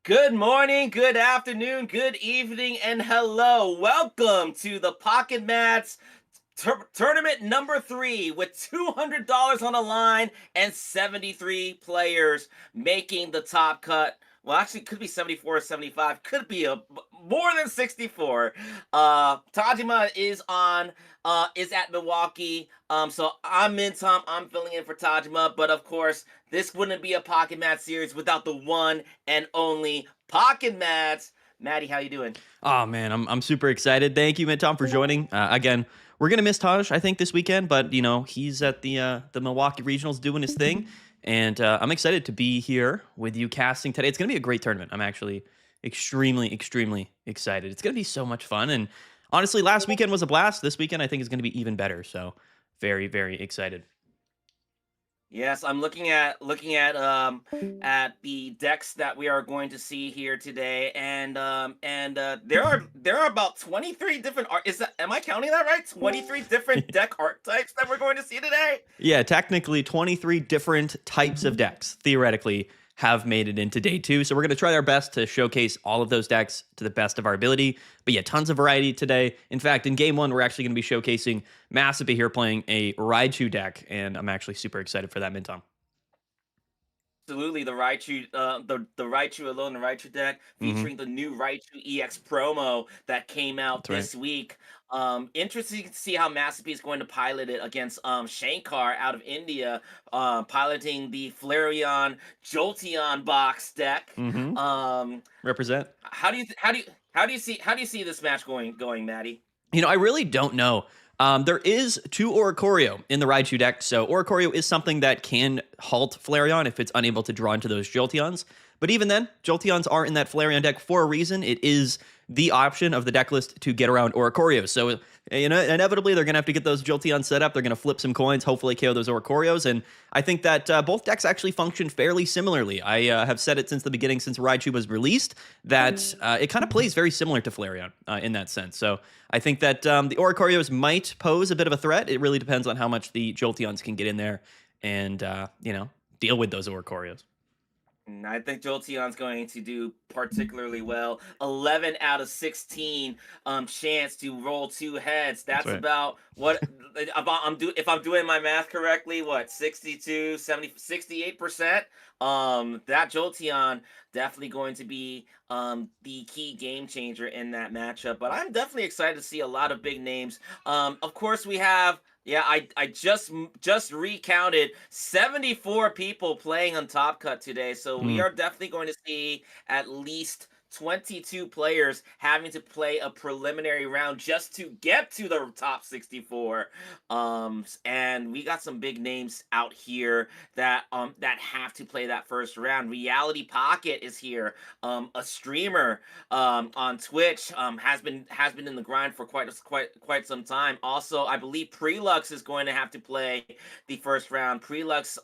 Good morning, good afternoon, good evening, and hello. Welcome to the Pocket Mats tournament number 3 with $200 on the line and 73 players making the top cut. Well, actually, it could be 74 or 75. Could be more than 64. Tajima is at Milwaukee. So I'm in Tom. I'm filling in for Tajima. But of course, this wouldn't be a Pocket Mat series without the one and only Pocket Mats. Maddie, how you doing? Oh man, I'm super excited. Thank you, Tom, for joining. Again, we're gonna miss Taj, I think, this weekend, but he's at the Milwaukee Regionals doing his thing, and I'm excited to be here with you casting today. It's gonna be a great tournament. I'm actually extremely excited. It's gonna be so much fun, and honestly, last weekend was a blast. This weekend, I think, is gonna be even better. So, very excited. Yes, I'm looking at the decks that we are going to see here today, and there are about 23 different art. Is that, am I counting that right? 23 different deck archetypes that we're going to see today. Yeah, technically 23 different types of decks theoretically have made it into day two. So we're going to try our best to showcase all of those decks to the best of our ability. But yeah, tons of variety today. In fact, in game one, we're actually going to be showcasing Massipe here playing a Raichu deck. And I'm actually super excited for that, Mintom. Absolutely, the Raichu, the Raichu alone, the Raichu deck Mm-hmm. featuring the new Raichu EX promo that came out That's right. this week. Interesting to see how Massive is going to pilot it against Shankar out of India, piloting the Flareon Jolteon box deck. Mm-hmm. Um, Represent. how do you see this match going, Maddie? I really don't know. There is two Oricorio in the Raichu deck, so Oricorio is something that can halt Flareon if it's unable to draw into those Jolteons. But even then, Jolteons are in that Flareon deck for a reason. It is the option of the deck list to get around Oricorio. So, inevitably, they're going to have to get those Jolteons set up. They're going to flip some coins, hopefully KO those Oricorios. And I think that both decks actually function fairly similarly. I have said it since the beginning, since Raichu was released, that it kind of plays very similar to Flareon in that sense. So I think that the Oricorios might pose a bit of a threat. It really depends on how much the Jolteons can get in there and, deal with those Oricorios. I think Jolteon's going to do particularly well. 11 out of 16 chance to roll two heads. That's That's right. about what about if I'm doing my math correctly, what 62, 70, 68%. That Jolteon definitely going to be the key game changer in that matchup. But I'm definitely excited to see a lot of big names. Of course we have, yeah, I just recounted 74 people playing on Top Cut today, so we Mm. are definitely going to see at least 22 players having to play a preliminary round just to get to the top 64. And we got some big names out here that have to play that first round. Reality Pocket is here, a streamer on Twitch, has been in the grind for quite some time. Also, I believe Prelux is going to have to play the first round. Prelux,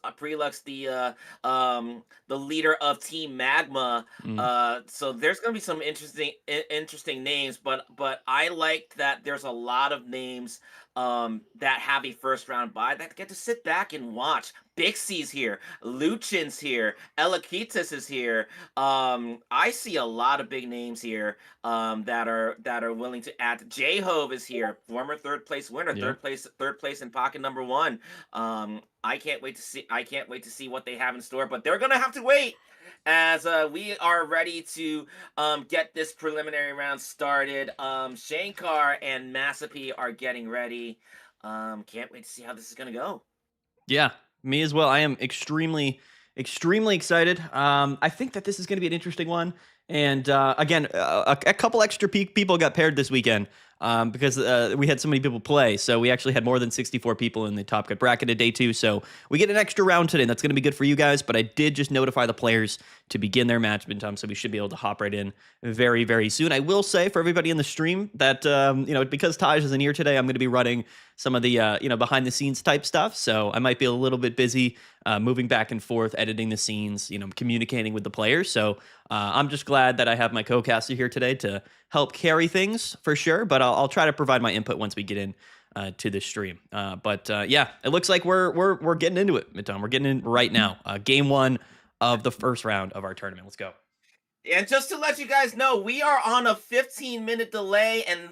the leader of Team Magma. Mm. So there's going to be some interesting names, but I like that there's a lot of names that have a first round bye that get to sit back and watch. Bixie's here, Luchin's here, Elakitas is here. I see a lot of big names here that are willing to add. J-Hove is here, former third place winner, Yeah. third place in pocket number one. I can't wait to see what they have in store, but they're gonna have to wait as we are ready to get this preliminary round started. Shankar and Massipe are getting ready. Can't wait to see how this is gonna go. Yeah, me as well. I am extremely excited. I think that this is going to be an interesting one. And again, a couple extra people got paired this weekend because we had so many people play. So we actually had more than 64 people in the Top Cut bracket at day two. So we get an extra round today. And that's going to be good for you guys. But I did just notify the players to begin their match in time. So we should be able to hop right in very soon. I will say for everybody in the stream that, because Taj isn't here today, I'm going to be running some of the behind the scenes type stuff. So I might be a little bit busy moving back and forth, editing the scenes, communicating with the players. So I'm just glad that I have my co-caster here today to help carry things for sure. But I'll try to provide my input once we get in to the stream. But yeah, it looks like we're getting into it, Midtown. We're getting in right now. Game one of the first round of our tournament. Let's go. And just to let you guys know, we are on a 15-minute delay and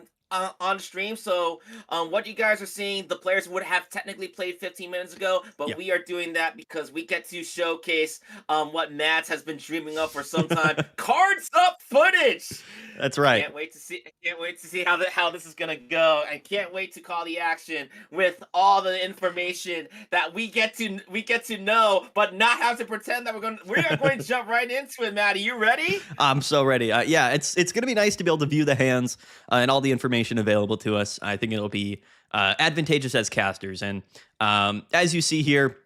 on stream. So what you guys are seeing, the players would have technically played 15 minutes ago, but Yeah. we are doing that because we get to showcase what Mads has been dreaming of for some time. Cards up footage. That's right. Can't wait to see. I can't wait to see how this is gonna go. I can't wait to call the action with all the information that we get to know, but not have to pretend that we are going to jump right into it. Maddie, you ready? I'm so ready. Yeah, it's gonna be nice to be able to view the hands and all the information available to us. I think it'll be advantageous as casters. And as you see here,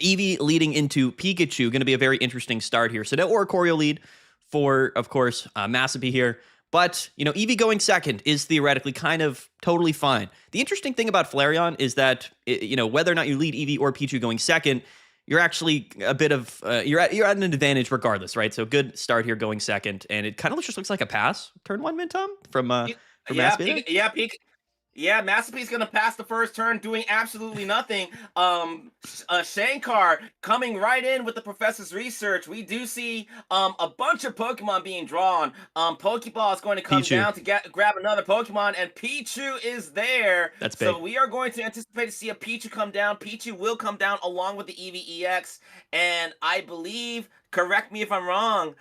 Eevee leading into Pikachu, going to be a very interesting start here. So no Oricorio lead for, of course, Massipe here. But, Eevee going second is theoretically kind of totally fine. The interesting thing about Flareon is that, whether or not you lead Eevee or Pichu going second, you're actually a bit of, you're at an advantage regardless, right? So good start here going second. And it kind of just looks like a pass turn one, Mintom, from Yeah, Massipe. yeah, Massipe's gonna pass the first turn, doing absolutely nothing. Shankar coming right in with the professor's research. We do see a bunch of Pokemon being drawn. Pokeball is going to come Pichu. down to grab another Pokemon, and Pichu is there. That's So big. we are going to anticipate to see a Pichu come down. Pichu will come down along with the EVEX, and I believe, correct me if I'm wrong,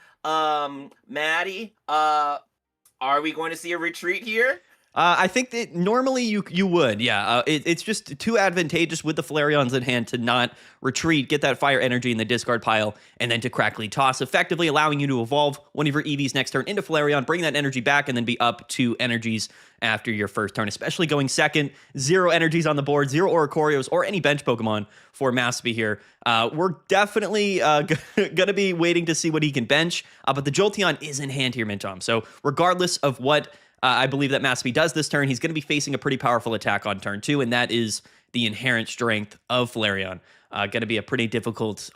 Maddie, are we going to see a retreat here? I think that normally you would, yeah. It's just too advantageous with the Flareons in hand to not retreat, get that fire energy in the discard pile, and then to crackly toss, effectively allowing you to evolve one of your EVs next turn into Flareon, bring that energy back, and then be up 2 energies after your first turn, especially going second. 0 energies on the board, 0 Oricorios, or any bench Pokemon for Massipe here. We're definitely going to be waiting to see what he can bench, but the Jolteon is in hand here, Mintom. So regardless of what I believe that Massipe does this turn, he's going to be facing a pretty powerful attack on turn 2, and that is the inherent strength of Flareon. Going to be a pretty difficult,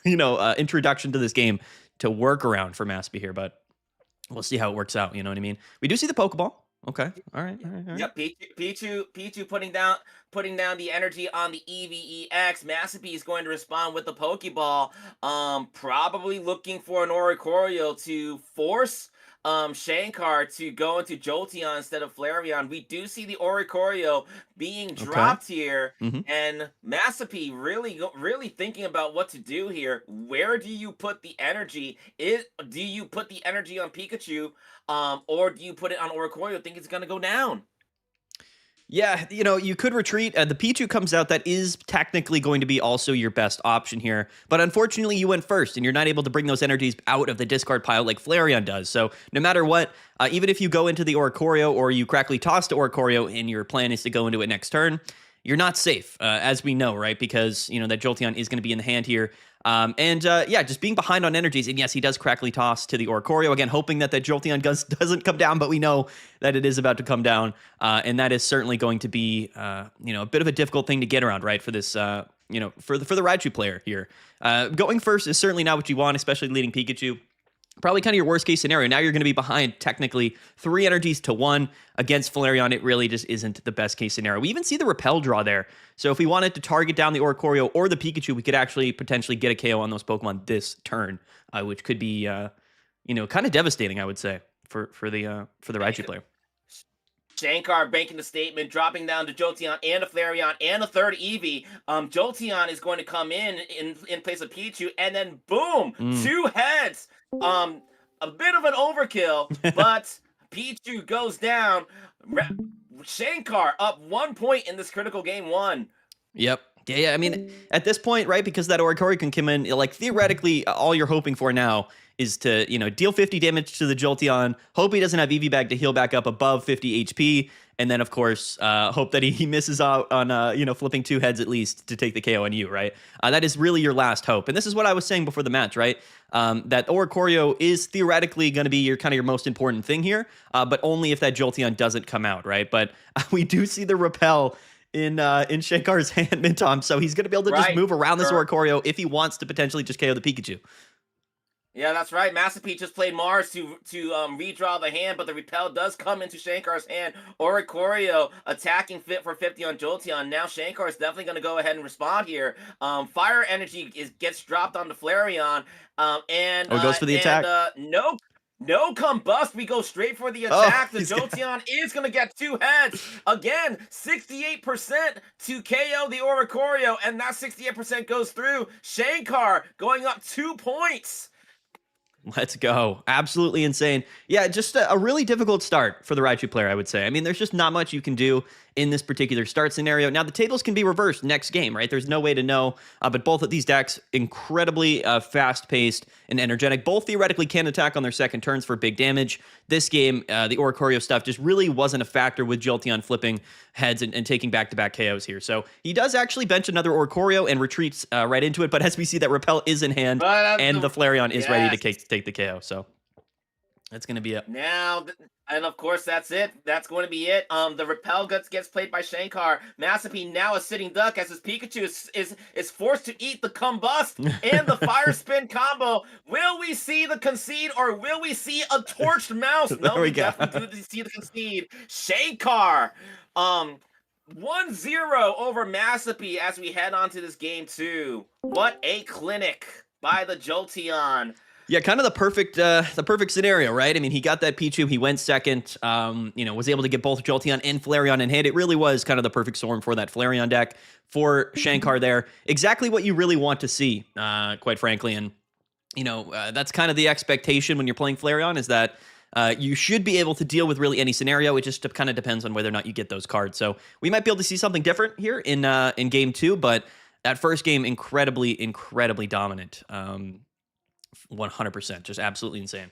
introduction to this game to work around for Massipe here, but we'll see how it works out. You know what I mean? We do see the Pokeball. Okay. All right. Yep, Pichu putting down the energy on the EVEX. Massipe is going to respond with the Pokeball. Probably looking for an Oricorio to force Shankar to go into Jolteon instead of Flareon. We do see the Oricorio being Okay. dropped here, Hmm. and Massipe really thinking about what to do here. Where do you put the energy? Do you put the energy on Pikachu, or do you put it on Oricorio? Think it's gonna go down? Yeah, you could retreat. The Pichu comes out. That is technically going to be also your best option here. But unfortunately, you went first, and you're not able to bring those energies out of the discard pile like Flareon does. So no matter what, even if you go into the Oricorio or you crackly toss to Oricorio and your plan is to go into it next turn, you're not safe, as we know, right? Because, that Jolteon is going to be in the hand here. Just being behind on energies. And yes, he does crackly toss to the Oricorio. Again, hoping that Jolteon doesn't come down, but we know that it is about to come down. And that is certainly going to be, a bit of a difficult thing to get around, right? For this, for the Raichu player here. Going first is certainly not what you want, especially leading Pikachu. Probably kind of your worst case scenario. Now you're going to be behind technically 3 energies to 1 against Flareon. It really just isn't the best case scenario. We even see the repel draw there. So if we wanted to target down the Oricorio or the Pikachu, we could actually potentially get a KO on those Pokemon this turn, which could be, kind of devastating, I would say, for the Raichu player. Shankar banking the statement, dropping down to Jolteon and a Flareon and a third Eevee. Jolteon is going to come in place of Pichu, and then boom, Mm. 2 heads. A bit of an overkill, but Pichu goes down. Shankar up 1 point in this critical game 1. Yep. Yeah. I mean, at this point, right, because that Oricorio can come in, like theoretically, all you're hoping for now is to, deal 50 damage to the Jolteon, hope he doesn't have EV bag to heal back up above 50 HP, and then, of course, hope that he misses out on, flipping 2 heads at least to take the KO on you, right? That is really your last hope. And this is what I was saying before the match, right? That Oricorio is theoretically going to be your most important thing here, but only if that Jolteon doesn't come out, right? But we do see the repel in Shankar's hand, Mintom, so he's going to be able to just move around this Oricorio if he wants to potentially just KO the Pikachu. Yeah, that's right. Massipe just played Mars to redraw the hand, but the repel does come into Shankar's hand. Oricorio attacking fit for 50 on Jolteon. Now Shankar is definitely going to go ahead and respond here. Fire energy gets dropped on the Flareon, Oh, he goes for the and attack. no combust. We go straight for the Oh, attack. The he's got. Jolteon is going to get two heads again. 68% to KO the Oricorio, and that 68% goes through. Shankar going up 2 points. Let's go. Absolutely insane. Yeah, just a really difficult start for the Raichu player, I would say. I mean, there's just not much you can do in this particular start scenario. Now, the tables can be reversed next game, right? There's no way to know. But both of these decks, incredibly fast-paced and energetic. Both theoretically can attack on their second turns for big damage. This game, the Oricorio stuff just really wasn't a factor with Jolteon flipping heads and taking back-to-back KOs here. So he does actually bench another Oricorio and retreats right into it. But as we see, that Repel is in hand, and the Flareon is ready to take the KO. So that's going to be it. Now, and of course, that's it. That's going to be it. The Repel gets played by Shankar. Massipe now a sitting duck as his Pikachu is forced to eat the combust and the fire spin combo. Will we see the concede or will we see a torched mouse? No, There we we go. definitely do see the concede. Shankar, 1-0 over Massipe as we head on to this game 2. What a clinic by the Jolteon. Yeah, kind of the perfect scenario, right? I mean, he got that Pichu, he went second, was able to get both Jolteon and Flareon in hand. It really was kind of the perfect storm for that Flareon deck for Shankar there. Exactly what you really want to see, quite frankly. And, that's kind of the expectation when you're playing Flareon is that you should be able to deal with really any scenario. It just kind of depends on whether or not you get those cards. So we might be able to see something different here in game 2, but that first game, incredibly dominant. 100%, just absolutely insane.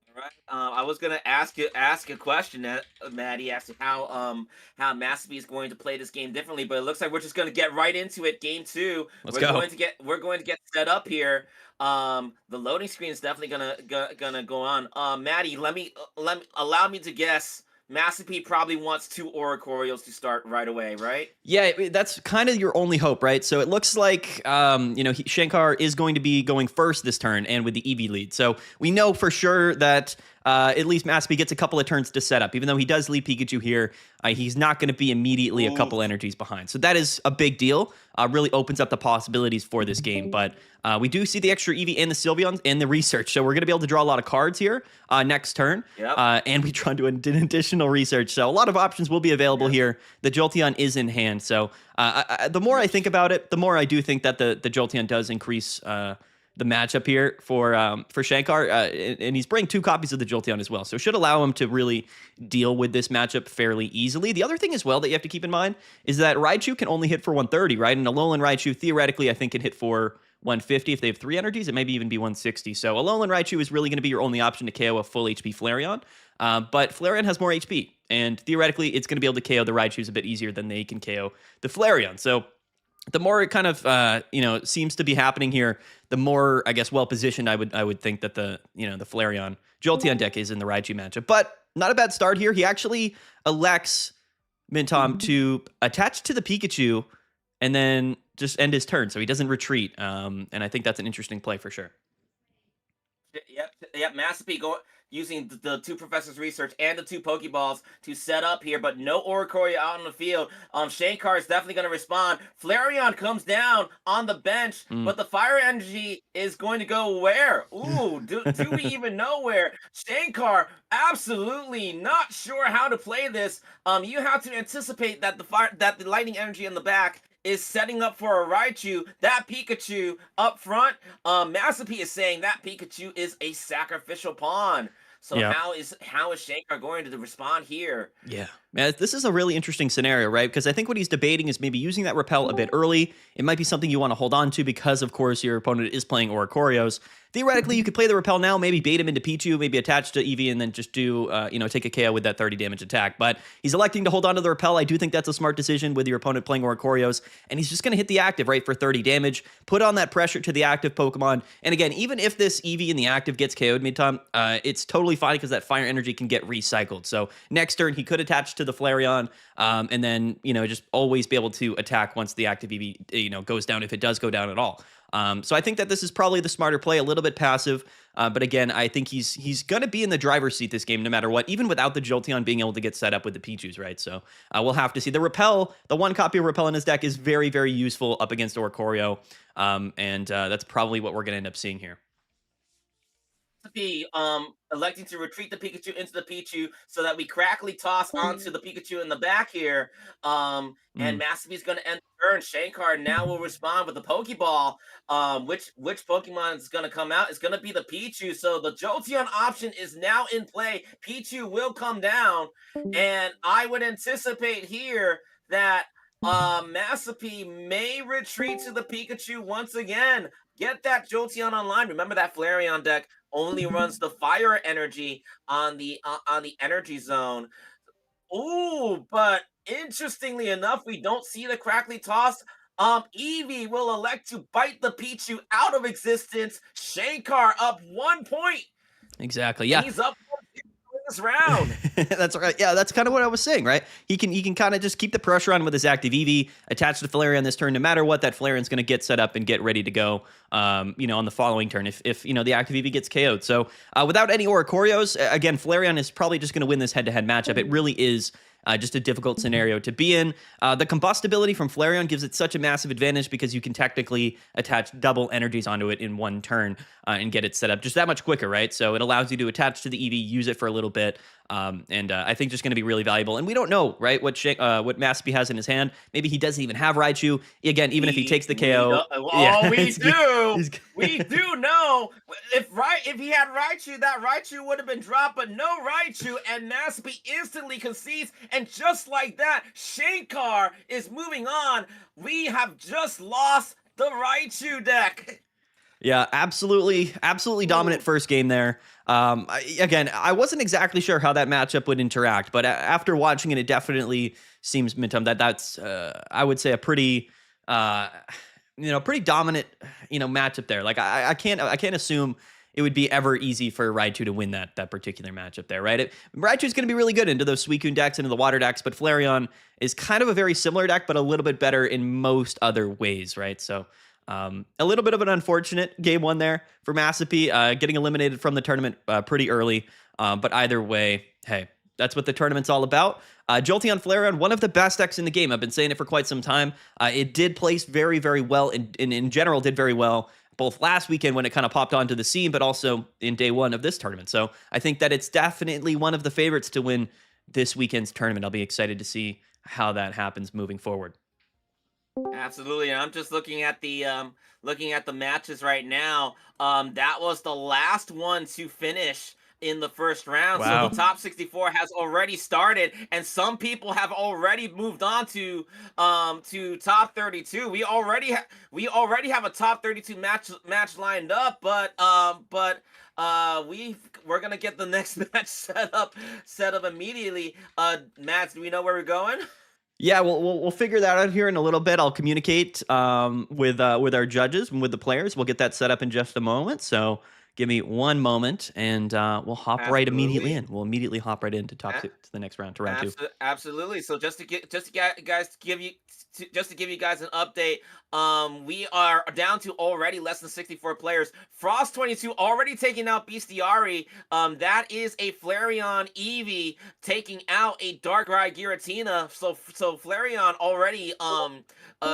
All right. I was gonna ask a question that Maddie asked how Massipe is going to play this game differently, but it looks like we're just gonna get right into it. Game 2. Let's go. We're going to get set up here. The loading screen is definitely gonna go on. Maddie, allow me to guess. Massipe probably wants 2 Oricorios to start right away, right? Yeah, that's kind of your only hope, right? So it looks like, Shankar is going to be going first this turn and with the EV lead. So we know for sure that at least Massipe gets a couple of turns to set up. Even though he does lead Pikachu here, he's not going to be immediately a couple energies behind. So that is a big deal. Really opens up the possibilities for this game. But we do see the extra EV and the Sylveon and the research. So we're going to be able to draw a lot of cards here next turn. Yep. And we try to do an additional research. So a lot of options will be available here. The Jolteon is in hand. So the more I think about it, the more I do think that the Jolteon does increase the matchup here for Shankar, and he's bringing 2 copies of the Jolteon as well, so it should allow him to really deal with this matchup fairly easily. The other thing as well that you have to keep in mind is that Raichu can only hit for 130, right? And Alolan Raichu theoretically I think can hit for 150 if they have 3 energies. It maybe even be 160. So Alolan Raichu is really going to be your only option to KO a full HP Flareon, but Flareon has more HP, and theoretically it's going to be able to KO the Raichus a bit easier than they can KO the Flareon. So the more it kind of seems to be happening here, the more I guess well positioned I would think that the Flareon Jolteon deck is in the Raichu matchup. But not a bad start here. He actually elects Mintom to attach to the Pikachu and then just end his turn, so he doesn't retreat. And I think that's an interesting play for sure. Yep. Massipe using the 2 professors' research and the 2 Pokeballs to set up here, but no Oricorio out on the field. Shankar is definitely going to respond. Flareon comes down on the bench, but the fire energy is going to go where? Ooh, do we even know where? Shankar absolutely not sure how to play this. You have to anticipate that the lightning energy in the back is setting up for a Raichu. That Pikachu up front, Massipe is saying that Pikachu is a sacrificial pawn. So Yeah. how is Shankar going to respond here? Yeah, man, this is a really interesting scenario, right? Because I think what he's debating is maybe using that Repel a bit early. It might be something you want to hold on to because, of course, your opponent is playing Oricorios. Theoretically, you could play the Repel now, maybe bait him into Pichu, maybe attach to Eevee, and then just do, take a KO with that 30 damage attack. But he's electing to hold on to the Repel. I do think that's a smart decision with your opponent playing Oricorios. And he's just going to hit the active, right, for 30 damage, put on that pressure to the active Pokemon. And again, even if this Eevee in the active gets KO'd mid-time, it's totally fine because that fire energy can get recycled. So next turn, he could attach to the Flareon, and then just always be able to attack once the active EV goes down, if it does go down at all. So I think that this is probably the smarter play, a little bit passive. But again, I think he's going to be in the driver's seat this game no matter what, even without the Jolteon being able to get set up with the Pichus, right? So we'll have to see. The one copy of Repel in his deck is very, very useful up against Oricorio, and that's probably what we're going to end up seeing here. Be electing to retreat the Pikachu into the Pichu so that we crackly toss onto the Pikachu in the back here. And Mm. Massipe's going to end the turn. Shankar now will respond with the Pokeball. Which Pokemon is going to come out? It's going to be the Pichu. So the Jolteon option is now in play. Pichu will come down, and I would anticipate here that Massipe may retreat to the Pikachu once again. Get that Jolteon online. Remember that Flareon deck only runs the fire energy on the energy zone. Ooh, but interestingly enough, we don't see the crackly toss. Eevee will elect to bite the Pichu out of existence. Shankar up 1 point, Exactly. and Yeah. he's up 1-0 in this round. That's right. Yeah, that's kind of what I was saying, right? He can kind of just keep the pressure on with his active EV, attach the Flareon this turn. No matter what, that Flareon's going to get set up and get ready to go. On the following turn, if the active EV gets KO'd. So without any Oricorios, again, Flareon is probably just going to win this head-to-head matchup. It really is. Just a difficult scenario to be in. The combustibility from Flareon gives it such a massive advantage because you can technically attach double energies onto it in one turn and get it set up just that much quicker, right? So it allows you to attach to the EV, use it for a little bit, and I think just going to be really valuable. And we don't know, right, what Massipe has in his hand. Maybe he doesn't even have Raichu. Again, even if he takes the KO. We do know if he had Raichu, that Raichu would have been dropped, but no Raichu, and Massipe instantly concedes, and just like that, Shankar is moving on. We have just lost the Raichu deck. Yeah, absolutely dominant first game there. I wasn't exactly sure how that matchup would interact, but after watching it, it definitely seems, Mintum, that's I would say a pretty pretty dominant matchup there. Like I can't assume it would be ever easy for Raichu to win that particular matchup there, right? Raichu's going to be really good into those Suicune decks, into the water decks, but Flareon is kind of a very similar deck, but a little bit better in most other ways, right? So a little bit of an unfortunate game one there for Massipe, getting eliminated from the tournament pretty early. But either way, hey, that's what the tournament's all about. Jolteon Flareon, one of the best decks in the game. I've been saying it for quite some time. It did place very, very well, and in general did very well, both last weekend when it kind of popped onto the scene, but also in day one of this tournament. So I think that it's definitely one of the favorites to win this weekend's tournament. I'll be excited to see how that happens moving forward. Absolutely. I'm just looking at the matches right now. That was the last one to finish in the first round. Wow. So the top 64 has already started, and some people have already moved on to top 32. We already have a top 32 match lined up, but we're gonna get the next match set up immediately. Matt, do we know where we're going? Yeah, we'll figure that out here in a little bit. I'll communicate with our judges and with the players. We'll get that set up in just a moment. So give me one moment, and we'll hop right immediately in. We'll immediately hop right into to the next round, to round two. Absolutely. So just to give you guys an update, we are down to already less than 64 players. Frost 22 already taking out Bestiari. That is a Flareon Eevee taking out a Darkrai Giratina. So Flareon already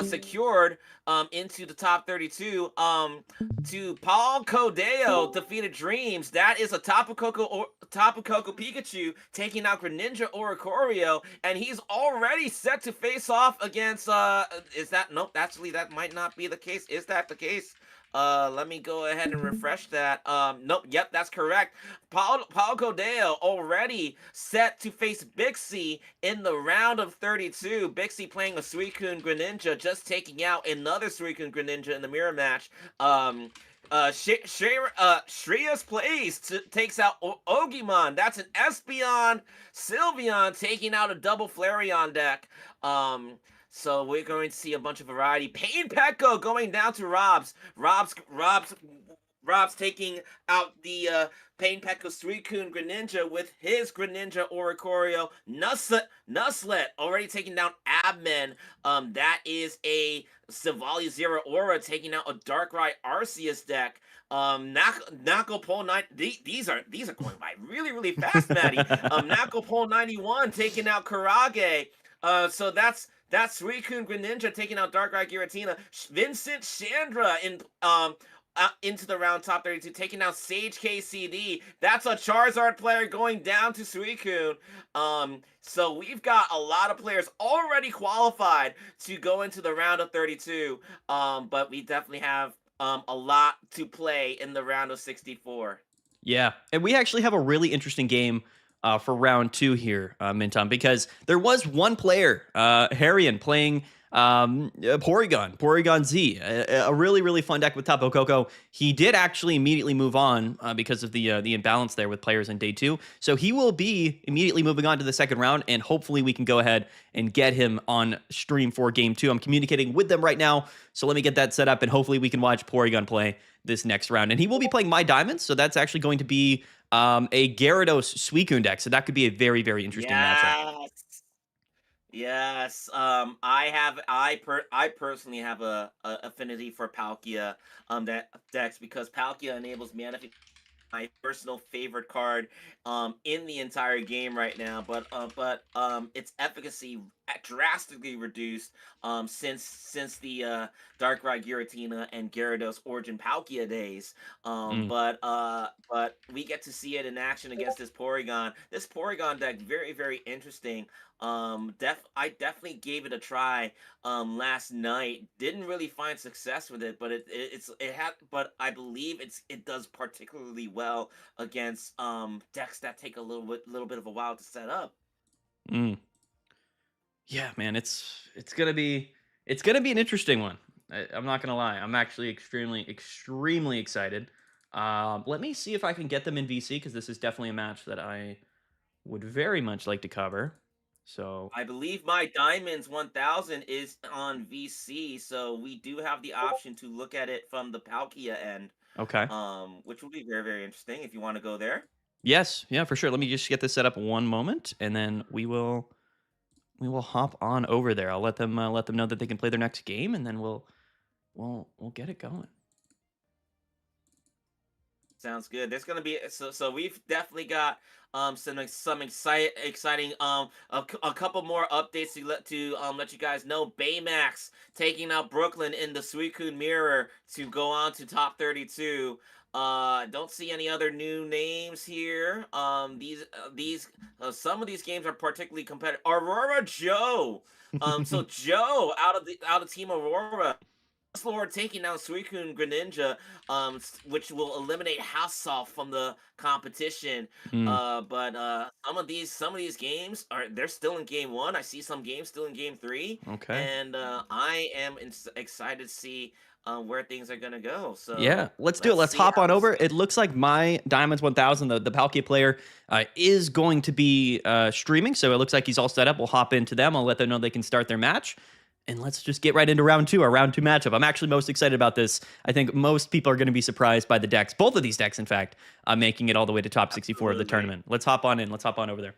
secured into the top 32. To Paul Codeo defeated Dreams. That is a Tapu Koko Pikachu taking out Greninja Oricorio, and he's already set to face off against nope, actually that might not be the case. Is that the case? Let me go ahead and refresh that. Nope, yep, that's correct. Paul Codeo already set to face Bixie in the round of 32. Bixie playing a Suicune Greninja, just taking out another Suicune Greninja in the mirror match. Shreya's Place takes out Ogimon. That's an Espeon Sylveon taking out a double Flareon deck. So we're going to see a bunch of variety. Pain Pekko going down to Rob's Rob's taking out the Pain Pekka Suicune Greninja with his Greninja Oricorio. Nuzlet already taking down Abman. That is a Savali Zero Aura taking out a Darkrai Arceus deck. Nako Pole 9. These are going by really fast, Maddie. Nako Pole 91 taking out Karage. So that's Suicune Greninja taking out Darkrai Giratina. Vincent Chandra in into the round top 32, taking out Sage KCD. That's a Charizard player going down to Suicune. So we've got a lot of players already qualified to go into the round of 32. But we definitely have a lot to play in the round of 64. Yeah, and we actually have a really interesting game for round two here, Minton, because there was one player, Harian, playing Porygon Z, a really fun deck with Tapu Koko. He did actually immediately move on because of the imbalance there with players in day two. So he will be immediately moving on to the second round, and hopefully we can go ahead and get him on stream for game two. I'm communicating with them right now, so let me get that set up, and hopefully we can watch Porygon play this next round. And he will be playing My Diamonds, so that's actually going to be a Gyarados Suicune deck. So that could be a very interesting matchup. Yes. Yes. I personally have a affinity for Palkia that decks because Palkia enables mana, my personal favorite card in the entire game right now, but its efficacy drastically reduced since the Darkrai Giratina and Gyarados Origin Palkia days. Mm. But we get to see it in action against this Porygon. This Porygon deck very interesting. I definitely gave it a try last night. Didn't really find success with it, but but I believe it does particularly well against decks that take a little bit of a while to set up. Mm. Yeah, man, it's gonna be an interesting one. I'm not gonna lie. I'm actually extremely excited. Let me see if I can get them in VC because this is definitely a match that I would very much like to cover. So I believe my Diamonds 1000 is on VC, so we do have the option to look at it from the Palkia end, okay. which will be very interesting if you want to go there. Yes, yeah, for sure. Let me just get this set up one moment, and then we will hop on over there. I'll let them know that they can play their next game, and then we'll get it going. Sounds good. There's gonna be so we've definitely got some exciting a couple more updates to let you guys know. Baymax taking out Brooklyn in the Suicune Mirror to go on to top 32. Don't see any other new names here. These some of these games are particularly competitive. Aurora Joe. So Joe out of Team Aurora Lord taking down Suicune Greninja, which will eliminate Hasselhoff from the competition. Mm, But some of these games they're still in game one. I see some games still in game three, okay. and I am excited to see where things are gonna go. Yeah, So let's do it. let's Let's see hop how on this over. goes. It looks like my Diamonds 1000, the Palkia player, is going to be streaming. So it looks like he's all set up. We'll hop into them. I'll let them know they can start their match. And let's just get right into round two, our round two matchup. I'm actually most excited about this. I think most people are going to be surprised by the decks, both of these decks, in fact, making it all the way to top 64 of the Absolutely. tournament. Let's hop on in. Let's hop on over there.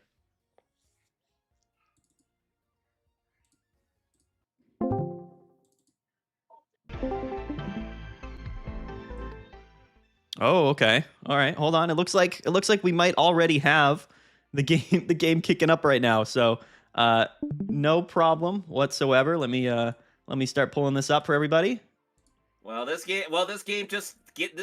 Oh, okay. All right. Hold on. It looks like we might already have the game the game kicking up right now. So, uh no problem whatsoever. Let me start pulling this up for everybody. This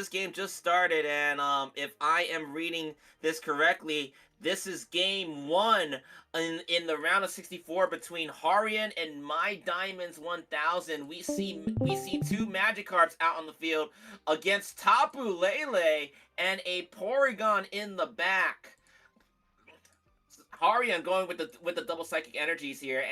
game just started, and if I am reading this correctly, this is game one in the round of 64 between Harian and My Diamonds 1000. We see two Magikarps out on the field against Tapu Lele and a Porygon in the back. Harian going with the double psychic energies here,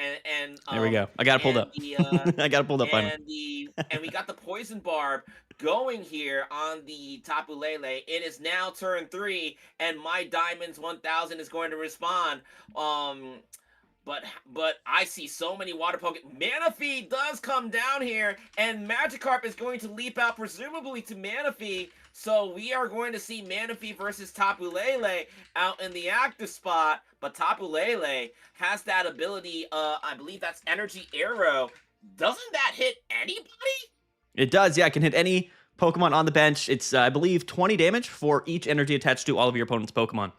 There we go. I got it pulled and up. the I got it pulled up finally. and we got the poison barb going here on the Tapu Lele. It is now turn three, and My Diamonds 1000 is going to respond. Um, but I see so many water Pokemon. Manaphy does come down here, and Magikarp is going to leap out, presumably to Manaphy. So we are going to see Manaphy versus Tapu Lele out in the active spot. But Tapu Lele has that ability. I believe that's Energy Arrow. Doesn't that hit anybody? It does, yeah. It can hit any Pokemon on the bench. It's, I believe, 20 damage for each energy attached to all of your opponent's Pokemon.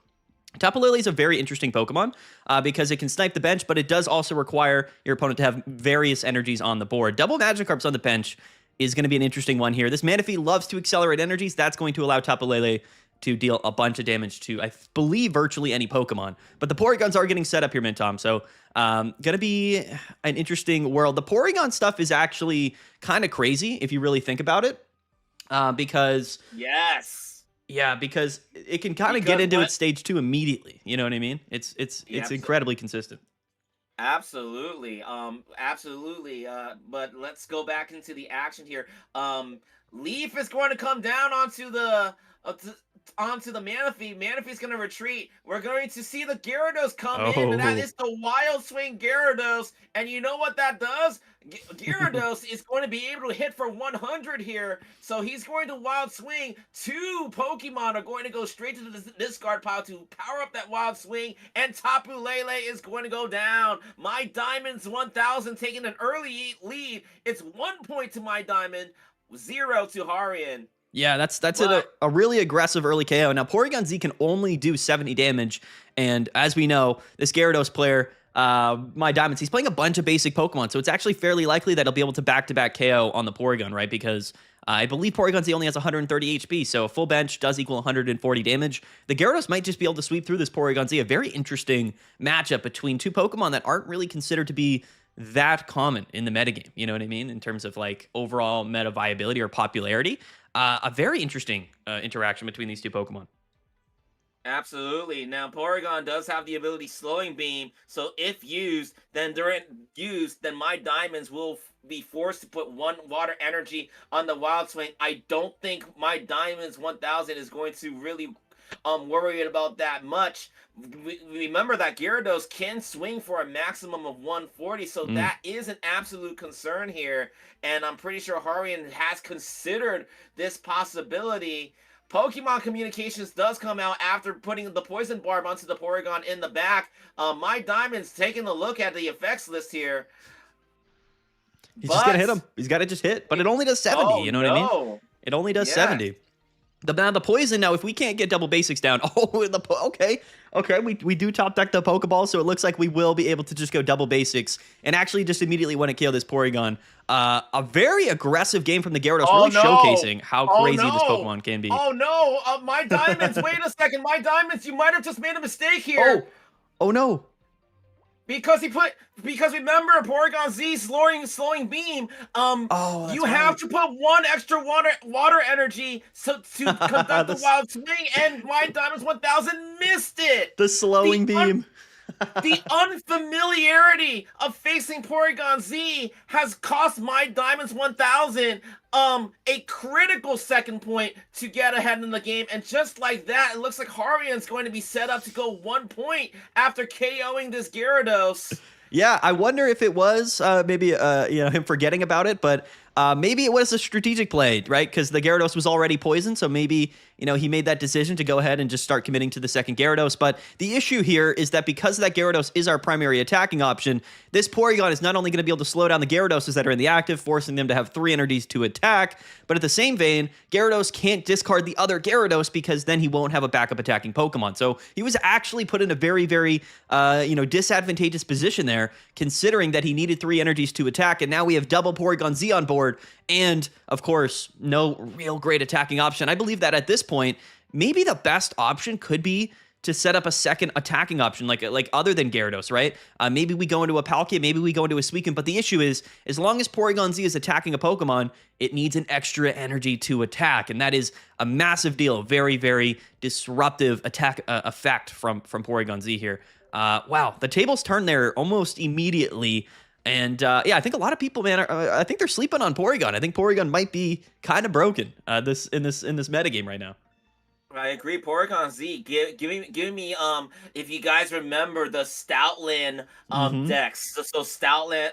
Tapu Lele is a very interesting Pokemon because it can snipe the bench, but it does also require your opponent to have various energies on the board. Double Magikarps on the bench is going to be an interesting one here. This Manaphy loves to accelerate energies. That's going to allow Tapu Lele to deal a bunch of damage to, I believe, virtually any Pokemon. But the Porygons are getting set up here, Mintom. So going to be an interesting world. The Porygon stuff is actually kind of crazy if you really think about it. Because it can kind of get into its stage 2 immediately. You know what I mean? It's incredibly consistent. Absolutely. Absolutely. But let's go back into the action here. Leaf is going to come down onto the Manaphy. Manaphy's going to retreat. We're going to see the Gyarados come in, and that is the Wild Swing Gyarados. And you know what that does? Gyarados is going to be able to hit for 100 here. So he's going to Wild Swing. 2 Pokemon are going to go straight to the discard pile to power up that Wild Swing. And Tapu Lele is going to go down. My Diamond's 1000 taking an early lead. It's 1 point to My Diamond, 0 to Harian. Yeah, that's a really aggressive early KO. Now, Porygon Z can only do 70 damage, and as we know, this Gyarados player, My Diamonds, he's playing a bunch of basic Pokemon, so it's actually fairly likely that he'll be able to back-to-back KO on the Porygon, right? Because I believe Porygon Z only has 130 HP, so a full bench does equal 140 damage. The Gyarados might just be able to sweep through this Porygon Z. A very interesting matchup between 2 Pokemon that aren't really considered to be that common in the metagame, you know what I mean? In terms of like overall meta viability or popularity. A very interesting interaction between these 2 Pokemon. Absolutely. Now, Porygon does have the ability Slowing Beam, so if used, then My Diamonds will be forced to put 1 water energy on the Wild Swing. I don't think My Diamonds 1000 is going to really worried about that much. Remember that Gyarados can swing for a maximum of 140, so that is an absolute concern here. And I'm pretty sure Harian has considered this possibility. Pokemon Communications does come out after putting the Poison Barb onto the Porygon in the back. My Diamond's taking a look at the effects list here. He's just going to hit him. He's got to just hit. But it only does 70, you know what I mean? It only does 70. The poison, now, if we can't get double basics down, okay, we do top deck the Pokeball, so it looks like we will be able to just go double basics and actually just immediately want to KO this Porygon. A very aggressive game from the Gyarados, showcasing how crazy this Pokemon can be. Oh no, My Diamonds, wait a second, My Diamonds, you might have just made a mistake here. Oh no. Because remember, Porygon Z slowing beam. You have to put 1 extra water energy to conduct the Wild Swing, and My Diamonds 1000 missed it. The slowing beam. The unfamiliarity of facing Porygon Z has cost My Diamonds 1000 a critical second point to get ahead in the game, and just like that, it looks like Harian's going to be set up to go 1 point after KOing this Gyarados. Yeah, I wonder if it was maybe him forgetting about it, but maybe it was a strategic play, right? Because the Gyarados was already poisoned, so maybe he made that decision to go ahead and just start committing to the second Gyarados. But the issue here is that because that Gyarados is our primary attacking option, this Porygon is not only going to be able to slow down the Gyaradoses that are in the active, forcing them to have 3 energies to attack, but at the same vein, Gyarados can't discard the other Gyarados because then he won't have a backup attacking Pokemon. So he was actually put in a very, very disadvantageous position there, considering that he needed 3 energies to attack, and now we have double Porygon Z on board, and of course, no real great attacking option. I believe that at this point, maybe the best option could be to set up a second attacking option, like other than Gyarados, right? Maybe we go into a Palkia, maybe we go into a Suicune, but the issue is, as long as Porygon Z is attacking a Pokemon, it needs an extra energy to attack, and that is a massive deal. Very, very disruptive attack effect from Porygon Z here. Wow, the tables turn there almost immediately. And I think a lot of people, man, I think they're sleeping on Porygon. I think Porygon might be kind of broken in this metagame right now. I agree. Porygon Z, give me if you guys remember the Stoutland Mm-hmm. decks. So Stoutland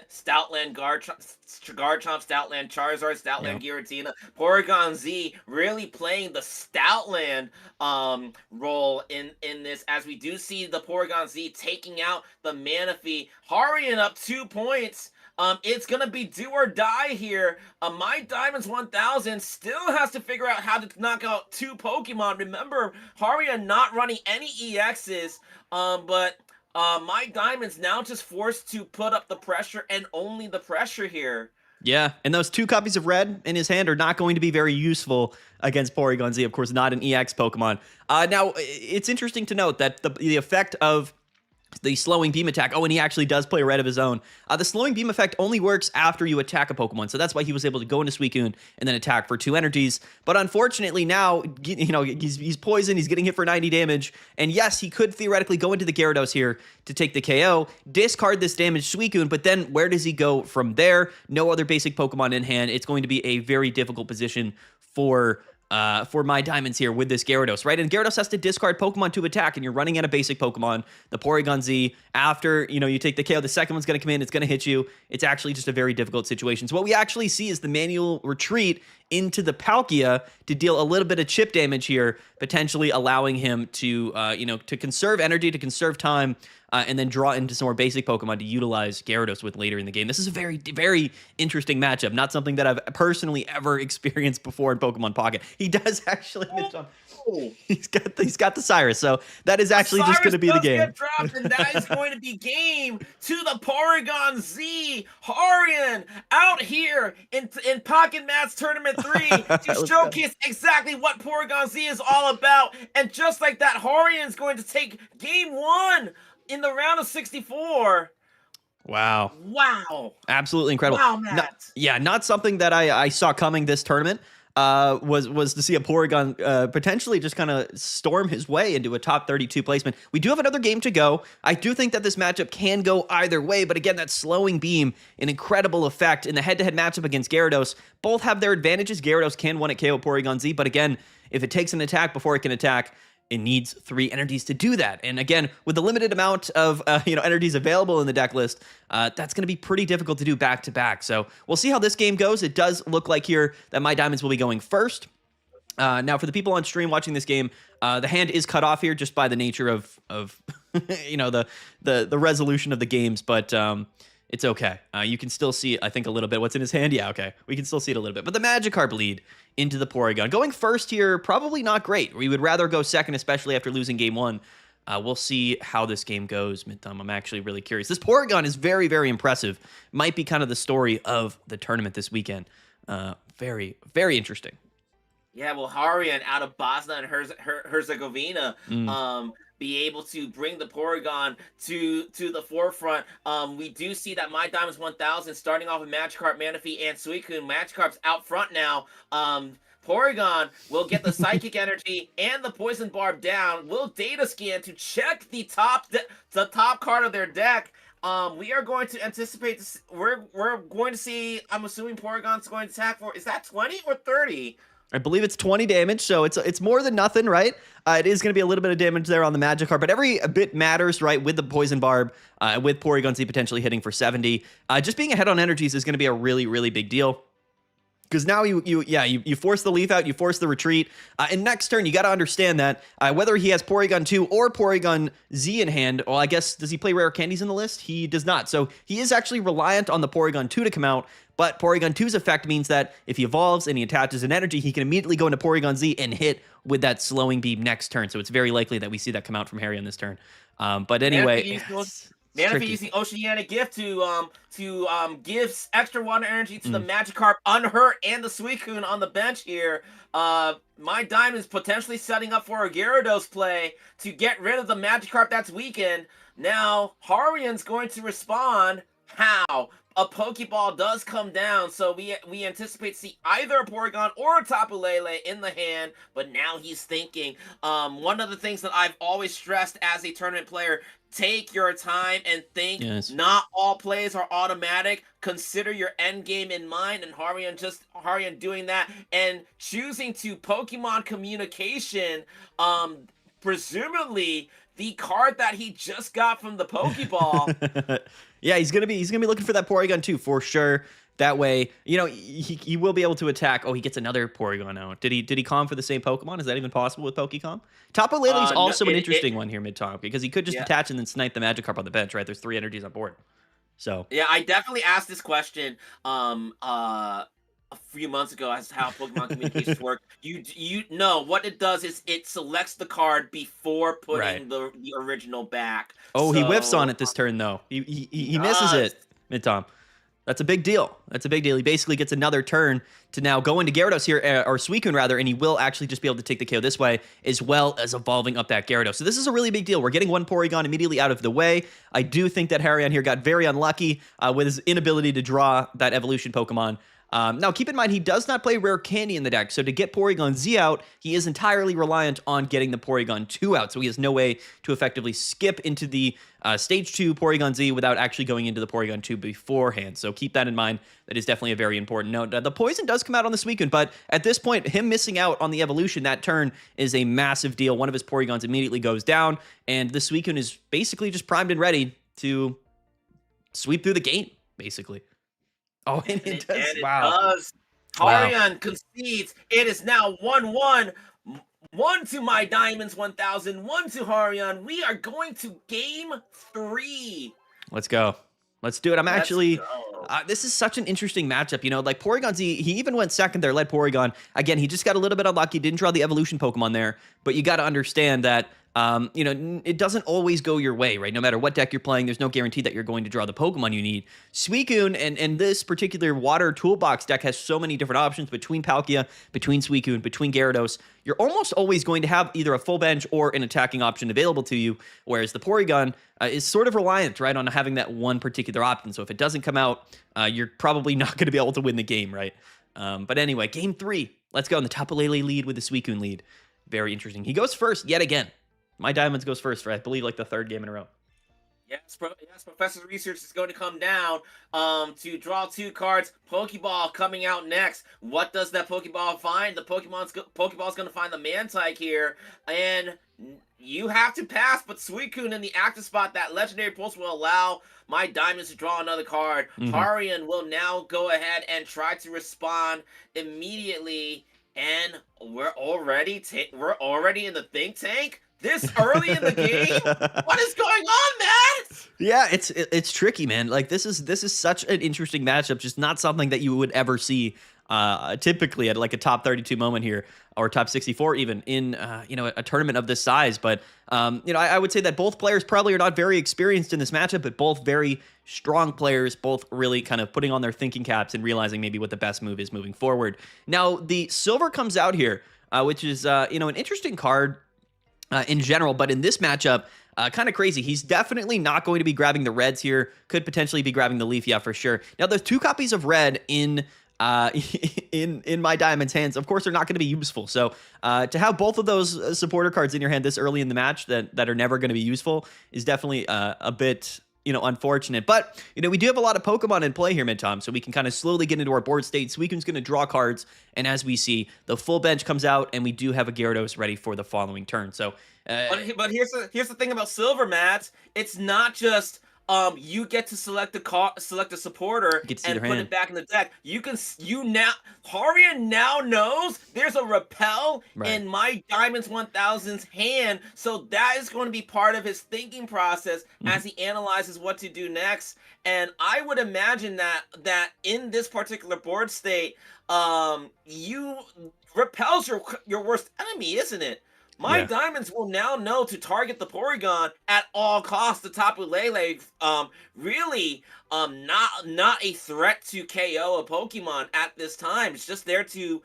Garchomp, Stoutland Charizard, Yeah. Stoutland Giratina, Porygon Z really playing the Stoutland role in this, as we do see the Porygon Z taking out the Manaphy, hurrying up 2 points. It's gonna be do or die here. My Diamonds 1000 still has to figure out how to knock out 2 Pokemon. Remember, Harian not running any EXs, but My Diamonds now just forced to put up the pressure and only the pressure here. Yeah, and those 2 copies of red in his hand are not going to be very useful against Porygon Z. Of course, not an EX Pokemon. Now, it's interesting to note that the effect of the slowing beam attack. Oh, and he actually does play red of his own. The slowing beam effect only works after you attack a Pokemon, so that's why he was able to go into Suicune and then attack for 2 energies. But unfortunately, now he's poisoned. He's getting hit for 90 damage, and yes, he could theoretically go into the Gyarados here to take the KO, discard this damaged Suicune. But then where does he go from there? No other basic Pokemon in hand. It's going to be a very difficult position for My Diamonds here with this Gyarados, right? And Gyarados has to discard Pokemon to attack, and you're running out of basic Pokemon. The Porygon Z, after, you take the KO, the second one's going to come in, it's going to hit you. It's actually just a very difficult situation. So what we actually see is the manual retreat into the Palkia to deal a little bit of chip damage here, potentially allowing him to, to conserve energy, to conserve time, and then draw into some more basic Pokemon to utilize Gyarados with later in the game. This is a very, very interesting matchup. Not something that I've personally ever experienced before in Pokemon Pocket. He does actually, he's got the Cyrus, so that is actually just going to be the game. Get dropped, and that is going to be game to the Porygon Z. Harian out here in Pocket Mats Tournament 3 to showcase exactly what Porygon Z is all about. And just like that, Harian's going to take game 1 in the round of 64. Wow. Absolutely incredible. Wow, Matt. Not something that I saw coming this tournament. Was to see a Porygon potentially just kind of storm his way into a top 32 placement. We do have another game to go. I do think that this matchup can go either way, but again, that slowing beam, an incredible effect in the head-to-head matchup against Gyarados. Both have their advantages. Gyarados can one at KO Porygon Z, but again, if it takes an attack before it can attack, it needs 3 energies to do that. And again, with the limited amount of energies available in the deck list, that's going to be pretty difficult to do back-to-back. So we'll see how this game goes. It does look like here that My Diamonds will be going first. Now, for the people on stream watching this game, the hand is cut off here just by the nature of the resolution of the games, but it's okay. You can still see, I think, a little bit. What's in his hand? Yeah, okay. We can still see it a little bit. But the Magikarp lead into the Porygon. Going first here, probably not great. We would rather go second, especially after losing game 1. We'll see how this game goes. I'm actually really curious. This Porygon is very, very impressive. Might be kind of the story of the tournament this weekend. Very, very interesting. Yeah, well, Harian out of Bosnia and Herzegovina, be able to bring the Porygon to the forefront. We do see that My Diamonds 1000 starting off with Magikarp, Manaphy, and Suicune. Magikarp's out front now. Porygon will get the Psychic Energy and the Poison Barb down. Will data scan to check the top card of their deck. We are going to anticipate this. We're going to see. I'm assuming Porygon's going to attack for. Is that 20 or 30? I believe it's 20 damage, so it's more than nothing, right? It is going to be a little bit of damage there on the Magikarp, but every bit matters, right? With the Poison Barb, with Porygon Z potentially hitting for 70. Just being ahead on energies is going to be a really, really big deal. Because now you force the leaf out, you force the retreat, and next turn you got to understand that whether he has Porygon 2 or Porygon Z in hand, well, I guess, does he play rare candies in the list? He does not, so he is actually reliant on the Porygon 2 to come out, but Porygon 2's effect means that if he evolves and he attaches an energy, he can immediately go into Porygon Z and hit with that slowing beam next turn, so it's very likely that we see that come out from Harian this turn. But anyway... Manaphy using Oceanic Gift to give extra water energy to the Magikarp unhurt and the Suicune on the bench here. My Diamond's potentially setting up for a Gyarados play to get rid of the Magikarp that's weakened. Now, Harian's going to respond. how a Pokeball does come down, so we anticipate to see either a Porygon or a Tapu Lele in the hand, but now he's thinking. One of the things that I've always stressed as a tournament player, take your time and think. Yes. Not all plays are automatic. Consider your end game in mind, and Harian doing that and choosing to Pokemon communication, presumably the card that he just got from the Pokeball. Yeah, he's gonna be looking for that Porygon too, for sure. That way, he will be able to attack. Oh, he gets another Porygon out. Did he calm for the same Pokemon? Is that even possible with Pokecom? Tapu Lele is No, also an interesting one here mid-top, because he could just yeah. attach and then snipe the Magikarp on the bench, right? There's 3 energies on board. So Yeah, I definitely asked this question a few months ago as to how Pokemon communications work. You know what it does is it selects the card before right. putting the original back. Oh, he whiffs on So it this turn though. he He misses does. it mid-top. That's a big deal. That's a big deal. He basically gets another turn to now go into Gyarados here, or Suicune rather, and he will actually just be able to take the KO this way, as well as evolving up that Gyarados. So this is a really big deal. We're getting one Porygon immediately out of the way. I do think that Harian here got very unlucky with his inability to draw that evolution Pokemon. Now, keep in mind, he does not play Rare Candy in the deck, so to get Porygon Z out, he is entirely reliant on getting the Porygon 2 out, so he has no way to effectively skip into the Stage 2 Porygon Z without actually going into the Porygon 2 beforehand, so keep that in mind. That is definitely a very important note. The Poison does come out on the Suicune, but at this point, him missing out on the evolution that turn is a massive deal. One of his Porygons immediately goes down, and the Suicune is basically just primed and ready to sweep through the game, basically. Oh, and it does. And it Wow. does. Wow. Harian concedes. It is now 1-1. One to my Diamonds 1000, one to Harian. We are going to game 3. Let's go. Let's do it. I'm Let's actually. go. This is such an interesting matchup. Like Porygon Z, he even went second there, led Porygon. Again, he just got a little bit unlucky, didn't draw the evolution Pokemon there. But you got to understand that, it doesn't always go your way, right? No matter what deck you're playing, there's no guarantee that you're going to draw the Pokemon you need. Suicune and this particular Water Toolbox deck has so many different options between Palkia, between Suicune, between Gyarados. You're almost always going to have either a full bench or an attacking option available to you, whereas the Porygon is sort of reliant, right, on having that one particular option. So if it doesn't come out, you're probably not going to be able to win the game, right? But anyway, game 3. Let's go. And the Tapu Lele lead with the Suicune lead. Very interesting. He goes first yet again. My Diamonds goes first for, I believe, like the 3rd game in a row. Yes, Professor Research is going to come down to draw 2 cards. Pokeball coming out next. What does that Pokeball find? The Pokeball's going to find the Mantike here, and you have to pass, but Suicune in the active spot, that Legendary Pulse will allow my Diamonds to draw another card. Harian will now go ahead and try to respond immediately, and we're already in the think tank this early in the game. What is going on, man? Yeah, it's tricky, man. Like this is such an interesting matchup. Just not something that you would ever see typically at like a top 32 moment here, or top 64 even in a tournament of this size. But I would say that both players probably are not very experienced in this matchup, but both very strong players, both really kind of putting on their thinking caps and realizing maybe what the best move is moving forward. Now the silver comes out here, which is an interesting card in general, but in this matchup, kind of crazy. He's definitely not going to be grabbing the reds here. Could potentially be grabbing the leaf, yeah, for sure. Now, there's 2 copies of red in my Diamond's hands. Of course, they're not going to be useful. So to have both of those supporter cards in your hand this early in the match that are never going to be useful is definitely a bit unfortunate. But we do have a lot of Pokemon in play here, mid-tom, so we can kind of slowly get into our board state. Suicune's going to draw cards, and as we see, the full bench comes out, and we do have a Gyarados ready for the following turn. So but here's the thing about Silver, Matt. It's not just you get to select a supporter and put it back in the deck. Harian now knows there's a repel in my Diamonds 1000's hand, so that is going to be part of his thinking process as he analyzes what to do next. And I would imagine that in this particular board state, repel's your worst enemy, isn't it? My Yeah. diamonds will now know to target the Porygon at all costs. The Tapu Lele, really, not a threat to KO a Pokemon at this time. It's just there to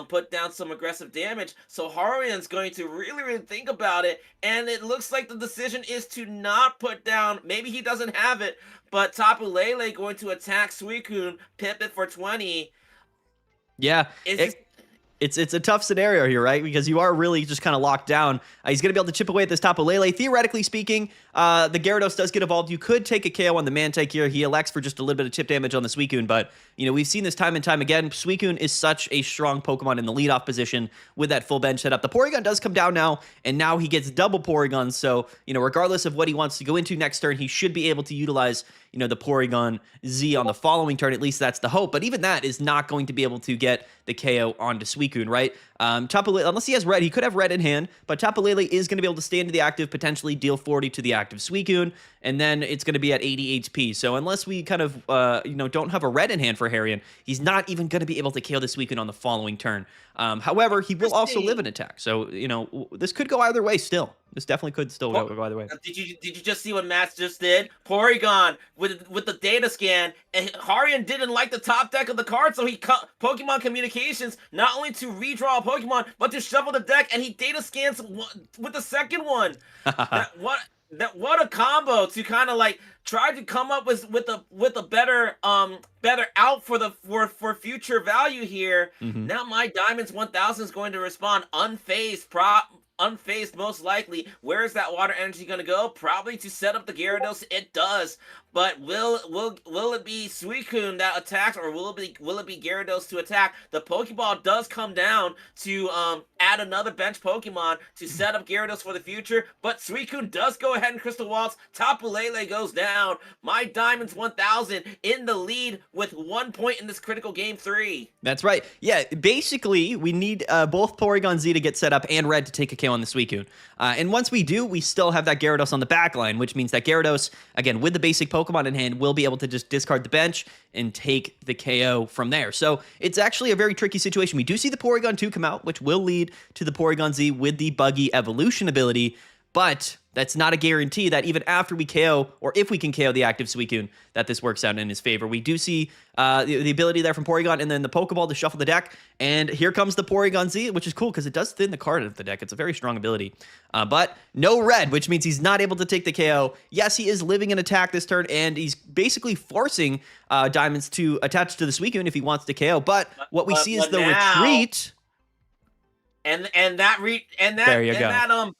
put down some aggressive damage. So Harian's going to really think about it, and it looks like the decision is to not put down. Maybe he doesn't have it, but Tapu Lele going to attack Suicune, pip it for 20. Yeah. Is this It's a tough scenario here, right? Because you are really just kind of locked down. He's going to be able to chip away at this Tapu Lele. Theoretically speaking, the Gyarados does get evolved. You could take a KO on the Mantike here. He elects for just a little bit of chip damage on the Suicune, but we've seen this time and time again. Suicune is such a strong Pokemon in the leadoff position with that full bench setup. The Porygon does come down now, and now he gets double Porygon. So regardless of what he wants to go into next turn, he should be able to utilize the Porygon Z on the following turn. At least that's the hope. But even that is not going to be able to get the KO onto Suicune, right? Tapu Lele, unless he has red, he could have red in hand, but Tapu Lele is going to be able to stay into the active, potentially deal 40 to the active Suicune, and then it's going to be at 80 HP. So unless we kind of, don't have a red in hand for Harian, he's not even going to be able to KO the Suicune on the following turn. However, he will also live an attack. So, this could go either way still. This definitely could still go either way. Did you just see what Matt just did? Porygon with the data scan, and Harian didn't like the top deck of the card, so he cut Pokemon Communications not only to redraw a Pokemon, but to shuffle the deck, and he data scans with the second one. What a combo to kind of like try to come up with a better out for future value here. Mm-hmm. Now my Diamonds 1000 is going to respond unfazed most likely. Where is that water energy going to go? Probably to set up the Gyarados. It does, but will it be Suicune that attacks, or will it be Gyarados to attack? The Pokeball does come down to add another bench Pokemon to set up Gyarados for the future, but Suicune does go ahead and Crystal Waltz. Tapu Lele goes down. My Diamonds 1000 in the lead with 1 point in this critical game 3. That's right. Yeah, basically, we need both Porygon Z to get set up and red to take a KO on the Suicune. And once we do, we still have that Gyarados on the back line, which means that Gyarados, again, with the basic Pokemon in hand, will be able to just discard the bench and take the KO from there. So it's actually a very tricky situation. We do see the Porygon 2 come out, which will lead to the Porygon Z with the Buggy Evolution ability, but that's not a guarantee that even after we KO, or if we can KO the active Suicune, that this works out in his favor. We do see the ability there from Porygon, and then the Pokeball to shuffle the deck, and here comes the Porygon Z, which is cool because it does thin the card of the deck. It's a very strong ability, but no red, which means he's not able to take the KO. Yes, he is living an attack this turn, and he's basically forcing Diamonds to attach to the Suicune if he wants to KO, but what we see is the retreat. And that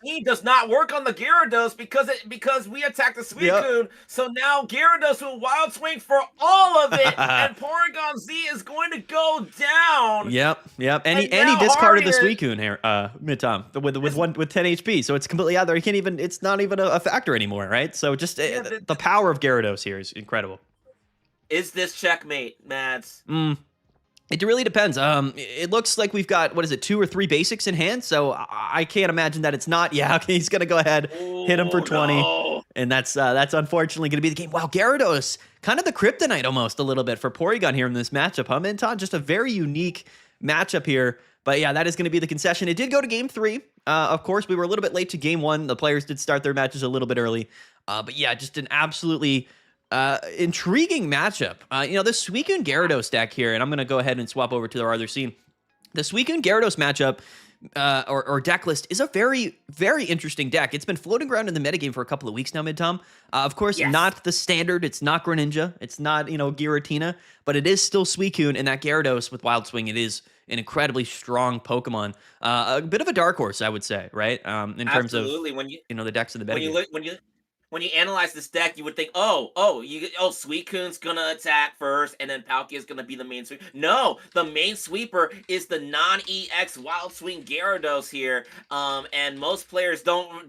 beam does not work on the Gyarados because we attacked the Suicune. Yep. So now Gyarados will Wild Swing for all of it, and Porygon Z is going to go down. Yep. And he discarded the Suicune here, mid-tom with 10 HP. So it's completely out there. He can't even. It's not even a factor anymore, right? So just the power of Gyarados here is incredible. Is this checkmate, Mads? It really depends. It looks like we've got, 2 or 3 basics in hand, so I can't imagine that it's not. Yeah, okay, he's gonna go ahead, hit him for 20, no. And that's unfortunately gonna be the game. Wow, Gyarados, kind of the kryptonite almost a little bit for Porygon here in this matchup, huh, Minton? Just a very unique matchup here. But yeah, that is going to be the concession. It did go to game 3. Of course, we were a little bit late to game 1. The players did start their matches a little bit early. But yeah, just an absolutely intriguing matchup. This Suicune Gyarados deck here, and I'm going to go ahead and swap over to our other scene. The Suicune Gyarados matchup or deck list is a very, very interesting deck. It's been floating around in the metagame for a couple of weeks now, Mid-Tom. Of course, yes. Not the standard. It's not Greninja. It's not, Giratina, but it is still Suicune, and that Gyarados with Wild Swing, it is an incredibly strong Pokemon. A bit of a dark horse, I would say, right? In terms of, when the decks in the metagame. When you analyze this deck, you would think, Suicune's gonna attack first, and then Palkia's gonna be the main sweeper. No, the main sweeper is the non-EX Wild Swing Gyarados here, and most players don't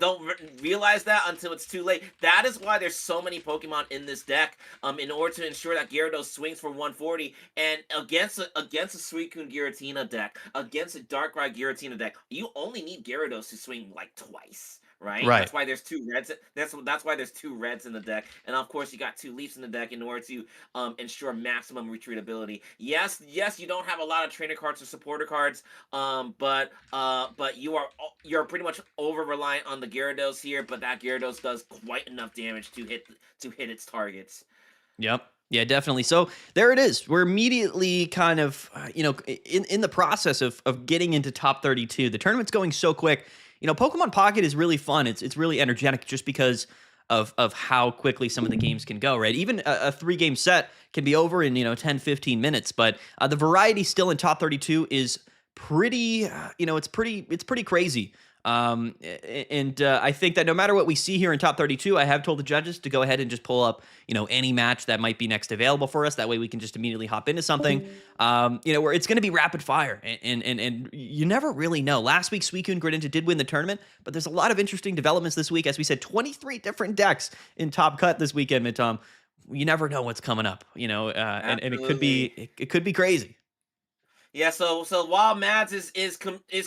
realize that until it's too late. That is why there's so many Pokemon in this deck, in order to ensure that Gyarados swings for 140, and against a Suicune Giratina deck, against a Darkrai Giratina deck, you only need Gyarados to swing like twice. right? Right. That's why there's two reds. That's why there's two reds in the deck, and of course you got two leafs in the deck in order to ensure maximum retreatability. Yes, you don't have a lot of trainer cards or supporter cards, but you're pretty much over reliant on the Gyarados here. But that Gyarados does quite enough damage to hit its targets. Yep. Yeah, definitely. So there it is. We're immediately kind of, in the process of getting into top 32. The tournament's going so quick. Pokemon Pocket is really fun. It's really energetic just because of how quickly some of the games can go, right? Even a 3-game set can be over in, 10, 15 minutes. But the variety still in top 32 is pretty, it's pretty crazy. And I think that no matter what we see here in top 32, I have told the judges to go ahead and just pull up, any match that might be next available for us. That way we can just immediately hop into something, where it's going to be rapid fire. And you never really know. Last week, Suicune and Greninja did win the tournament, but there's a lot of interesting developments this week. As we said, 23 different decks in Top Cut this weekend, Mid-Tom. You never know what's coming up, and it could be crazy. Yeah, so while Mads is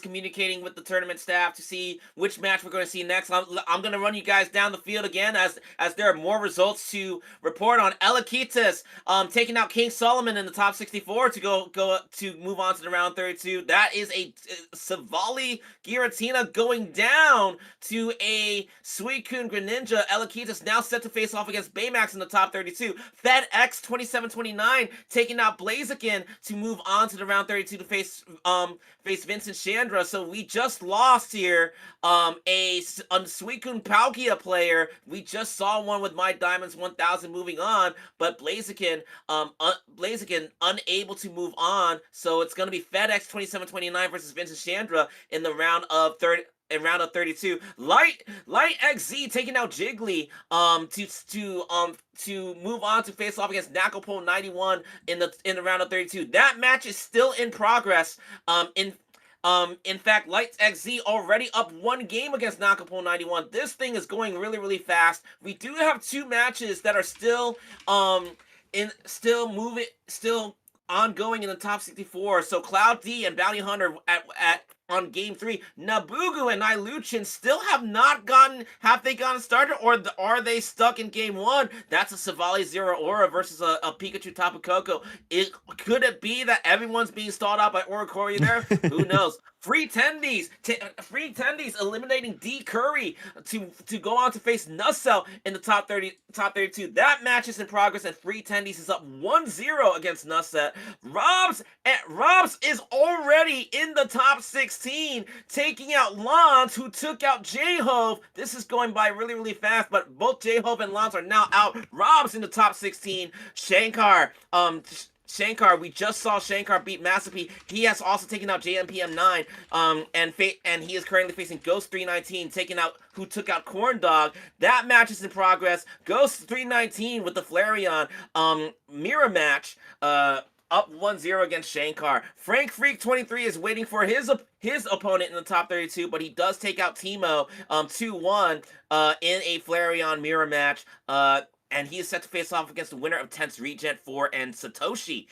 communicating with the tournament staff to see which match we're going to see next, I'm going to run you guys down the field again as there are more results to report on. Elakitas taking out King Solomon in the top 64 to go to move on to the round 32. That is a Savali Giratina going down to a Suicune Greninja. Elakitas now set to face off against Baymax in the top 32. FedX 2729 taking out Blaziken to move on to the round 32 to face Vincent Chandra. So we just lost here a Suicune Palkia player. We just saw one with My Diamonds 1000 moving on, but Blaziken unable to move on. So it's going to be FedX 2729 versus Vincent Chandra in the round of 32. Light XZ taking out Jiggly to move on to face off against Nakapole 91 in the round of 32. That match is still in progress. In fact, Light XZ already up 1 game against Nakapole 91. This thing is going really, really fast. We do have 2 matches that are still ongoing in the top 64. So Cloud D and Bounty Hunter at on game 3. Nabugu and Niluchin still have they gotten started, or are they stuck in game 1? That's a Savali Zero Aura versus a Pikachu Tapu Koko. Could it be that everyone's being stalled out by Oricorio there? Who knows? Free Tendies eliminating D Curry to go on to face Nussel in the top 32. That match is in progress, and Free Tendies is up 1-0 against Nussel. Robs is already in the top 16, taking out Lance, who took out J-Hove. This is going by really, really fast, but both J-Hove and Lance are now out. Rob's in the top 16. Shankar, we just saw Shankar beat Massipe. He has also taken out JMPM9, and he is currently facing Ghost 319, who took out Corn Dog. That match is in progress. Ghost 319 with the Flareon mirror match, up 1-0 against Shankar. Frank Freak 23 is waiting for his opponent in the top 32, but he does take out Timo 2-1 in a Flareon mirror match. And he is set to face off against the winner of Tense Regent 4 and Satoshi.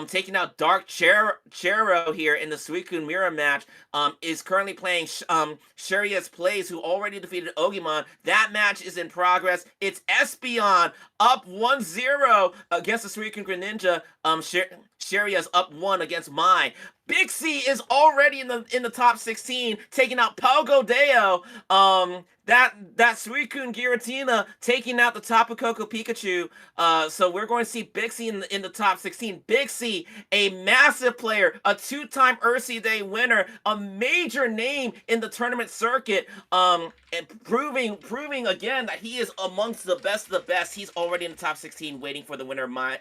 Taking out Dark Chero here in the Suicune Mirror match, is currently playing Sharia's Plays, who already defeated Ogimon. That match is in progress. It's Espeon up 1-0 against the Suicune Greninja. Sharia's up 1 against Mai. Bixie is already in the top 16, taking out Pogo Deo. That Suicune Giratina taking out the Tapu Koko Pikachu. So we're going to see Bixie in the top 16. Bixie, a massive player, a 2-time Ursi Day winner, a major name in the tournament circuit, and proving again that he is amongst the best of the best. He's already in the top 16, waiting for the winner of Mai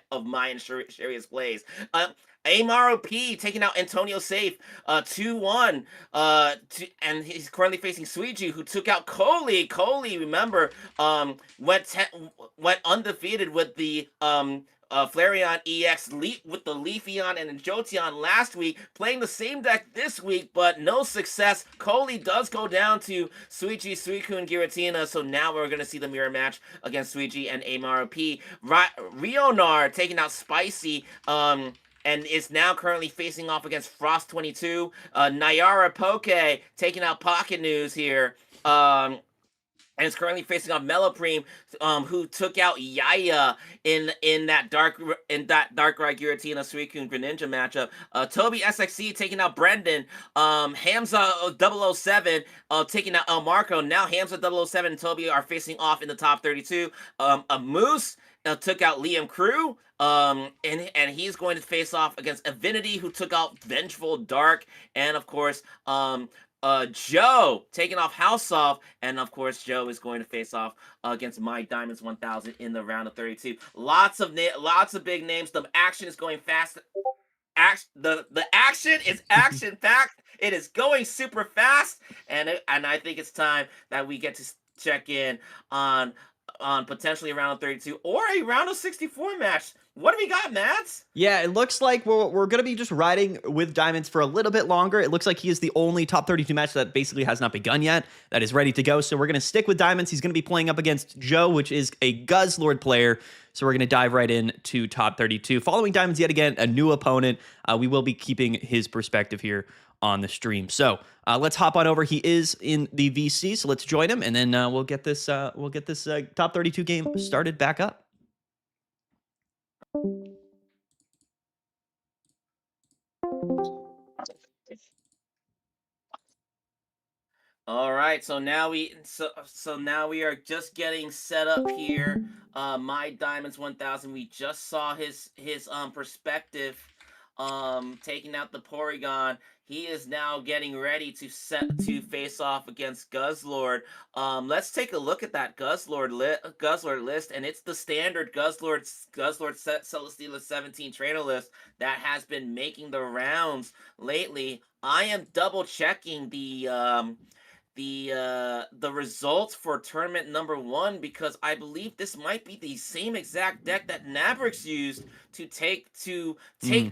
and Sharia's Plays. Amaro P taking out Antonio Safe 2-1, and he's currently facing Suiju, who took out Coley. Coley, remember, went undefeated with the Flareon EX with the Leafeon and Jolteon last week, playing the same deck this week, but no success. Coley does go down to Suicune Giratina, so now we're going to see the mirror match against Suigi and Amaro P. Rionar taking out Spicy, and is now currently facing off against Frost 22. Nayara Poke taking out Pocket News here. And is currently facing off Melopreme, who took out Yaya in that dark Ride Giratina Suicune Greninja matchup. Toby SXC taking out Brendan. Hamza 007 taking out El Marco. Now Hamza 007 and Toby are facing off in the top 32. A Moose took out Liam Crew. And he's going to face off against Avinity, who took out Vengeful Dark, and of course, Joe taking off House Off, and of course Joe is going to face off against My Diamonds 1000 in the round of 32. Lots of big names. The action is going fast. The action is action packed. It is going super fast, and I think it's time that we get to check in on potentially a round of 32 or a round of 64 match. What do we got, Mads? Yeah, it looks like we're going to be just riding with Diamonds for a little bit longer. It looks like he is the only top 32 match that basically has not begun yet, that is ready to go. So we're going to stick with Diamonds. He's going to be playing up against Joe, which is a Guzzlord player. So we're going to dive right into top 32. Following Diamonds yet again, a new opponent. We will be keeping his perspective here on the stream. So let's hop on over. He is in the VC, so let's join him, and then we'll get this top 32 game started back up. All right, so now we are just getting set up here. My Diamonds 1000. We just saw his perspective, taking out the Porygon. He is now getting ready to face off against Guzzlord. Let's take a look at that Guzzlord list, and it's the standard Guzzlord Celesteela 17 trainer list that has been making the rounds lately. I am double checking the results for tournament number 1, because I believe this might be the same exact deck that Nabrix used to take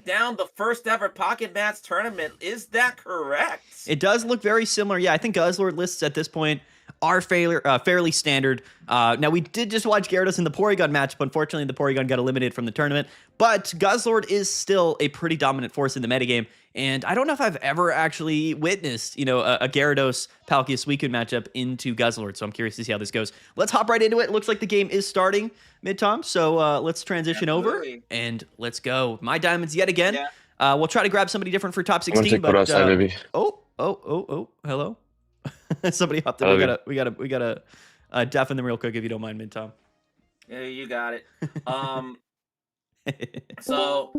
down the first ever Pocket Mats tournament. Is that correct? It does look very similar. Yeah, I think Guzzlord lists at this point are fairly standard. Now, we did just watch Gyarados in the Porygon match, but unfortunately the Porygon got eliminated from the tournament. But Guzzlord is still a pretty dominant force in the metagame, and I don't know if I've ever actually witnessed, a Gyarados Palkia Suicune matchup into Guzzlord, so I'm curious to see how this goes. Let's hop right into it. Looks like the game is starting, Mid-Tom, so let's transition over, and let's go. My Diamonds yet again. Yeah. We'll try to grab somebody different for top 16, but outside, baby. Oh, hello. Somebody hopped in. We gotta deafen them real quick if you don't mind, Mid-Tom. Yeah, you got it. So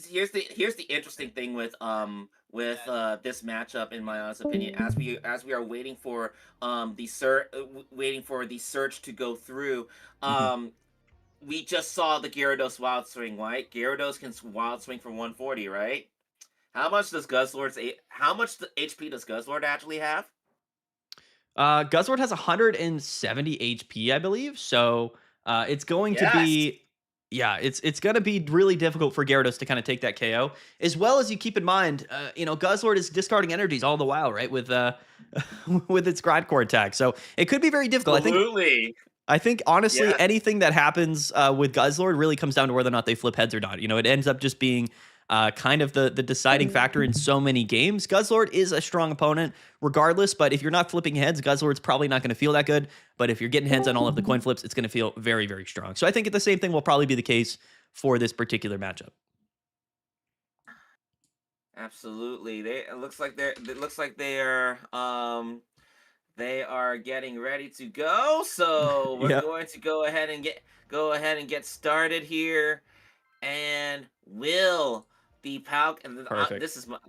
here's the interesting thing with this matchup, in my honest opinion, as we are waiting for the search to go through. We just saw the Gyarados Wild Swing, right? Gyarados can Wild Swing for 140, right? How much HP does Guzzlord actually have? Guzzlord has 170 HP, I believe. So it's going to be, it's going to be really difficult for Gyarados to kind of take that KO. As well as you keep in mind, Guzzlord is discarding energies all the while, right? With with its Grindcore attack. So it could be very difficult. Absolutely. I think honestly, anything that happens with Guzzlord really comes down to whether or not they flip heads or not. It ends up just being kind of the deciding factor in so many games. Guzzlord is a strong opponent regardless, but if you're not flipping heads, Guzzlord's probably not going to feel that good. But if you're getting heads on all of the coin flips, it's going to feel very, very strong. So I think the same thing will probably be the case for this particular matchup. Absolutely. It looks like they are getting ready to go. So we're going to go ahead and get started here. And will the Perfect.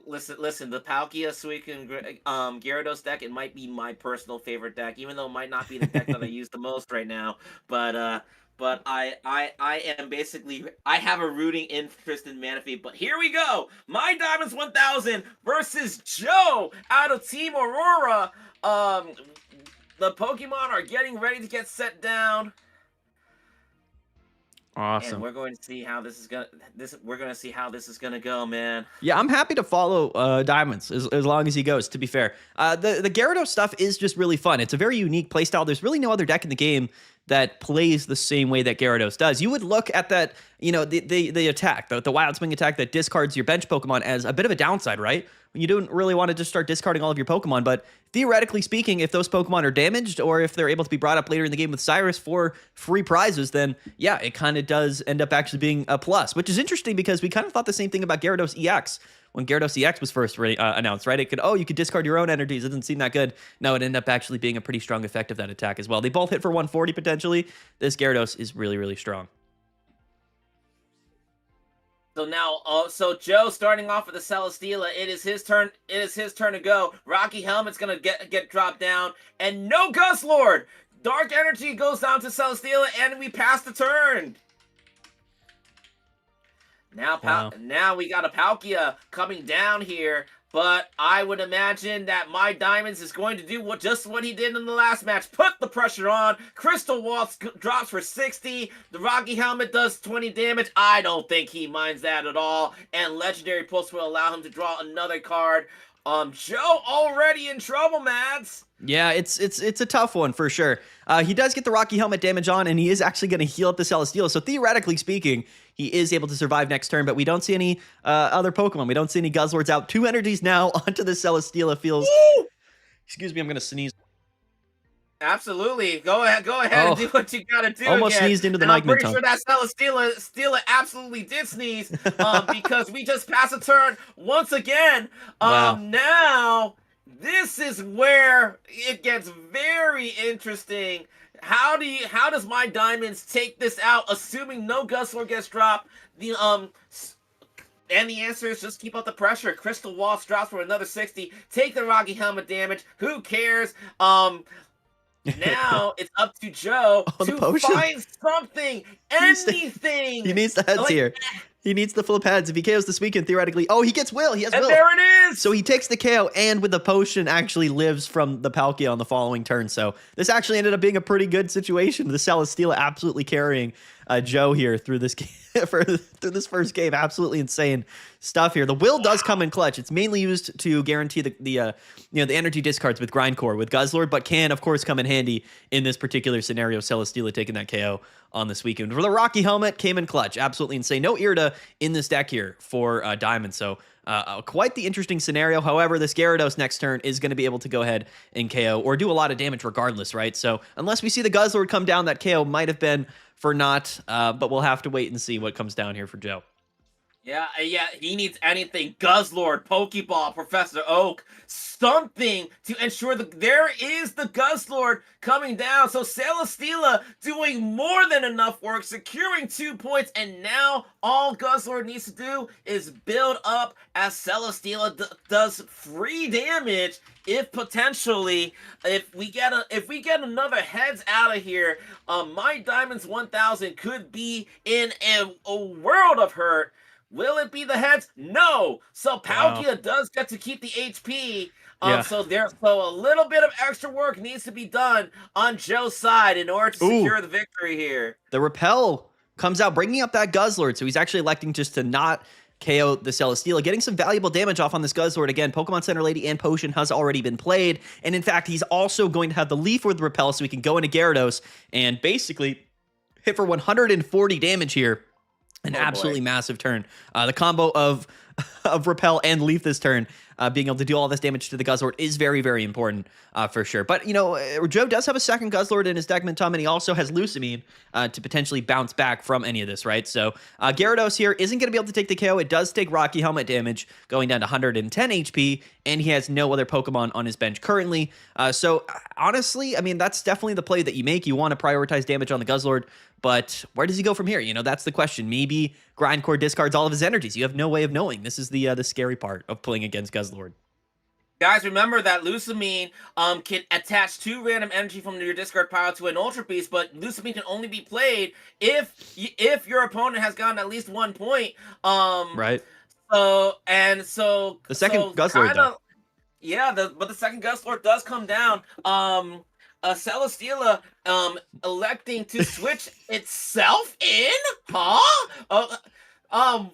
Listen, the Palkia Suicune Gyarados deck, it might be my personal favorite deck, even though it might not be the deck that I use the most right now. But I am basically, I have a rooting interest in Massipe. But here we go. My Diamonds 1000 versus Joe out of Team Aurora. The Pokemon are getting ready to get set down. Awesome. And we're going to see how this is gonna go, man. Yeah, I'm happy to follow Diamonds as long as he goes, to be fair. The Gyarados stuff is just really fun. It's a very unique playstyle. There's really no other deck in the game that plays the same way that Gyarados does. You would look at that, the attack, the Wild Swing attack that discards your bench Pokemon as a bit of a downside, right? You don't really want to just start discarding all of your Pokemon, but theoretically speaking, if those Pokemon are damaged or if they're able to be brought up later in the game with Cyrus for free prizes, then yeah, it kind of does end up actually being a plus, which is interesting because we kind of thought the same thing about Gyarados EX when Gyarados EX was first announced, right? You could discard your own energies. It didn't seem that good. No, it ended up actually being a pretty strong effect of that attack as well. They both hit for 140 potentially. This Gyarados is really, really strong. So now, so Joe starting off with the Celesteela. It is his turn. It is his turn to go. Rocky Helmet's gonna get dropped down, and no Guzzlord. Dark Energy goes down to Celesteela, and we pass the turn. Now, now we got a Palkia coming down here, but I would imagine that My Diamonds is going to do just what he did in the last match. Put the pressure on. Crystal Waltz drops for 60. The Rocky Helmet does 20 damage. I don't think he minds that at all. And Legendary Pulse will allow him to draw another card. Joe already in trouble, Mads. Yeah, it's a tough one for sure. He does get the Rocky Helmet damage on, and he is actually going to heal up the Celesteela. So theoretically speaking, he is able to survive next turn, but we don't see any other Pokemon. We don't see any Guzzlords out. 2 energies now onto the Celesteela. Feels... Woo! Excuse me, I'm going to sneeze. Absolutely. Go ahead and do what you gotta do. Almost again. sneezed into the and mic. I'm pretty sure that Celesteela absolutely did sneeze because we just passed a turn once again. Wow. Now, this is where it gets very interesting. How does My Diamonds take this out, assuming no Guzzlord gets dropped? And the answer is just keep up the pressure. Crystal Waltz drops for another 60. Take the Rocky Helmet damage. Who cares? Now it's up to Joe to find something, anything. He needs the heads here. He needs the flip heads. If he KOs this weekend, theoretically, he gets Will. He has Will. And there it is. So he takes the KO, and with the potion, actually lives from the Palkia on the following turn. So this actually ended up being a pretty good situation. The Celesteela absolutely carrying Joe here through this game, through this first game. Absolutely insane stuff here. The Will does come in clutch. It's mainly used to guarantee the energy discards with Grindcore with Guzzlord, but can of course come in handy in this particular scenario. Celesteela taking that KO on this weekend. For the Rocky Helmet, came in clutch. Absolutely insane. No Irida in this deck here for Diamond. So quite the interesting scenario. However, this Gyarados next turn is going to be able to go ahead and KO or do a lot of damage regardless, right? So unless we see the Guzzlord come down, that KO might have been for naught, but we'll have to wait and see what comes down here for Joe. Yeah, he needs anything. Guzzlord, Pokeball, Professor Oak, something to ensure that there is the Guzzlord coming down. So Celesteela doing more than enough work, securing 2 points, and now all Guzzlord needs to do is build up as Celesteela does free damage. If we get another heads out of here, My Diamonds 1000 could be in a world of hurt. Will it be the heads? No. So Palkia does get to keep the HP. So a little bit of extra work needs to be done on Joe's side in order to secure the victory here. The Repel comes out, bringing up that Guzzlord. So he's actually electing just to not KO the Celesteela, getting some valuable damage off on this Guzzlord. Again, Pokemon Center Lady and Potion has already been played. And in fact, he's also going to have the Leaf with Repel so he can go into Gyarados and basically hit for 140 damage here. An absolutely massive turn. The combo of Repel and Leaf this turn, being able to do all this damage to the Guzzlord is very, very important for sure. But, Joe does have a second Guzzlord in his deck, and he also has Lucamine to potentially bounce back from any of this, right? So Gyarados here isn't going to be able to take the KO. It does take Rocky Helmet damage, going down to 110 HP, and he has no other Pokemon on his bench currently. So honestly, that's definitely the play that you make. You want to prioritize damage on the Guzzlord, but where does he go from here? That's the question. Maybe Grindcore discards all of his energies. You have no way of knowing. This is the scary part of playing against Guzzlord. Guys, remember that Lucamine can attach 2 random energy from your discard pile to an Ultra Beast, but Lucamine can only be played if your opponent has gotten at least 1 point. Right. So the second Guzzlord, though. Yeah, but the second Guzzlord does come down. Celesteela electing to switch itself in? Huh?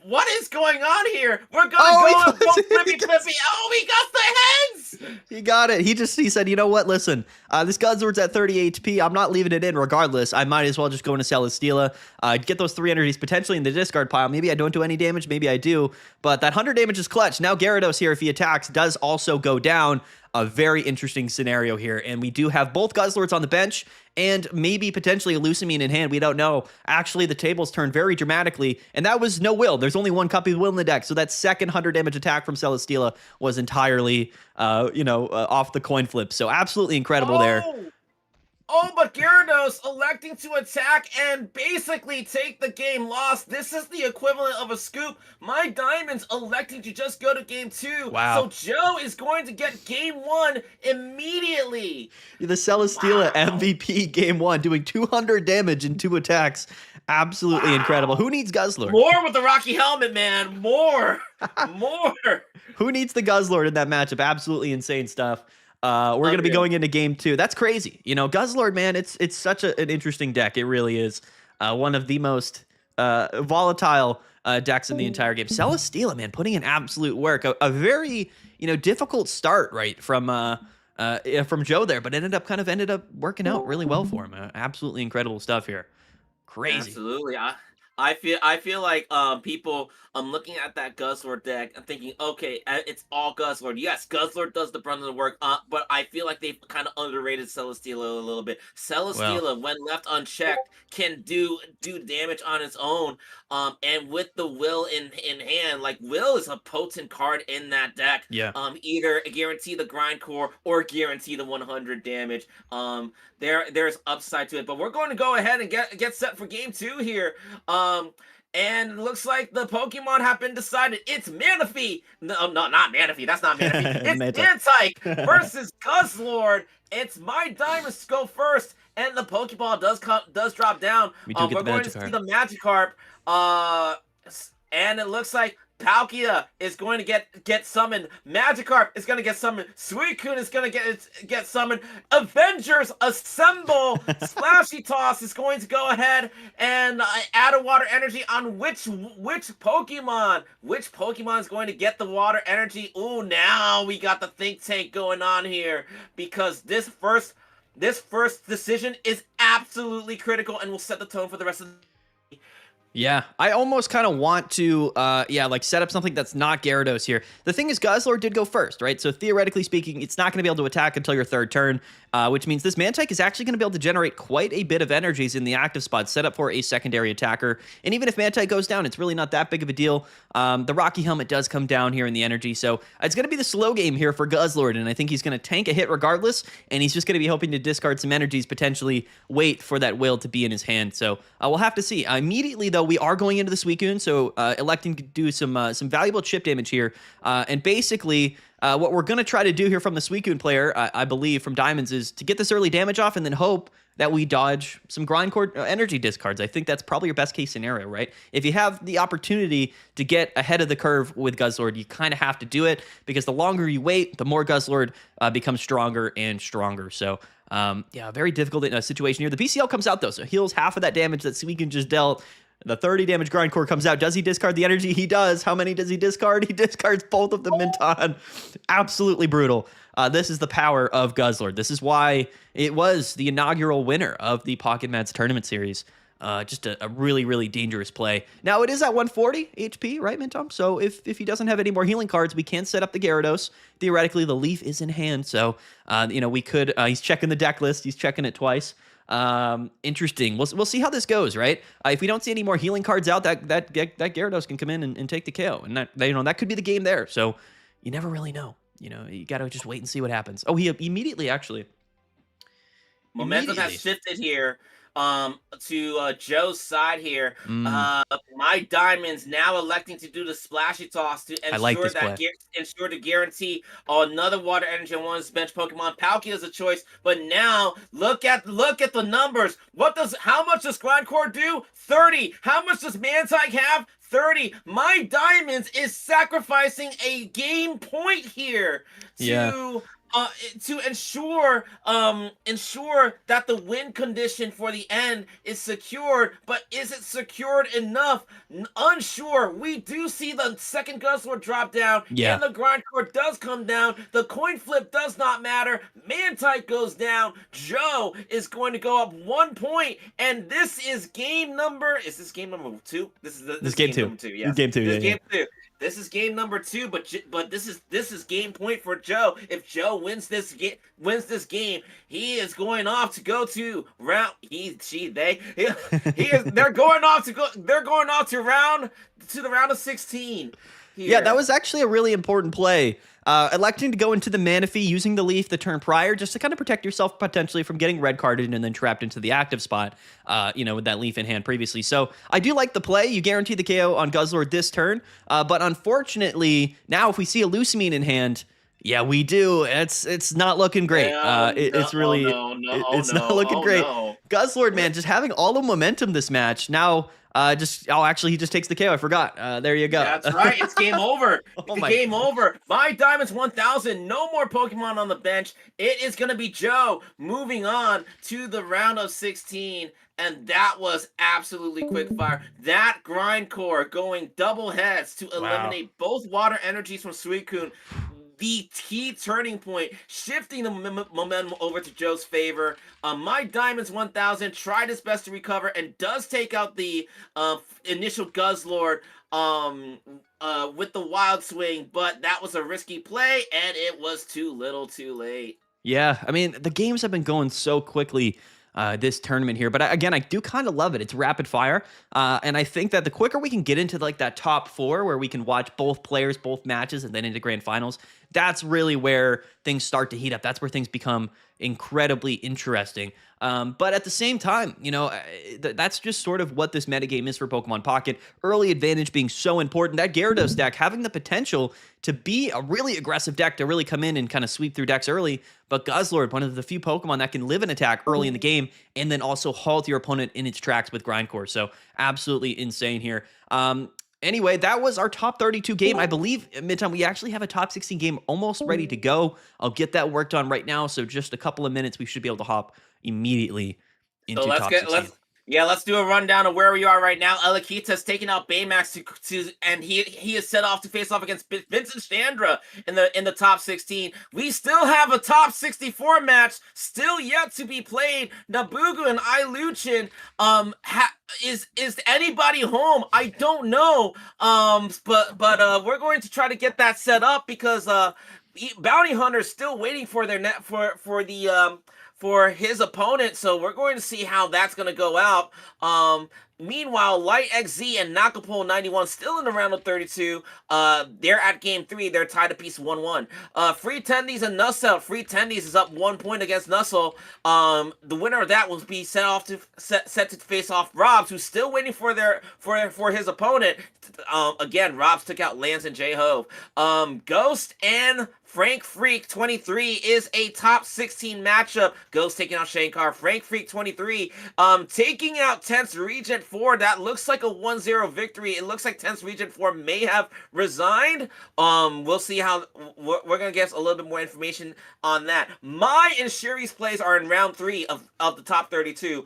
What is going on here? We're gonna go Flippy Flippy. Oh, we got the heads! He got it. He said, you know what? Listen, this Guzzlord's at 30 HP. I'm not leaving it in regardless. I might as well just go into Celesteela, get those 3 energies potentially in the discard pile. Maybe I don't do any damage. Maybe I do. But that 100 damage is clutch. Now Gyarados here, if he attacks, does also go down. A very interesting scenario here. And we do have both Guzzlords on the bench and maybe potentially a Lusamine in hand. We don't know. Actually, the tables turned very dramatically, and that was no Will. There's only one copy of Will in the deck, so that second 100 damage attack from Celesteela was entirely, off the coin flip. So absolutely incredible there. Oh, but Gyarados electing to attack and basically take the game lost. This is the equivalent of a scoop. My Diamonds electing to just go to game 2. Wow. So Joe is going to get game 1 immediately. The Celesteela MVP game 1 doing 200 damage in 2 attacks. Absolutely incredible. Who needs Guzzlord? More with the Rocky Helmet, man. More. More. Who needs the Guzzlord in that matchup? Absolutely insane stuff. We're going to be going into game 2. That's crazy. Guzzlord, man, it's such an interesting deck. It really is. One of the most volatile decks in the entire game. Celesteela, man, putting in absolute work. A very, difficult start, right, from Joe there, but ended up working out really well for him. Absolutely incredible stuff here. Crazy. Absolutely. I feel like people looking at that Guzzlord deck and thinking, okay, it's all Guzzlord. Yes, Guzzlord does the brunt of the work, but I feel like they've kind of underrated Celesteela a little bit. Celesteela, when left unchecked, can do damage on its own. And with the Will in hand, like Will is a potent card in that deck. Yeah. Either guarantee the grind core or guarantee the 100 damage. There's upside to it, but we're going to go ahead and get set for game 2 here. And it looks like the Pokemon have been decided. It's Massipe. No, not Massipe. That's not Massipe. It's Mantike versus Guzzlord. It's my Diamonds to go first, and the Pokeball does drop down. We're going to see the Magikarp. And it looks like Palkia is going to get summoned. Magikarp is going to get summoned. Suicune is going to get summoned. Avengers assemble. Splashy Toss is going to go ahead and add a water energy on which Pokemon? Which Pokemon is going to get the water energy? Ooh, now we got the think tank going on here, because this first decision is absolutely critical and will set the tone for the rest of the. Yeah, I almost kind of want to, set up something that's not Gyarados here. The thing is, Guzzlord did go first, right? So theoretically speaking, it's not going to be able to attack until your 3rd turn, which means this Mantike is actually going to be able to generate quite a bit of energies in the active spot, set up for a secondary attacker. And even if Mantike goes down, it's really not that big of a deal. The Rocky Helmet does come down here in the energy, so it's going to be the slow game here for Guzzlord, and I think he's going to tank a hit regardless, and he's just going to be hoping to discard some energies, potentially wait for that Will to be in his hand. So we'll have to see. Immediately, though, we are going into the Suicune, so electing to do some valuable chip damage here. And basically, what we're going to try to do here from the Suicune player, I believe, from Diamonds, is to get this early damage off and then hope that we dodge some grindcore energy discards. I think that's probably your best case scenario, right? If you have the opportunity to get ahead of the curve with Guzzlord, you kind of have to do it, because the longer you wait, the more Guzzlord becomes stronger and stronger. So, very difficult situation here. The PCL comes out, though, so heals half of that damage that Suicune just dealt. The 30 damage grindcore comes out. Does he discard the energy? He does. How many does he discard? He discards both of them in time. Absolutely brutal. This is the power of Guzzlord. This is why it was the inaugural winner of the Pocket Mats tournament series. Just a really, really dangerous play. Now, it is at 140 HP, right, Mintom? So if he doesn't have any more healing cards, we can set up the Gyarados. Theoretically, the Leaf is in hand, so, we could... he's checking the deck list. He's checking it twice. Interesting. We'll see how this goes, right? If we don't see any more healing cards out, that Gyarados can come in and take the KO, and that could be the game there. So you never really know. You got to just wait and see what happens. Oh, he immediately Momentum has shifted here to Joe's side here. My Diamonds now electing to do the Splashy Toss to ensure to guarantee another water energy on one's bench Pokemon. Palkia is a choice, but now look at the numbers. How much does Grindcore do? 30. How much does Mantike have? 30. My Diamonds is sacrificing a game point here Yeah. to to ensure that the win condition for the end is secured. But is it secured enough? Unsure. We do see the second Guzzler drop down, Yeah. and the grindcore does come down. The coin flip does not matter. Mantite goes down. Joe is going to go up 1 point, and this is game number. Is this game number 2? This This is game game 2. number 2. This Yes, is game 2. this Yeah. is game 2. This is game number 2, but this is game point for Joe. If Joe wins this game, he is going off to go to round. They're going off to go. They're going off to the round of 16. Here. Yeah, that was actually a really important play. Electing to go into the Massipe, using the leaf the turn prior, just to kind of protect yourself potentially from getting red carded and then trapped into the active spot, with that leaf in hand previously. So I do like the play. You guarantee the KO on Guzzlord this turn. But unfortunately, now if we see a Lusamine in hand, yeah, we do. It's not looking great. It's really it's not looking great. No. Guzzlord, man, just having all the momentum this match. Now actually he just takes the KO. I forgot. There you go. That's right. It's game over. Oh It's game over. My Diamonds 1000. No more Pokemon on the bench. It is going to be Joe moving on to the round of 16. And that was absolutely quick fire. That grindcore going double heads to eliminate both water energies from Suicune. The key turning point, shifting the momentum over to Joe's favor. My Diamonds 1000 tried his best to recover and does take out the initial Guzzlord with the Wild Swing, but that was a risky play, and it was too little too late. Yeah, I mean, the games have been going so quickly this tournament here, but again, I do kind of love it. It's rapid fire, and I think that the quicker we can get into like that top 4 where we can watch both players, both matches, and then into grand finals, that's really where things start to heat up. That's where things become incredibly interesting. But at the same time, that's just sort of what this metagame is for Pokemon Pocket. Early advantage being so important. That Gyarados deck having the potential to be a really aggressive deck to really come in and kind of sweep through decks early. But Guzzlord, one of the few Pokemon that can live an attack early in the game and then also halt your opponent in its tracks with Grindcore. So absolutely insane here. Anyway, that was our top 32 game. I believe, Midtime, we actually have a top 16 game almost ready to go. I'll get that worked on right now. So just a couple of minutes, we should be able to hop immediately into top 16. Let's do a rundown of where we are right now. Elekita's taking out Baymax and he is set off to face off against Vincent Chandra in the top 16. We still have a top 64 match still yet to be played. Nabugu and Iluchin. Is anybody home? I don't know. But we're going to try to get that set up because Bounty Hunter is still waiting for their net for his opponent, so we're going to see how that's going to go out. Meanwhile, Light XZ and Nakapole 91 still in the round of 32. They're at game 3. They're tied apiece 1-1. Free Tendies and Nussel. Free Tendies is up 1 point against Nussel. The winner of that will be set to face off Robs, who's still waiting for his opponent. Again, Robs took out Lance and J-Hove. Ghost and Frank Freak 23 is a top 16 matchup. Ghost taking out Shankar. Frank Freak 23 taking out Tense Regent 4. That looks like a 1-0 victory. It looks like Tense Regent 4 may have resigned. We'll see how we're going to get a little bit more information on that. My and Sherry's plays are in round 3 of the top 32.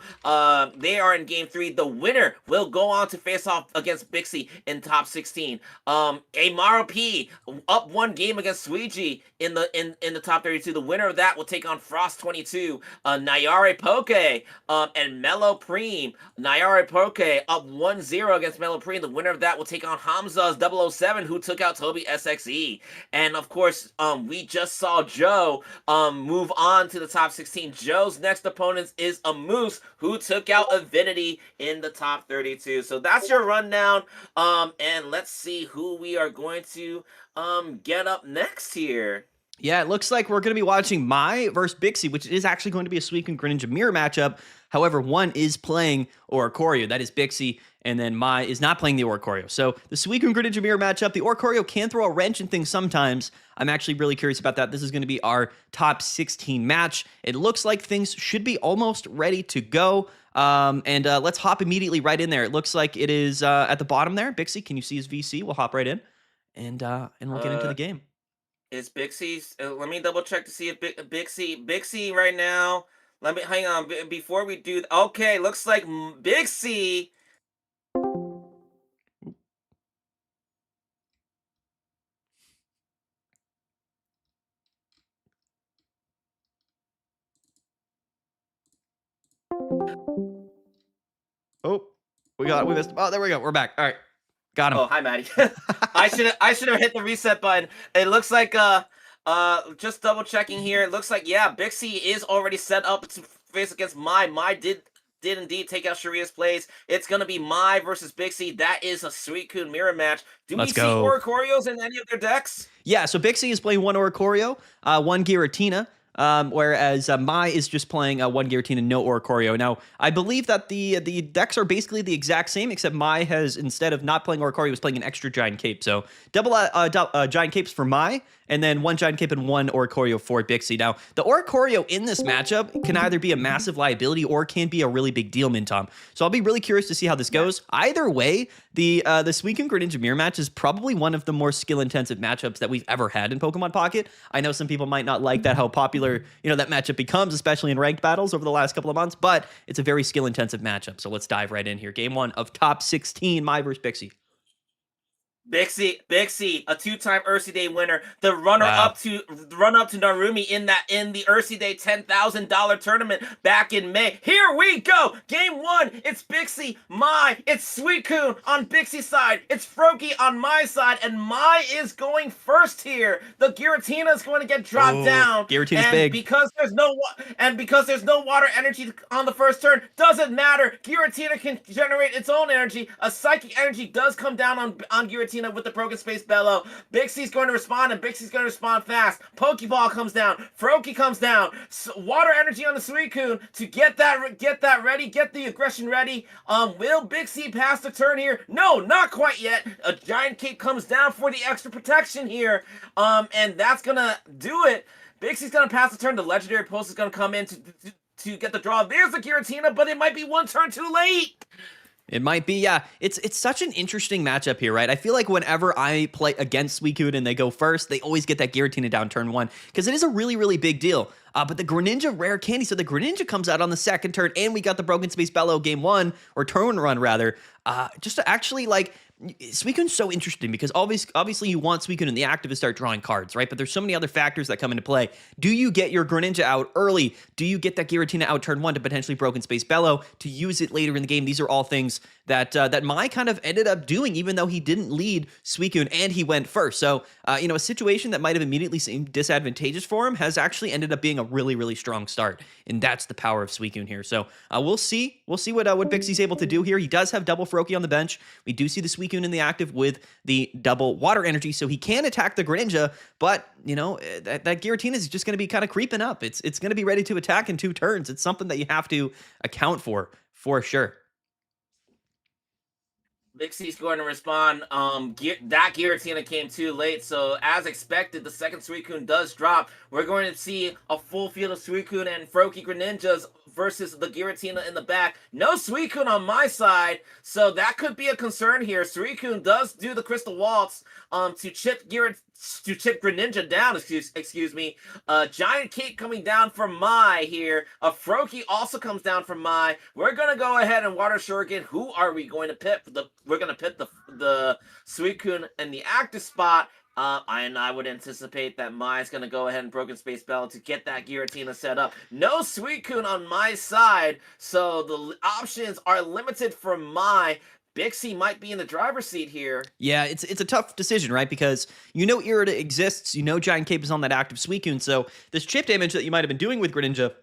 They are in game 3. The winner will go on to face off against Bixie in top 16. Amaro P up 1 game against Suiji in the top 32. The winner of that will take on Frost 22, Nayare Poke, and Mellow Preem. Nayare Poke up 1-0 against Mellow Preem. The winner of that will take on Hamza's 007, who took out Toby SXE. And of course, we just saw Joe move on to the top 16. Joe's next opponent is a Moose, who took out Avidity in the top 32. So that's your rundown. And let's see who we are going to get up next here. Yeah, it looks like we're going to be watching Mai versus Bixie, which is actually going to be a Suicune Greninja mirror matchup. However, one is playing Oricorio, that is Bixie, and then Mai is not playing the Oricorio. So the Suicune Greninja mirror matchup, the Oricorio can throw a wrench in things sometimes. I'm actually really curious about that. This is going to be our top 16 match. It looks like things should be almost ready to go. And let's hop immediately right in there. It looks like it is at the bottom there. Bixie, can you see his VC? We'll hop right in, and we'll get into the Uh, game. is Bixie's? Let me double check to see if Bixie right now. Let me hang on before we do. Okay, looks like Bixie. Oh, we missed. Oh, there we go. We're back. All right, got him. Oh, hi, Maddie. I should have hit the reset button. It looks like just double checking here. It looks like yeah, Bixie is already set up to face against Mai. Mai did indeed take out Sharia's plays. It's gonna be Mai versus Bixie. That is a Suicune mirror match. Do we Let's see go. Oricorios in any of their decks? Yeah, so Bixie is playing one Oricorio, one Giratina, whereas Mai is just playing one Giratina, no Oricorio. Now, I believe that the decks are basically the exact same, except Mai has, instead of not playing Oricorio, is playing an extra Giant Cape. So double Giant Capes for Mai, and then one Giant Cape and one Oricorio for Bixie. Now, the Oricorio in this matchup can either be a massive liability or can be a really big deal, Mintom. So I'll be really curious to see how this goes. Either way, the Suicune Greninja mirror match is probably one of the more skill-intensive matchups that we've ever had in Pokemon Pocket. I know some people might not like that, how popular that matchup becomes, especially in ranked battles over the last couple of months, but it's a very skill-intensive matchup. So let's dive right in here. Game 1 of top 16, Mai versus Bixie. Bixie, a two-time Ursi Day winner, the runner Wow. up to Narumi in the Ursi Day $10,000 tournament back in May. Here we go, game 1. It's Bixie, Mai, it's Suicune on Bixie's side, it's Froakie on my side, and Mai is going first here. The Giratina is going to get dropped down, Giratina's and big. because there's no water energy on the first turn, doesn't matter. Giratina can generate its own energy. A psychic energy does come down on Giratina with the Broken Space Bellow. Bixie's going to respond, and Bixie's going to respond fast. Pokeball comes down. Froakie comes down. Water energy on the Suicune to get that ready, get the aggression ready. Will Bixie pass the turn here? No, not quite yet. A Giant Cape comes down for the extra protection here. And that's gonna do it. Bixie's gonna pass the turn. The Legendary Pulse is gonna come in to get the draw. There's the Giratina, but it might be one turn too late. It might be, yeah. It's such an interesting matchup here, right? I feel like whenever I play against Suicune and they go first, they always get that Giratina down turn 1, because it is a really, really big deal. But the Greninja rare candy, so the Greninja comes out on the second turn, and we got the Broken Space Bellow game 1, or turn run rather, just to actually, like, Suicune's so interesting because obviously you want Suicune in the active to start drawing cards, right? But there's so many other factors that come into play. Do you get your Greninja out early? Do you get that Giratina out turn 1 to potentially Broken Space Bellow to use it later in the game? These are all things that Mai kind of ended up doing, even though he didn't lead Suicune and he went first. So, a situation that might have immediately seemed disadvantageous for him has actually ended up being a really, really strong start. And that's the power of Suicune here. So we'll see. We'll see what Bixie's able to do here. He does have double Froakie on the bench. We do see the Suicune in the active with the double water energy, so he can attack the Greninja, but that Giratina is just going to be kind of creeping up. It's going to be ready to attack in 2 turns. It's something that you have to account for sure. Bixie's going to respond. That Giratina came too late, so as expected, the second Suicune does drop. We're going to see a full field of Suicune and Froakie Greninjas versus the Giratina in the back. No Suicune on my side, so that could be a concern here. Suicune does do the Crystal Waltz to chip Greninja down, excuse me. Giant Cape coming down from Mai here. A Froakie also comes down from Mai. We're gonna go ahead and Water Shuriken. Who are we going to pick? We're gonna pick the Suicune in the active spot. And I would anticipate that Mai's going to go ahead and Broken Space Bell to get that Giratina set up. No Suicune on my side, so the options are limited for Mai. Bixie might be in the driver's seat here. Yeah, it's a tough decision, right? Because Irida exists, Giant Cape is on that active Suicune, so this chip damage that you might have been doing with Greninja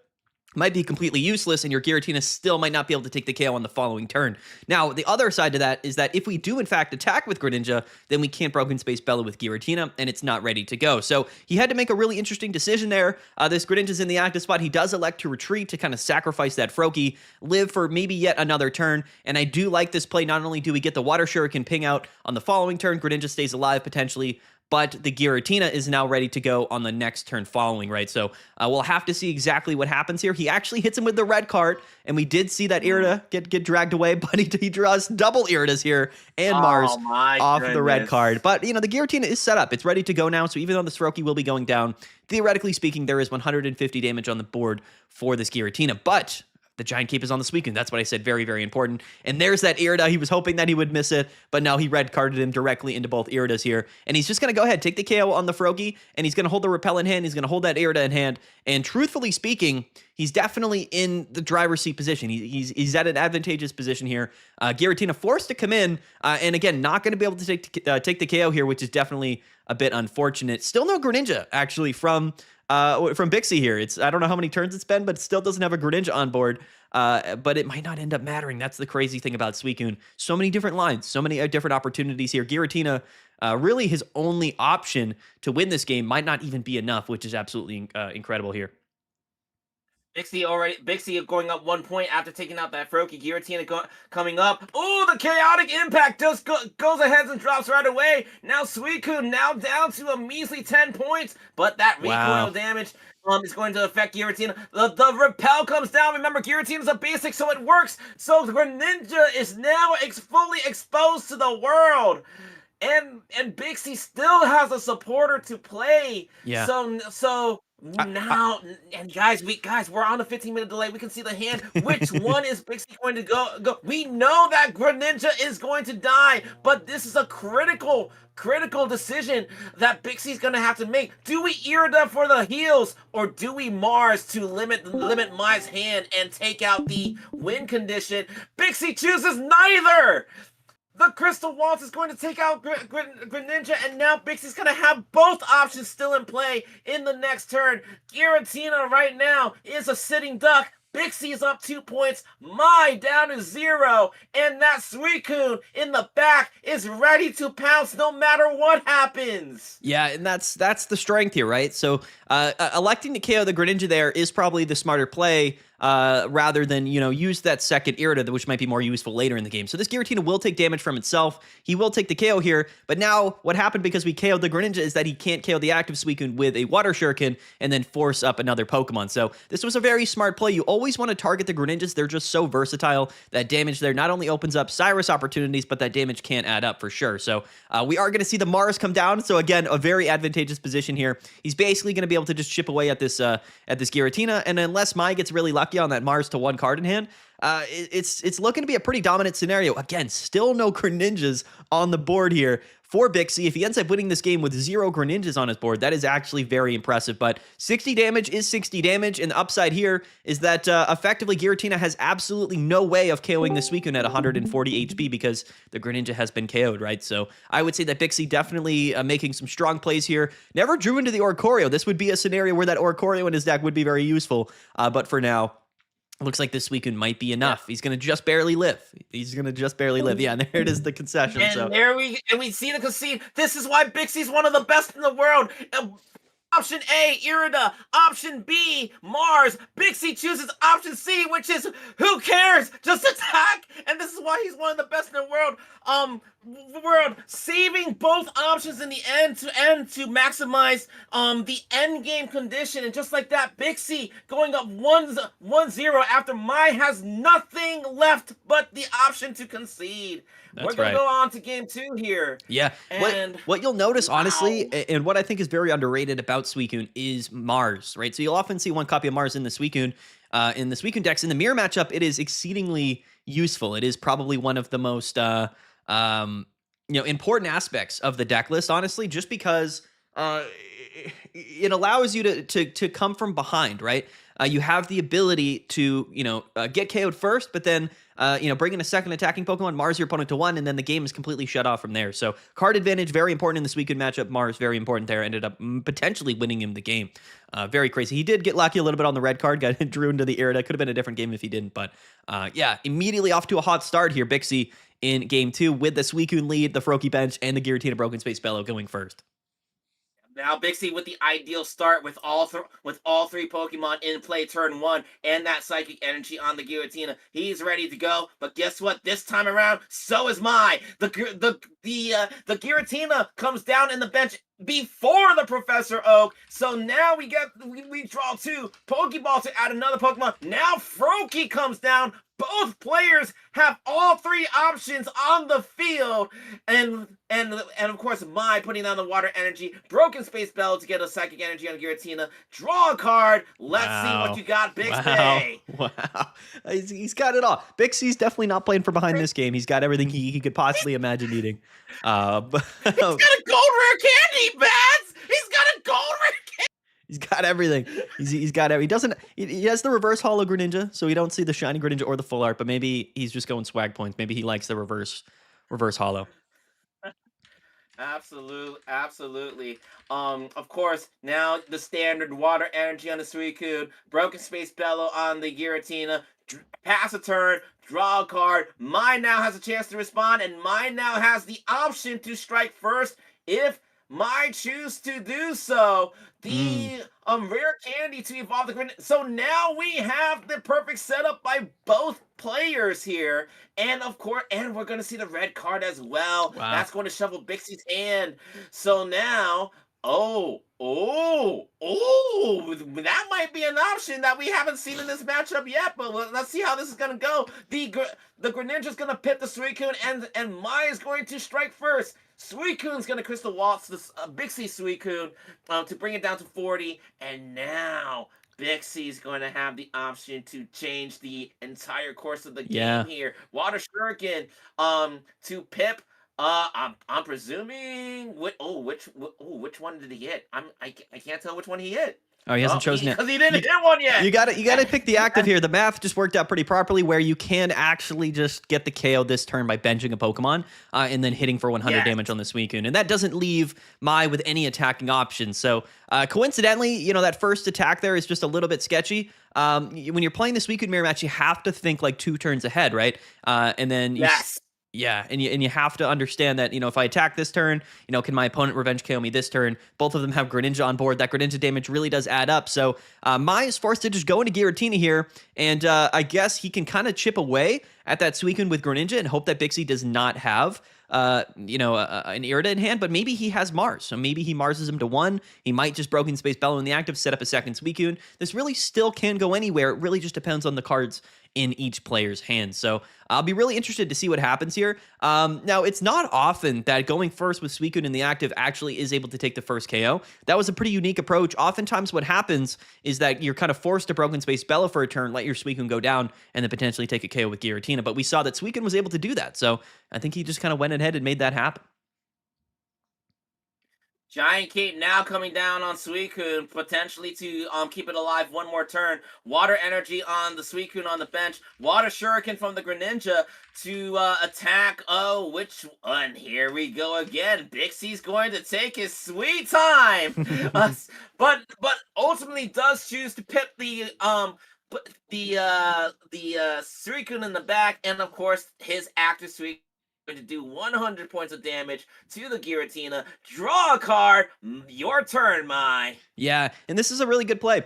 might be completely useless, and your Giratina still might not be able to take the KO on the following turn. Now, the other side to that is that if we do, in fact, attack with Greninja, then we can't Broken Space Bellow with Giratina, and it's not ready to go. So he had to make a really interesting decision there. This Greninja's in the active spot. He does elect to retreat to kind of sacrifice that Froakie, live for maybe yet another turn, and I do like this play. Not only do we get the Water Shuriken ping out on the following turn, Greninja stays alive potentially, but the Giratina is now ready to go on the next turn following, right? So we'll have to see exactly what happens here. He actually hits him with the red card, and we did see that Irida get dragged away, but he draws double Iridas here and Mars Oh my off goodness. the red card. But, the Giratina is set up. It's ready to go now, so even though the Soroki will be going down, theoretically speaking, there is 150 damage on the board for this Giratina. But the Giant Cape is on the Suicune. That's what I said. Very, very important. And there's that Irida. He was hoping that he would miss it, but now he red carded him directly into both Iridas here. And he's just going to go ahead, take the KO on the Froakie, and he's going to hold the Repel in hand. He's going to hold that Irida in hand. And truthfully speaking, he's definitely in the driver's seat position. He's at an advantageous position here. Giratina forced to come in, and again, not going to be able to take the KO here, which is definitely a bit unfortunate. Still no Greninja, actually, from Bixie here. I don't know how many turns it's been, but it still doesn't have a Greninja on board. But it might not end up mattering. That's the crazy thing about Suicune. So many different lines, so many different opportunities here. Giratina, really his only option to win this game might not even be enough, which is absolutely incredible here. Bixie going up 1 point after taking out that Froakie. Giratina coming up. Oh, the chaotic impact just goes ahead and drops right away. Now Suicune now down to a measly 10 points, but that recoil damage is going to affect Giratina. The repel comes down. Remember, Giratina's a basic, so it works. So Greninja is now fully exposed to the world. And Bixie still has a supporter to play. Yeah. So now, and guys, we're on a 15-minute delay. We can see the hand. Which one is Bixie going to go? We know that Greninja is going to die, but this is a critical decision that Bixie's going to have to make. Do we Irida for the heals, or do we Mars to limit Mai's hand and take out the win condition? Bixie chooses neither. The Crystal Waltz is going to take out Greninja, and now Bixie's going to have both options still in play in the next turn. Giratina right now is a sitting duck. Bixie is up 2 points. Mai down to 0. And that Suicune in the back is ready to pounce no matter what happens. Yeah, and that's the strength here, right? So electing to KO the Greninja there is probably the smarter play, rather than, use that second Irida, which might be more useful later in the game. So this Giratina will take damage from itself. He will take the KO here, but now what happened because we KO'd the Greninja is that he can't KO the active Suicune with a Water Shuriken and then force up another Pokemon. So this was a very smart play. You always want to target the Greninjas. They're just so versatile. That damage there not only opens up Cyrus opportunities, but that damage can add up for sure. So we are going to see the Mars come down. So again, a very advantageous position here. He's basically going to be able to just chip away at this Giratina, and unless Mai gets really lucky on that Mars to 1 card in hand, it's looking to be a pretty dominant scenario. Again, still no Greninjas on the board here for Bixie. If he ends up winning this game with 0 Greninjas on his board, that is actually very impressive. But 60 damage is 60 damage, and the upside here is that effectively Giratina has absolutely no way of KOing the Suicune at 140 HP because the Greninja has been KO'd, right? So I would say that Bixie definitely making some strong plays here. Never drew into the Oricorio. This would be a scenario where that Oricorio in his deck would be very useful, but for now, looks like this Suicune might be enough. He's going to just barely live. Yeah, and there it is, the concession. And we see the concede. This is why Bixie's one of the best in the world. Option A, Irida. Option B, Mars. Bixie chooses option C, which is, who cares? Just attack. And this is why he's one of the best in the world. Saving both options in the end to maximize the end game condition. And just like that, Bixie going up 1-0 after Mai has nothing left but the option to concede. We're going to go on to game 2 here. Yeah. And what you'll notice, honestly, and what I think is very underrated about Suicune is Mars, right? So you'll often see one copy of Mars in the Suicune decks. In the mirror matchup, it is exceedingly useful. It is probably one of the most important aspects of the deck list, honestly, just because it allows you to come from behind, right? You have the ability to, get KO'd first, but then, bring in a second attacking Pokemon, Mars your opponent to 1, and then the game is completely shut off from there. So card advantage, very important in the Suicune matchup. Mars, very important there. Ended up potentially winning him the game. Very crazy. He did get lucky a little bit on the red card, got drew into the Irida. Could have been a different game if he didn't, but immediately off to a hot start here, Bixie in game 2 with the Suicune lead, the Froakie bench, and the Giratina Broken Space Bellow going first. Now Bixie with the ideal start with all three Pokemon in play turn one and that Psychic Energy on the Giratina. He's ready to go, but guess what? This time around, so is Mai. The Giratina comes down in the bench before the Professor Oak. So now we draw two Pokeball to add another Pokemon. Now Froakie comes down. Both players have all three options on the field, and of course, Mai putting down the Water Energy, Broken Space Bell to get a Psychic Energy on Giratina. Draw a card. Let's see what you got, Bixie. Wow. He's got it all. Bixie's definitely not playing from behind this game. He's got everything he could possibly imagine needing. But he's got a gold rare candy, Bats. He's got a gold rare candy. He's got everything. He's got everything. He has the reverse holo Greninja, so we don't see the shiny Greninja or the full art, but maybe he's just going swag points. Maybe he likes the reverse holo. Absolutely. Of course, now the standard Water Energy on the Suicune, Broken Space Bellow on the Giratina, pass a turn, draw a card. Mine now has a chance to respond, and mine now has the option to strike first if Mai choose to do so. The rare candy to evolve the Greninja. So now we have the perfect setup by both players here. And of course, and we're going to see the red card as well. Wow. That's going to shuffle Bixie's hand. So now, that might be an option that we haven't seen in this matchup yet, but let's see how this is going to go. The Greninja's going to pit the Suicune, and Mai is going to strike first. Suicune's going to Crystal Waltz this Bixie Suicune to bring it down to 40, and now Bixie's going to have the option to change the entire course of the game here. Water Shuriken to Pip. I'm presuming which one did he hit? I can't tell which one he hit. Oh, he hasn't chosen it because he didn't hit one yet. You got to pick the active here. The math just worked out pretty properly, where you can actually just get the KO this turn by benching a Pokemon and then hitting for 100 damage on the Suicune, and that doesn't leave Mai with any attacking options. So coincidentally, that first attack there is just a little bit sketchy. When you're playing the Suicune mirror match, you have to think like 2 turns ahead, right? And then yeah, and you have to understand that, if I attack this turn, can my opponent revenge KO me this turn? Both of them have Greninja on board. That Greninja damage really does add up. So Mai is forced to just go into Giratina here, and I guess he can kind of chip away at that Suicune with Greninja and hope that Bixie does not have an Irida in hand, but maybe he has Mars. So maybe he Marses him to 1. He might just Broken Space Bellow in the active, set up a second Suicune. This really still can go anywhere. It really just depends on the cards in each player's hands. So I'll be really interested to see what happens here. Now, it's not often that going first with Suicune in the active actually is able to take the first KO. That was a pretty unique approach. Oftentimes what happens is that you're kind of forced to Broken Space Bellow for a turn, let your Suicune go down, and then potentially take a KO with Giratina. But we saw that Suicune was able to do that. So I think he just kind of went ahead and made that happen. Giant Cape now coming down on Suicune, potentially to keep it alive one more turn. Water Energy on the Suicune on the bench. Water Shuriken from the Greninja to attack. Oh, which one? Here we go again. Bixie's going to take his sweet time, but ultimately does choose to pip the Suicune in the back, and of course his active Suicune to do 100 points of damage to the Giratina. Draw a card. Your turn, Mai. Yeah, and this is a really good play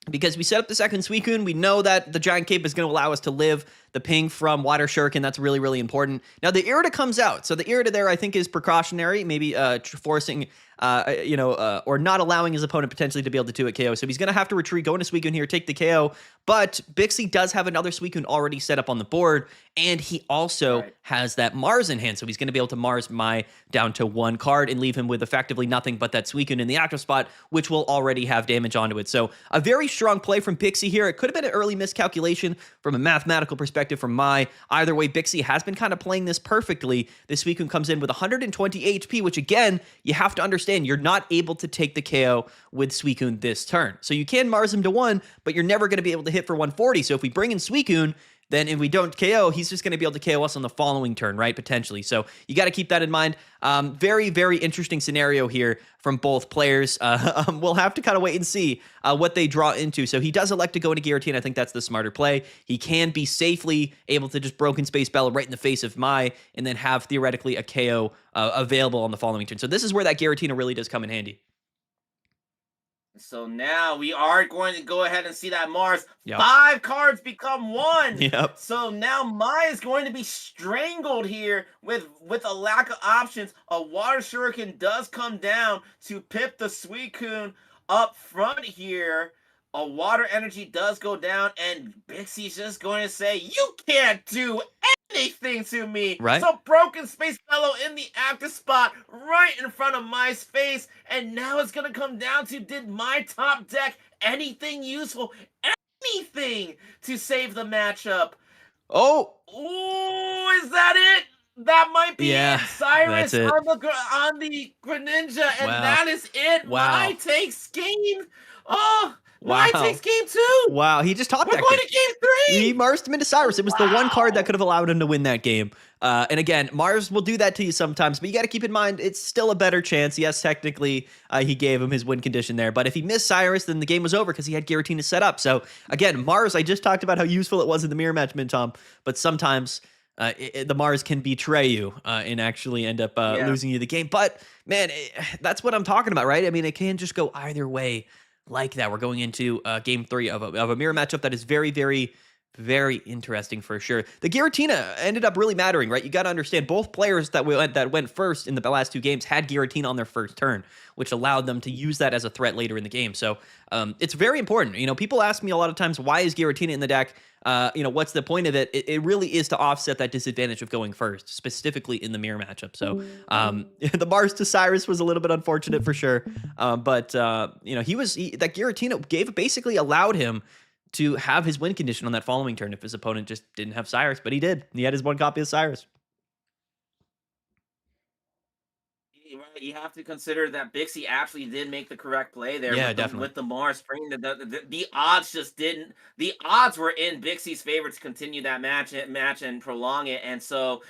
because we set up the second Suicune. We know that the Giant Cape is going to allow us to live the ping from Water Shuriken. That's really, really important. Now, the Irida comes out. So the Irida there, I think, is precautionary, maybe forcing, or not allowing his opponent potentially to be able to do it KO. So he's going to have to retreat, go into Suicune here, take the KO. But Bixie does have another Suicune already set up on the board, and he also has that Mars in hand. So he's going to be able to Mars Mai down to 1 card and leave him with effectively nothing but that Suicune in the active spot, which will already have damage onto it. So a very strong play from Bixie here. It could have been an early miscalculation from a mathematical perspective from Mai. Either way, Bixie has been kind of playing this perfectly. This Suicune comes in with 120 HP, which again, you have to understand, you're not able to take the KO with Suicune this turn. So you can Mars him to 1, but you're never going to be able to hit for 140. So if we bring in Suicune, then if we don't KO, he's just going to be able to KO us on the following turn, right? Potentially. So you got to keep that in mind. Very, very interesting scenario here from both players. We'll have to kind of wait and see what they draw into. So he does elect to go into Giratina. I think that's the smarter play. He can be safely able to just Broken Space Bellow right in the face of Mai and then have theoretically a KO available on the following turn. So this is where that Giratina really does come in handy. So now we are going to go ahead and see that Mars. Yep. 5 cards become 1. Yep. So now Mai is going to be strangled here with a lack of options. A Water Shuriken does come down to pip the Suicune up front here. A Water Energy does go down, and Bixie's just going to say, "You can't do anything to me." Right. So Broken Space Fellow in the active spot right in front of Mai's face. And now it's going to come down to, did my top deck anything useful? Anything to save the matchup? Oh. Ooh, is that it? That might be Yeah, it. Cyrus that's it. on the Greninja, and Wow. that is it. Wow. Mai takes game. Oh, Mai Wow. takes game 2. Wow, he just topped We're that going game. to game 3. He Marsed him into Cyrus. It was the one card that Wow. could have allowed him to win that game. And again, Mars will do that to you sometimes, but you got to keep in mind it's still a better chance. Yes, technically, he gave him his win condition there, but if he missed Cyrus, then the game was over because he had Giratina set up. So again, Mars, I just talked about how useful it was in the mirror match, Mintom, but sometimes the Mars can betray you and actually end up losing you the game. But man, that's what I'm talking about, right? I mean, it can just go either way like that. We're going into game 3 of a mirror matchup that is very, very, very interesting for sure. The Giratina ended up really mattering, right? You got to understand both players that went first in the last 2 games had Giratina on their first turn, which allowed them to use that as a threat later in the game. So it's very important. You know, people ask me a lot of times, why is Giratina in the deck? What's the point of it? It really is to offset that disadvantage of going first, specifically in the mirror matchup. So the Mars to Cyrus was a little bit unfortunate for sure. But that Giratina basically allowed him to have his win condition on that following turn if his opponent just didn't have Cyrus, but he did. He had his 1 copy of Cyrus. You have to consider that Bixie actually did make the correct play there. Yeah, with definitely. with the Mars spring. The odds just didn't. The odds were in Bixie's favor to continue that match and prolong it. And so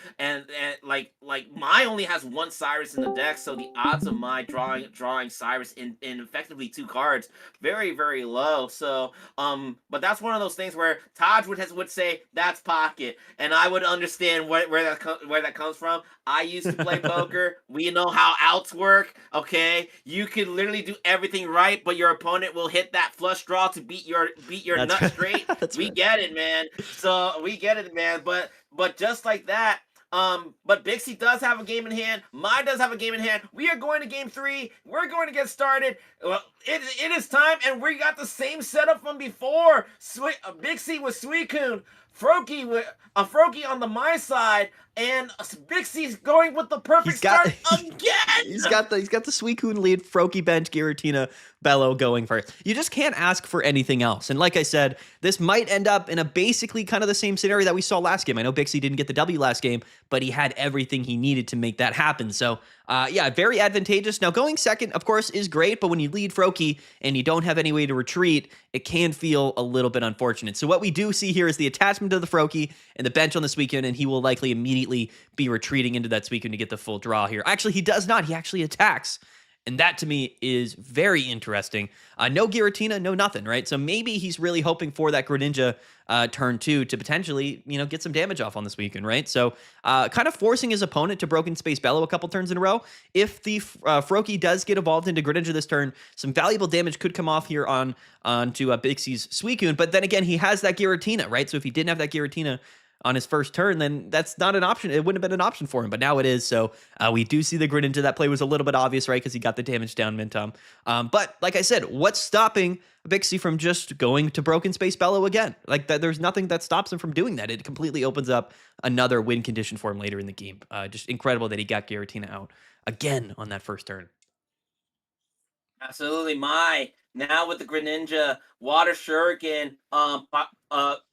like Mai only has 1 Cyrus in the deck, so the odds of Mai drawing Cyrus in effectively 2 cards very, very low. So but that's one of those things where Taj would say that's pocket, and I would understand where that comes from. I used to play poker. We know how outs work, okay? You can literally do everything right, but your opponent will hit that flush draw to beat your That's nut right. straight. That's We right. get it, man. So we get it, man. But just like that, but Bixie does have a game in hand. Mai does have a game in hand. We are going to game 3. We're going to get started. Well, it is time, and we got the same setup from before. Bixie with Suicune, Froakie on the Mai side, and Bixie's going with the perfect start again. He's got the Suicune lead, Froakie bench, Giratina, Bello going first. You just can't ask for anything else. And like I said, this might end up in a basically kind of the same scenario that we saw last game. I know Bixie didn't get the W last game, but he had everything he needed to make that happen. So yeah, very advantageous. Now going second, of course, is great, but when you lead Froakie and you don't have any way to retreat, it can feel a little bit unfortunate. So what we do see here is the attachment to the Froakie and the bench on the Suicune, and he will likely immediately be retreating into that Suicune to get the full draw here. Actually, he does not. He actually attacks. And that to me is very interesting. No Giratina, no nothing, right? So maybe he's really hoping for that Greninja turn 2 to potentially, get some damage off on this weekend, right? So kind of forcing his opponent to Broken Space Bellow a couple turns in a row. If the Froakie does get evolved into Greninja this turn, some valuable damage could come off here onto Bixie's Suicune. But then again, he has that Giratina, right? So if he didn't have that Giratina on his first turn, then that's not an option. It wouldn't have been an option for him, but now it is. So we do see the Greninja. That play was a little bit obvious, right? Because he got the damage down, Mintom. But like I said, what's stopping Bixie from just going to Broken Space Bellow again? Like there's nothing that stops him from doing that. It completely opens up another win condition for him later in the game. Just incredible that he got Giratina out again on that first turn. Absolutely, Mai. Now with the Greninja, Water Shuriken,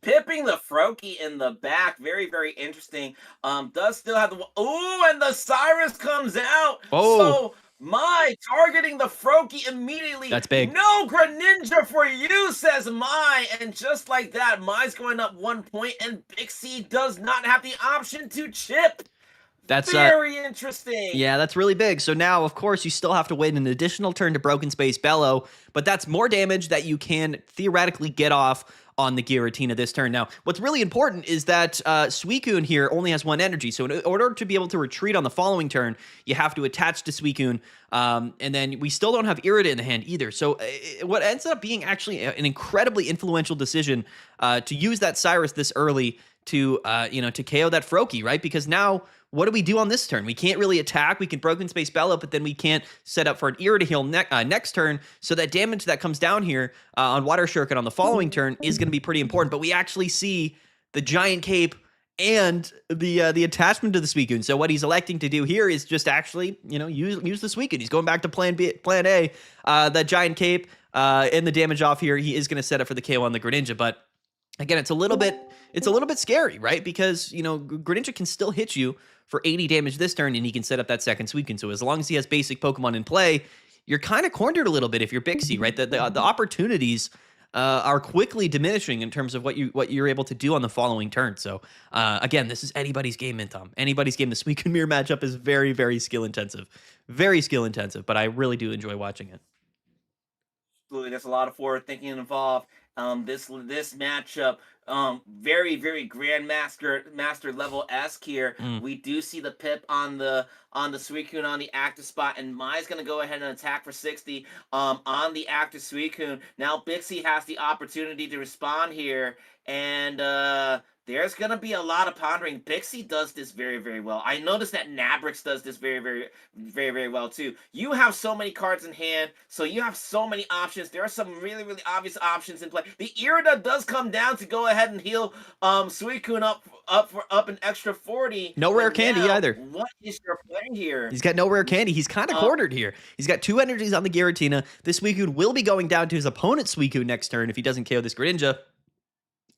pipping the Froakie in the back. Very, very interesting. Does still have the... Ooh, and the Cyrus comes out. Oh. So, Mai targeting the Froakie immediately. That's big. No Greninja for you, says Mai. And just like that, Mai's going up 1 point, and Bixie does not have the option to chip. That's very interesting. Yeah, that's really big. So now, of course, you still have to wait an additional turn to Broken Space Bellow, but that's more damage that you can theoretically get off on the Giratina this turn. Now, what's really important is that Suicune here only has 1 energy. So in order to be able to retreat on the following turn, you have to attach to Suicune. And then we still don't have Irida in the hand either. So what ends up being actually an incredibly influential decision to use that Cyrus this early to to KO that Froakie, right? Because now what do we do on this turn? We can't really attack. We can Broken Space Bella, but then we can't set up for an Irida heal next turn. So that damage that comes down here on Water Shuriken on the following turn is going to be pretty important. But we actually see the Giant Cape and the attachment to the Suicune. So what he's electing to do here is just actually, use the Suicune. He's going back to Plan A. The Giant Cape and the damage off here. He is going to set up for the KO on the Greninja, but again, it's a little bit scary, right? Because Greninja can still hit you for 80 damage this turn, and he can set up that second Suicune. So as long as he has basic Pokemon in play, you're kind of cornered a little bit if you're Bixie, right? The opportunities are quickly diminishing in terms of what you're able to do on the following turn. So again, this is anybody's game, Mintom. Anybody's game. The Suicune Mirror matchup is very, very skill intensive, but I really do enjoy watching it. Absolutely, there's a lot of forward thinking involved. This matchup, very, very master level esque here. We do see the pip on the Suicune on the active spot, and Mai's gonna go ahead and attack for 60 on the active Suicune. Now Bixie has the opportunity to respond here, and there's going to be a lot of pondering. Bixie does this very, very well. I noticed that Nabrix does this very, very, very, very well, too. You have so many cards in hand, so you have so many options. There are some really, really obvious options in play. The Irida does come down to go ahead and heal Suicune up an extra 40. No rare candy either. What is your play here? He's got no rare candy. He's kind of cornered here. He's got 2 energies on the Giratina. This Suicune will be going down to his opponent's Suicune next turn if he doesn't KO this Greninja.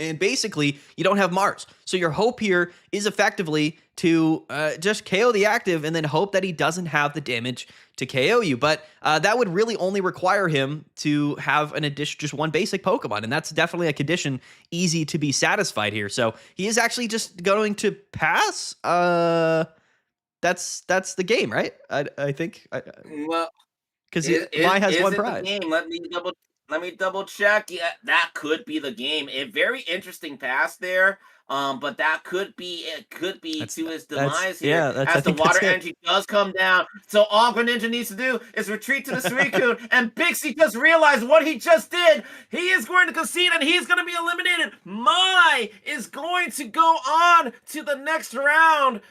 And basically, you don't have Mars. So your hope here is effectively to just KO the active and then hope that he doesn't have the damage to KO you. But that would really only require him to have an addition, just 1 basic Pokemon. And that's definitely a condition easy to be satisfied here. So he is actually just going to pass. That's the game, right? I think. Well, because Mai has 1 prize. Game? Let me double check. Yeah, that could be the game. A very interesting pass there. But that could be to his demise here. Yeah, as the water energy does come down. So all Greninja needs to do is retreat to the Suicune, and Bixie just realized what he just did. He is going to concede, and he's going to be eliminated. Mai is going to go on to the next round.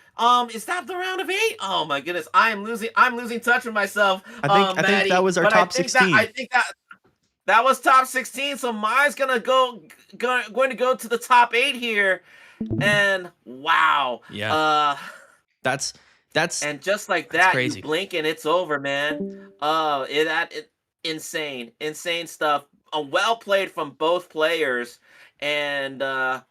Is that the round of 8? Oh my goodness, I'm losing touch with myself. I think that was our top 16. I think that was top 16, so Mai's going to go to the top 8 here. And wow. Yeah. That's and just like that, crazy. You blink and it's over, man. Insane stuff. Well played from both players. And as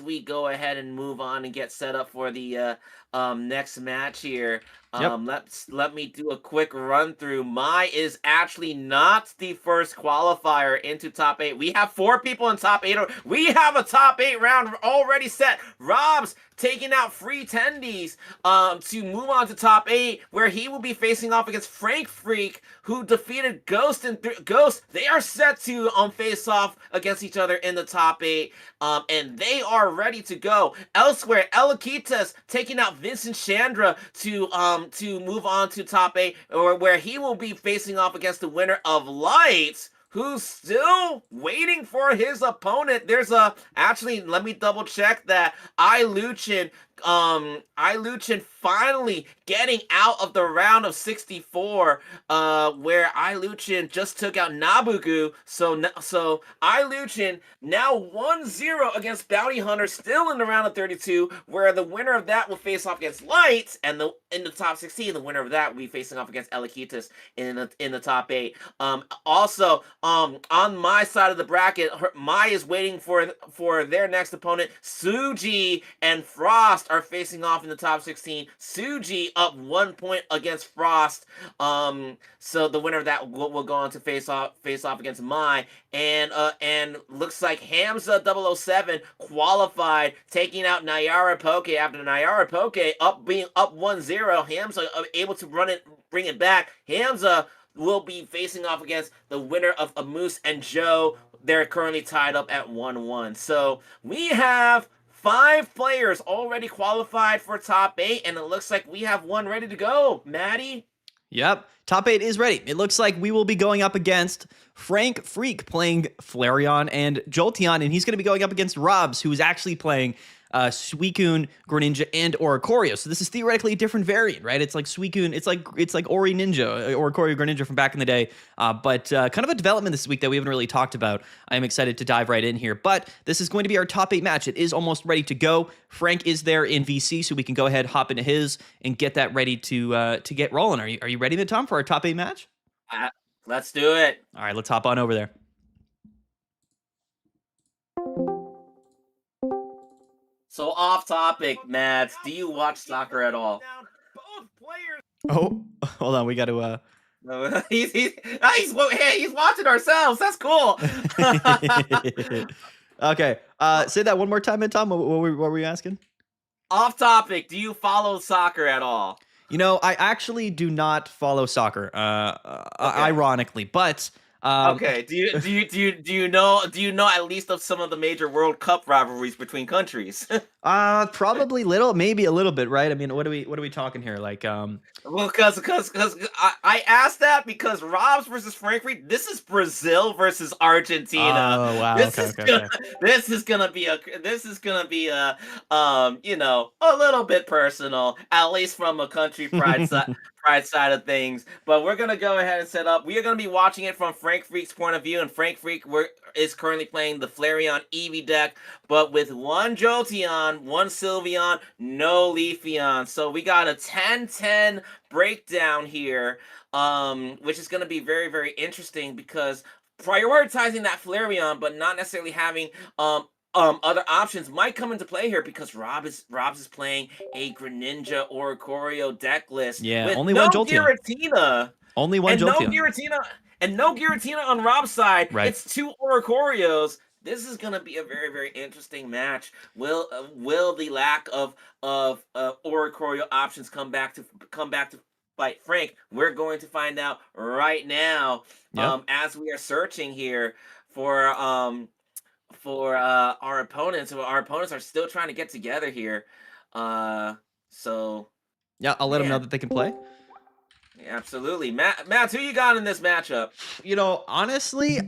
we go ahead and move on and get set up for the next match here, let me do a quick run through. Mai is actually not the first qualifier into top 8. We have 4 people in top 8. We have a top 8 round already set. Rob's taking out Free Tendies to move on to top 8, where he will be facing off against Frank Freak, who defeated Ghost and Ghost. They are set to face off against each other in the top 8, and they are ready to go. Elsewhere, Elakitas taking out Vincent Chandra to move on to top 8, or where he will be facing off against the winner of Light, who's still waiting for his opponent. There's actually, let me double check that. iLuchin finally getting out of the round of 64, where iLuchin just took out Nabugu. So iLuchin now 1-0 against Bounty Hunter, still in the round of 32, where the winner of that will face off against Light, and in the top 16, the winner of that will be facing off against Elakitas in the top 8. Also, on my side of the bracket, Mai is waiting for their next opponent. Suji and Frost are facing off in the top 16. Suji up 1 point against Frost. So the winner of that will go on to face off against Mai. And looks like Hamza 007 qualified, taking out Nayara Poke after Nayara Poke being up 1-0. Hamza able to bring it back. Hamza will be facing off against the winner of a Moose and Joe. They're currently tied up at 1-1. So we have 5 players already qualified for top 8, and it looks like we have one ready to go. Maddie? Yep. Top 8 is ready. It looks like we will be going up against Frank Freak playing Flareon and Jolteon, and he's going to be going up against Robs, who is actually playing Suicune, Greninja, and Oricorio. So this is theoretically a different variant, right? It's like Suicune, it's like Ori Ninja, Oricorio Greninja from back in the day, but kind of a development this week that we haven't really talked about. I'm excited to dive right in here, but this is going to be our top 8 match. It is almost ready to go. Frank is there in VC, so we can go ahead, hop into his, and get that ready to get rolling. Are you ready, Tom, for our top 8 match? Let's do it. All right, let's hop on over there. So off topic, Mads, do you watch soccer at all? Oh, hold on, we got to he's watching ourselves. That's cool. Okay, say that one more time, Tom. What were you asking? Off topic, do you follow soccer at all? You know, I actually do not follow soccer, ironically, but okay. Do you know at least of some of the major World Cup rivalries between countries? Probably maybe a little bit, right? I mean, what are we talking here? Like, well, because I asked that because Robs versus Frank Reed, this is Brazil versus Argentina. Oh wow, this is gonna be a a little bit personal, at least from a country pride side of things. But we're gonna go ahead and set up. We are gonna be watching it from Frank Freak's point of view, and Frank Freak is currently playing the Flareon Eevee deck, but with one Jolteon, one Sylveon, no Leafeon. So we got a 10-10 breakdown here, which is going to be very, very interesting because prioritizing that Flareon, but not necessarily having other options might come into play here because Robs is playing a Greninja Oricorio deck list. Yeah, with only no one Jolteon. Giratina. Only one and Jolteon. No Giratina on Rob's side. Right. It's 2 Oricorios. This is gonna be a very, very interesting match. Will the lack of Oricorio options come back to fight Frank? We're going to find out right now. Yep. As we are searching here for our opponents. Our opponents are still trying to get together here. So yeah, I'll let them know that they can play. Absolutely. Matt, who you got in this matchup? You know, honestly,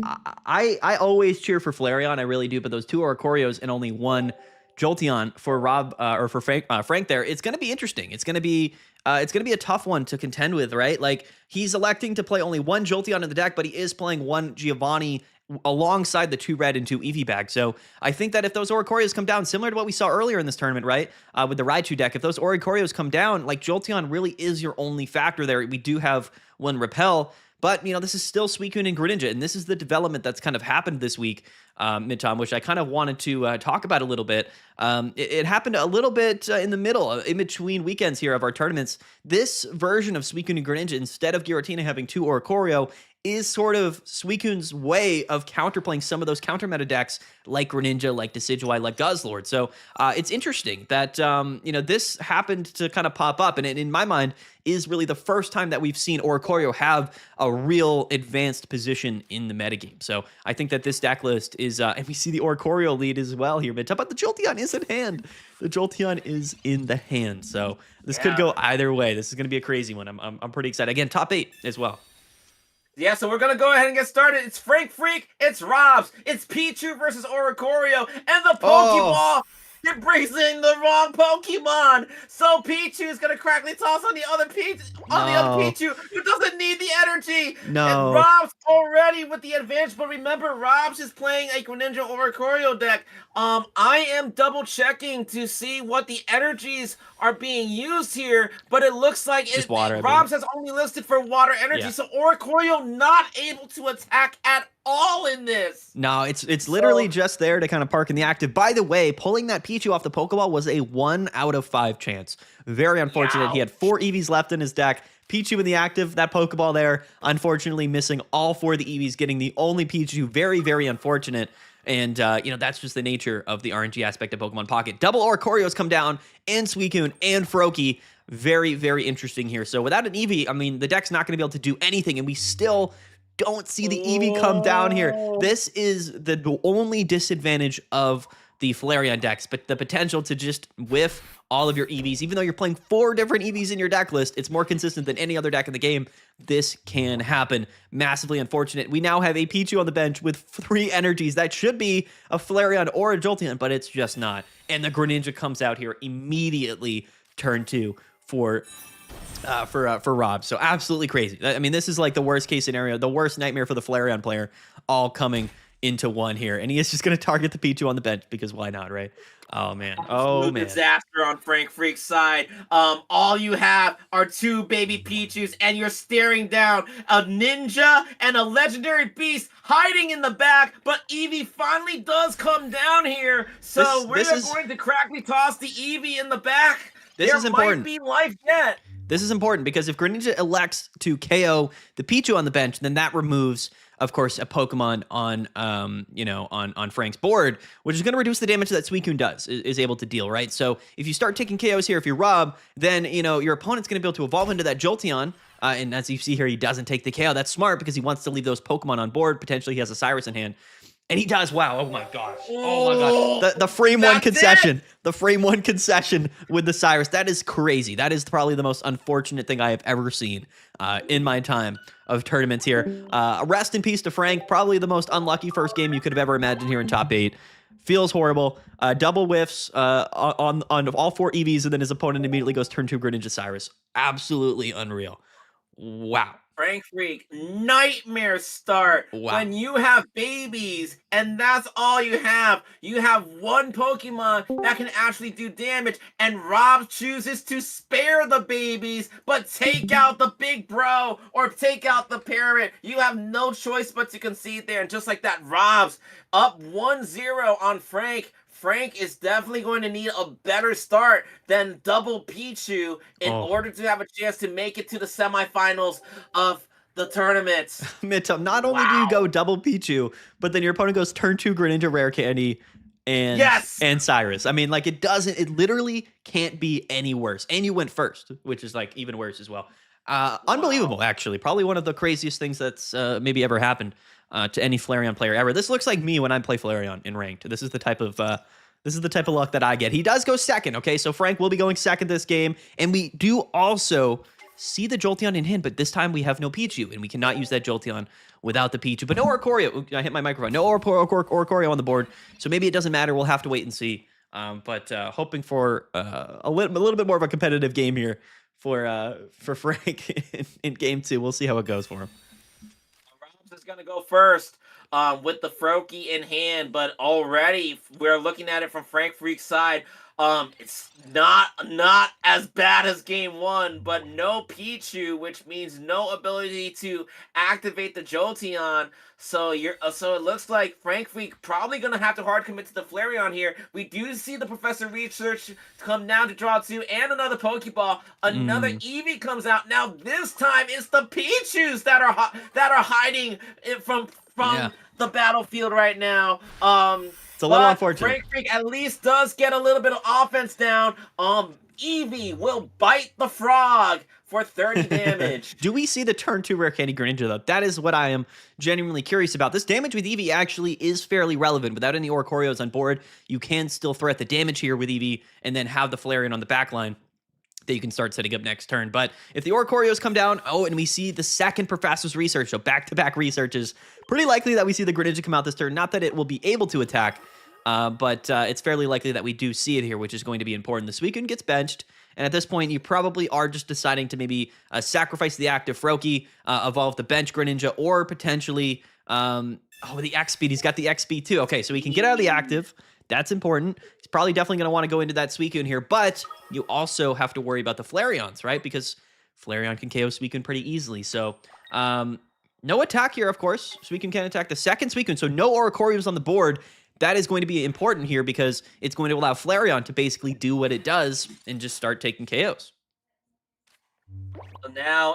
I always cheer for Flareon. I really do. But those 2 Oricorios and only one Jolteon for Rob or for Frank there, it's going to be interesting. It's going to be a tough one to contend with, right? Like, he's electing to play only one Jolteon in the deck, but he is playing one Giovanni alongside the 2 red and 2 Eevee bag. So I think that if those Oricorios come down, similar to what we saw earlier in this tournament, right, with the Raichu deck, if those Oricorios come down, like, Jolteon really is your only factor there. We do have one Repel, but, you know, this is still Suicune and Greninja, and this is the development that's kind of happened this week, Mid-Tom, which I kind of wanted to talk about a little bit. It happened a little bit in the middle, in between weekends here of our tournaments. This version of Suicune and Greninja, instead of Giratina having 2 Oricorio, is sort of Suicune's way of counterplaying some of those counter meta decks like Greninja, like Decidueye, like Guzzlord. So it's interesting that this happened to kind of pop up, and it, in my mind, is really the first time that we've seen Oricorio have a real advanced position in the metagame. So I think that this deck list is, and we see the Oricorio lead as well here, but the Jolteon is in hand. The Jolteon is in the hand. So this could go either way. This is going to be a crazy one. I'm pretty excited. Again, top 8 as well. Yeah, so we're gonna go ahead and get started. It's Frank Freak, it's Robs, it's Pichu versus Oricorio, and the Pokeball it brings in the wrong Pokemon. So Pichu's gonna crackly toss on the other Pichu who doesn't need the energy. No. And Robs already with the advantage, but remember, Robs is playing a Greninja Oricorio deck. I am double checking to see what the energies are being used here, but it looks like just water. Robs has only listed for water energy, so Oricorio not able to attack at all in this. No, it's literally just there to kind of park in the active. By the way, pulling that Pichu off the Pokeball was a 1 out of 5 chance. Very unfortunate. He had 4 Eevees left in his deck. Pichu in the active, that Pokeball there, unfortunately missing all 4 of the Eevees, getting the only Pichu. Very, very unfortunate. And, that's just the nature of the RNG aspect of Pokemon Pocket. Double Oricorios come down, and Suicune, and Froakie. very, very interesting here. So without an Eevee, I mean, the deck's not going to be able to do anything, and we still don't see the Eevee come down here. Oh. This is the only disadvantage of the Flareon decks, but the potential to just whiff all of your EVs, even though you're playing 4 different EVs in your deck list, it's more consistent than any other deck in the game. This can happen. Massively unfortunate. We now have a Pichu on the bench with 3 energies. That should be a Flareon or a Jolteon, but it's just not. And the Greninja comes out here immediately, turn 2 for Rob. So absolutely crazy. I mean, this is like the worst case scenario, the worst nightmare for the Flareon player, all coming into one here. And he is just going to target the Pichu on the bench because why not, right? Oh, man. Oh, Absolute man. disaster on Frank Freak's side. All you have are 2 baby Pichus, and you're staring down a ninja and a legendary beast hiding in the back. But Eevee finally does come down here, so we're going to crackly toss the Eevee in the back. This is important. There might be life yet. This is important because if Greninja elects to KO the Pichu on the bench, then that removes, of course, a Pokemon on, on Frank's board, which is going to reduce the damage that Suicune is able to deal, right? So if you start taking KOs here, if you're Rob, then, your opponent's going to be able to evolve into that Jolteon. And as you see here, he doesn't take the KO. That's smart because he wants to leave those Pokemon on board. Potentially he has a Cyrus in hand. And he does. Wow. Oh my gosh. Oh my god. The frame one concession. The frame one concession with the Cyrus. That is crazy. That is probably the most unfortunate thing I have ever seen in my time of tournaments here. Rest in peace to Frank. Probably the most unlucky first game you could have ever imagined here in top 8. Feels horrible. Double whiffs on all 4 EVs, and then his opponent immediately goes turn 2 Greninja Cyrus. Absolutely unreal. Wow. Frank Freak, nightmare start. Wow. When you have babies and that's all you have 1 Pokemon that can actually do damage, and Rob chooses to spare the babies but take out the big bro or take out the parent. You have no choice but to concede there, and just like that, Rob's up 1-0 on Frank. Frank is definitely going to need a better start than double Pichu in order to have a chance to make it to the semifinals of the tournament. Midtom, not only do you go double Pichu, but then your opponent goes turn 2 Greninja Rare Candy and Cyrus. I mean, like, it literally can't be any worse. And you went first, which is like even worse as well. Unbelievable, actually. Probably one of the craziest things that's maybe ever happened to any Flareon player ever. This looks like me when I play Flareon in ranked. This is the type of luck that I get. He does go second, okay? So Frank will be going second this game, and we do also see the Jolteon in hand, but this time we have no Pichu, and we cannot use that Jolteon without the Pichu. But no Oricorio. I hit my microphone. No Oricorio on the board, so maybe it doesn't matter. We'll have to wait and see. But hoping for a little bit more of a competitive game here for Frank in game 2. We'll see how it goes for him. Is going to go first with the Froakie in hand, but already we're looking at it from Frank Freak's side. It's not as bad as game 1, but no Pichu, which means no ability to activate the Jolteon. So it looks like Frank Freak probably gonna have to hard commit to the Flareon here. We do see the Professor Research come down to draw 2 and another Pokeball. Another Eevee comes out. Now this time it's the Pichus that are hiding from the battlefield right now. It's a little unfortunate. Frank Freak at least does get a little bit of offense down. Eevee will bite the frog for 30 damage. Do we see the turn 2 Rare Candy Greninja, though? That is what I am genuinely curious about. This damage with Eevee actually is fairly relevant. Without any Oricorios on board, you can still threat the damage here with Eevee and then have the Flareon on the back line that you can start setting up next turn. But if the Oricorios come down, and we see the second Professor's Research, so back-to-back researches, pretty likely that we see the Greninja come out this turn. Not that it will be able to attack, but it's fairly likely that we do see it here, which is going to be important. The Suicune gets benched, and at this point, you probably are just deciding to maybe sacrifice the active Froakie, evolve the bench Greninja, or potentially, the X speed. He's got the X speed too. Okay, so he can get out of the active. That's important. He's probably definitely going to want to go into that Suicune here, but you also have to worry about the Flareons, right? Because Flareon can KO Suicune pretty easily. So, no attack here, of course. Suicune can attack the second Suicune, so no Oricoriums on the board. That is going to be important here because it's going to allow Flareon to basically do what it does and just start taking KOs. Now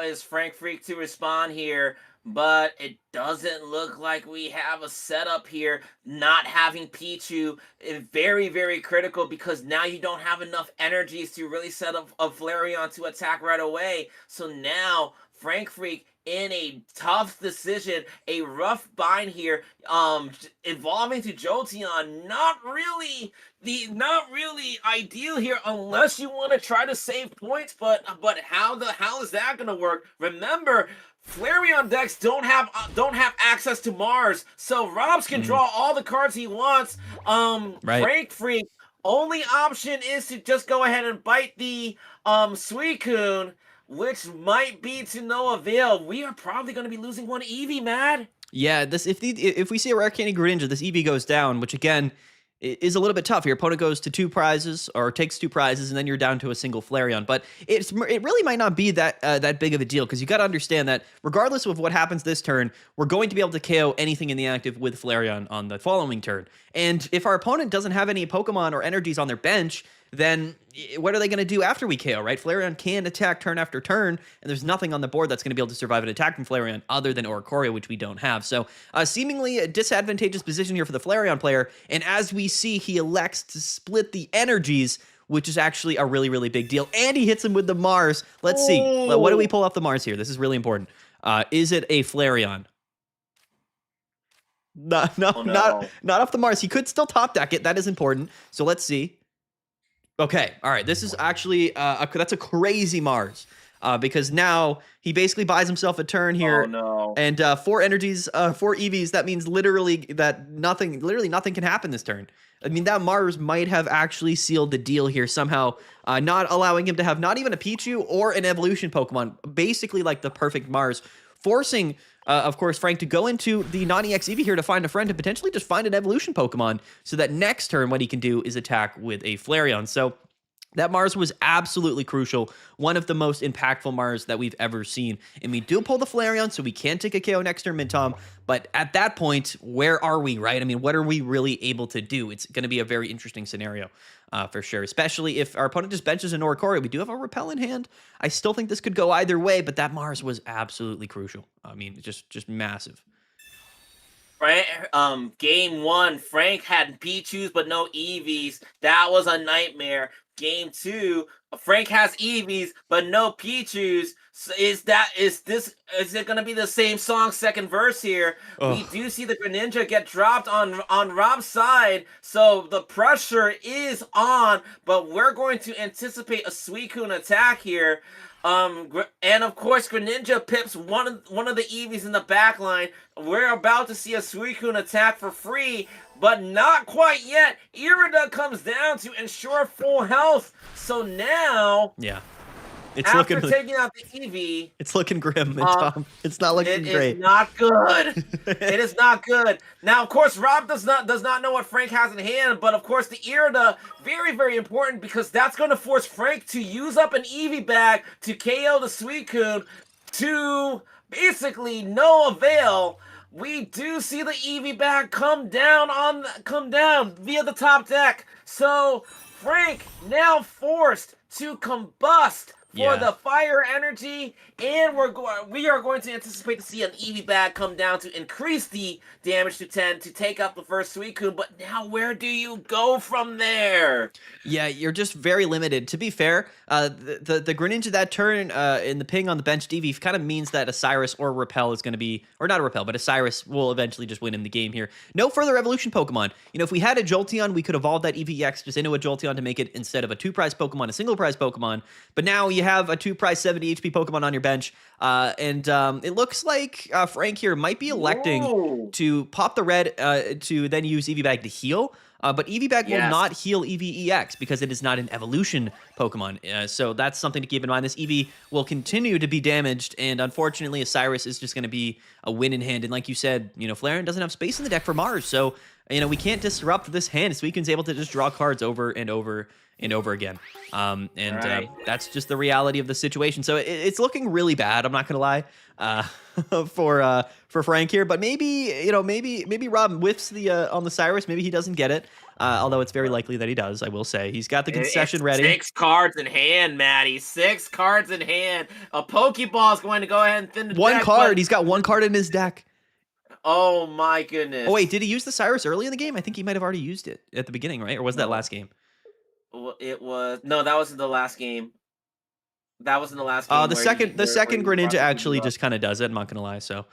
is Frank Freak to respond here. but it doesn't look like we have a setup here. Not having Pichu is very, very critical because now you don't have enough energies to really set up a Flareon to attack right away. So now Frank Freak in a tough decision, a rough bind here, evolving to Jolteon. Not really ideal here unless you want to try to save points. But how the hell is that gonna work? Remember, Flareon decks don't have access to Mars, so Robs can draw all the cards he wants. Right. Frank Freak only option is to just go ahead and bite the Suicune, which might be to no avail. We are probably going to be losing one Eevee, Mad. Yeah, if we see a rare candy Greninja, this EV goes down, which again is a little bit tough. Your opponent goes to 2 prizes or takes 2 prizes, and then you're down to a single Flareon. But it really might not be that big of a deal because you got to understand that regardless of what happens this turn, we're going to be able to KO anything in the active with Flareon on the following turn. And if our opponent doesn't have any Pokemon or energies on their bench, then what are they going to do after we KO, right? Flareon can attack turn after turn, and there's nothing on the board that's going to be able to survive an attack from Flareon other than Oricorio, which we don't have. So seemingly a disadvantageous position here for the Flareon player, and as we see, he elects to split the energies, which is actually a really, really big deal, and he hits him with the Mars. Let's see. What do we pull off the Mars here? This is really important. Is it a Flareon? No, Oh, no. not off the Mars. He could still top deck it. That is important. So let's see. Okay, all right. This is actually that's a crazy Mars because now he basically buys himself a turn here. Oh, no. And 4 energies, 4 EVs. That means literally nothing can happen this turn. I mean, that Mars might have actually sealed the deal here somehow, not allowing him to have not even a Pichu or an evolution Pokemon. Basically, like the perfect Mars, forcing. Of course, Frank to go into the non-EX Eevee here to find a friend, to potentially just find an evolution Pokemon, so that next turn what he can do is attack with a Flareon. So that Mars was absolutely crucial. One of the most impactful Mars that we've ever seen. And we do pull the Flareon, so we can take a KO next turn, Mid-Tom. But at that point, where are we, right? I mean, what are we really able to do? It's going to be a very interesting scenario for sure, especially if our opponent just benches an Oricorio. We do have a Repel in hand. I still think this could go either way, but that Mars was absolutely crucial. I mean, just massive. Right, game 1, Frank had Pichus but no Eevees. That was a nightmare. Game 2, Frank has Eevees but no Pichus. So is it gonna be the same song second verse here? We do see the Greninja get dropped on Rob's side, so the pressure is on, but we're going to anticipate a Suicune attack here. And of course, Greninja pips one of the Eevees in the back line. We're about to see a Suicune attack for free, but not quite yet. Irida comes down to ensure full health. So now, yeah, it's after taking out the Eevee, it's looking grim, Tom. It's not looking great. It is not good. It is not good. Now, of course, Rob does not know what Frank has in hand, but of course, the Irida, very, very important because that's going to force Frank to use up an Eevee bag to KO the Suicune to basically no avail. We do see the Eevee bag come down via the top deck. So Frank now forced to combust for the fire energy, and we are going to anticipate to see an Eevee bag come down to increase the damage to 10 to take up the first Suicune. But now, where do you go from there? Yeah, you're just very limited. To be fair, the Greninja that turn in the ping on the bench DV kind of means that a Cyrus or Repel is going to be, or not a Repel, but a Cyrus will eventually just win in the game here. No further evolution Pokemon. You know, if we had a Jolteon, we could evolve that EVX just into a Jolteon to make it, instead of a 2-prize Pokemon, a single prize Pokemon. But now you have a 2-prize 70 HP Pokemon on your bench. And it looks like Frank here might be electing to pop the red to then use Eevee Bag to heal. But Eevee Bag will not heal Eevee EX because it is not an evolution Pokemon. So that's something to keep in mind. This Eevee will continue to be damaged, and unfortunately, a Cyrus is just going to be a win in hand. And like you said, you know, Flareon doesn't have space in the deck for Mars, so you know we can't disrupt this hand. Suicune's able to just draw cards over and over and over again. That's just the reality of the situation. So it's looking really bad I'm not gonna lie, uh, for Frank here. But maybe maybe Rob whiffs the on the Cyrus. Maybe he doesn't get it. Although it's very likely that he does. I will say he's got the It's concession ready. 6 cards in hand, Maddie. 6 cards in hand. A Pokeball is going to go ahead and thin the One deck, card. but He's got one card in his deck. oh my Oh wait, goodness. did he use the Cyrus early in the game? I think he might have already used it at the beginning, right? Or was that No, last game? it was no. That was in the last game. That was in the last game The where he second Greninja brought the actually Pokeball. just kind of does it. I'm not gonna lie. So,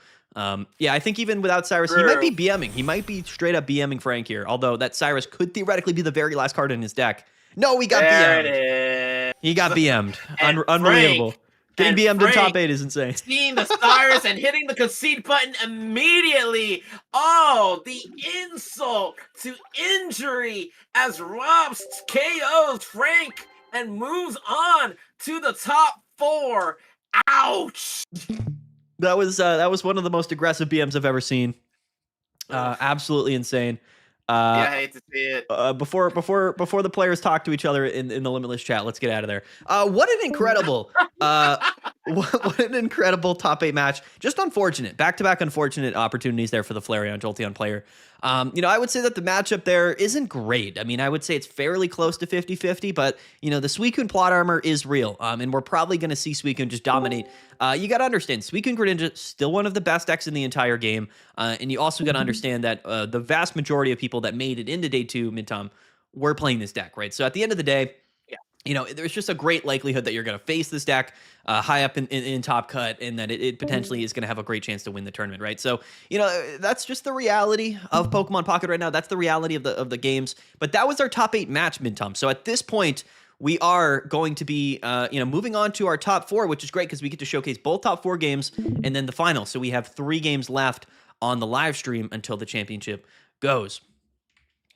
yeah, I think even without Cyrus, he might True. be BMing. He might be straight up BMing Frank here. Although that Cyrus could theoretically be the very last card in his deck. No, he got There it BM'd. He got is. BM'd. And Unbelievable. Getting BM'd in top Frank 8 is insane. seeing the Cyrus and hitting the concede button immediately. Oh, the insult to injury as Robs KOs Frank and moves on to the top 4. Ouch. That was one of the most aggressive BMs I've ever seen. Ugh. Absolutely insane. Yeah, Uh, I hate to see it. Before the players talk to each other in the limitless chat, let's get out of there. What an incredible what an incredible top 8 match. Just unfortunate, back-to-back unfortunate opportunities there for the Flareon Jolteon player. I would say that the matchup there isn't great. I mean, I would say it's fairly close to 50-50, but the Suicune plot armor is real. And we're probably going to see Suicune just dominate. You got to understand, Suicune Greninja still one of the best decks in the entire game. And you also got to understand that the vast majority of people that made it into day 2 mid-tom were playing this deck, right? So at the end of the day, there's just a great likelihood that you're going to face this deck high up in top cut, and that it potentially is going to have a great chance to win the tournament, right? So, that's just the reality of Pokemon Pocket right now. That's the reality of the games. But that was our top 8 match, mid-tom. So at this point, we are going to be, moving on to our top 4, which is great because we get to showcase both top 4 games and then the final. So we have 3 games left on the live stream until the championship goes.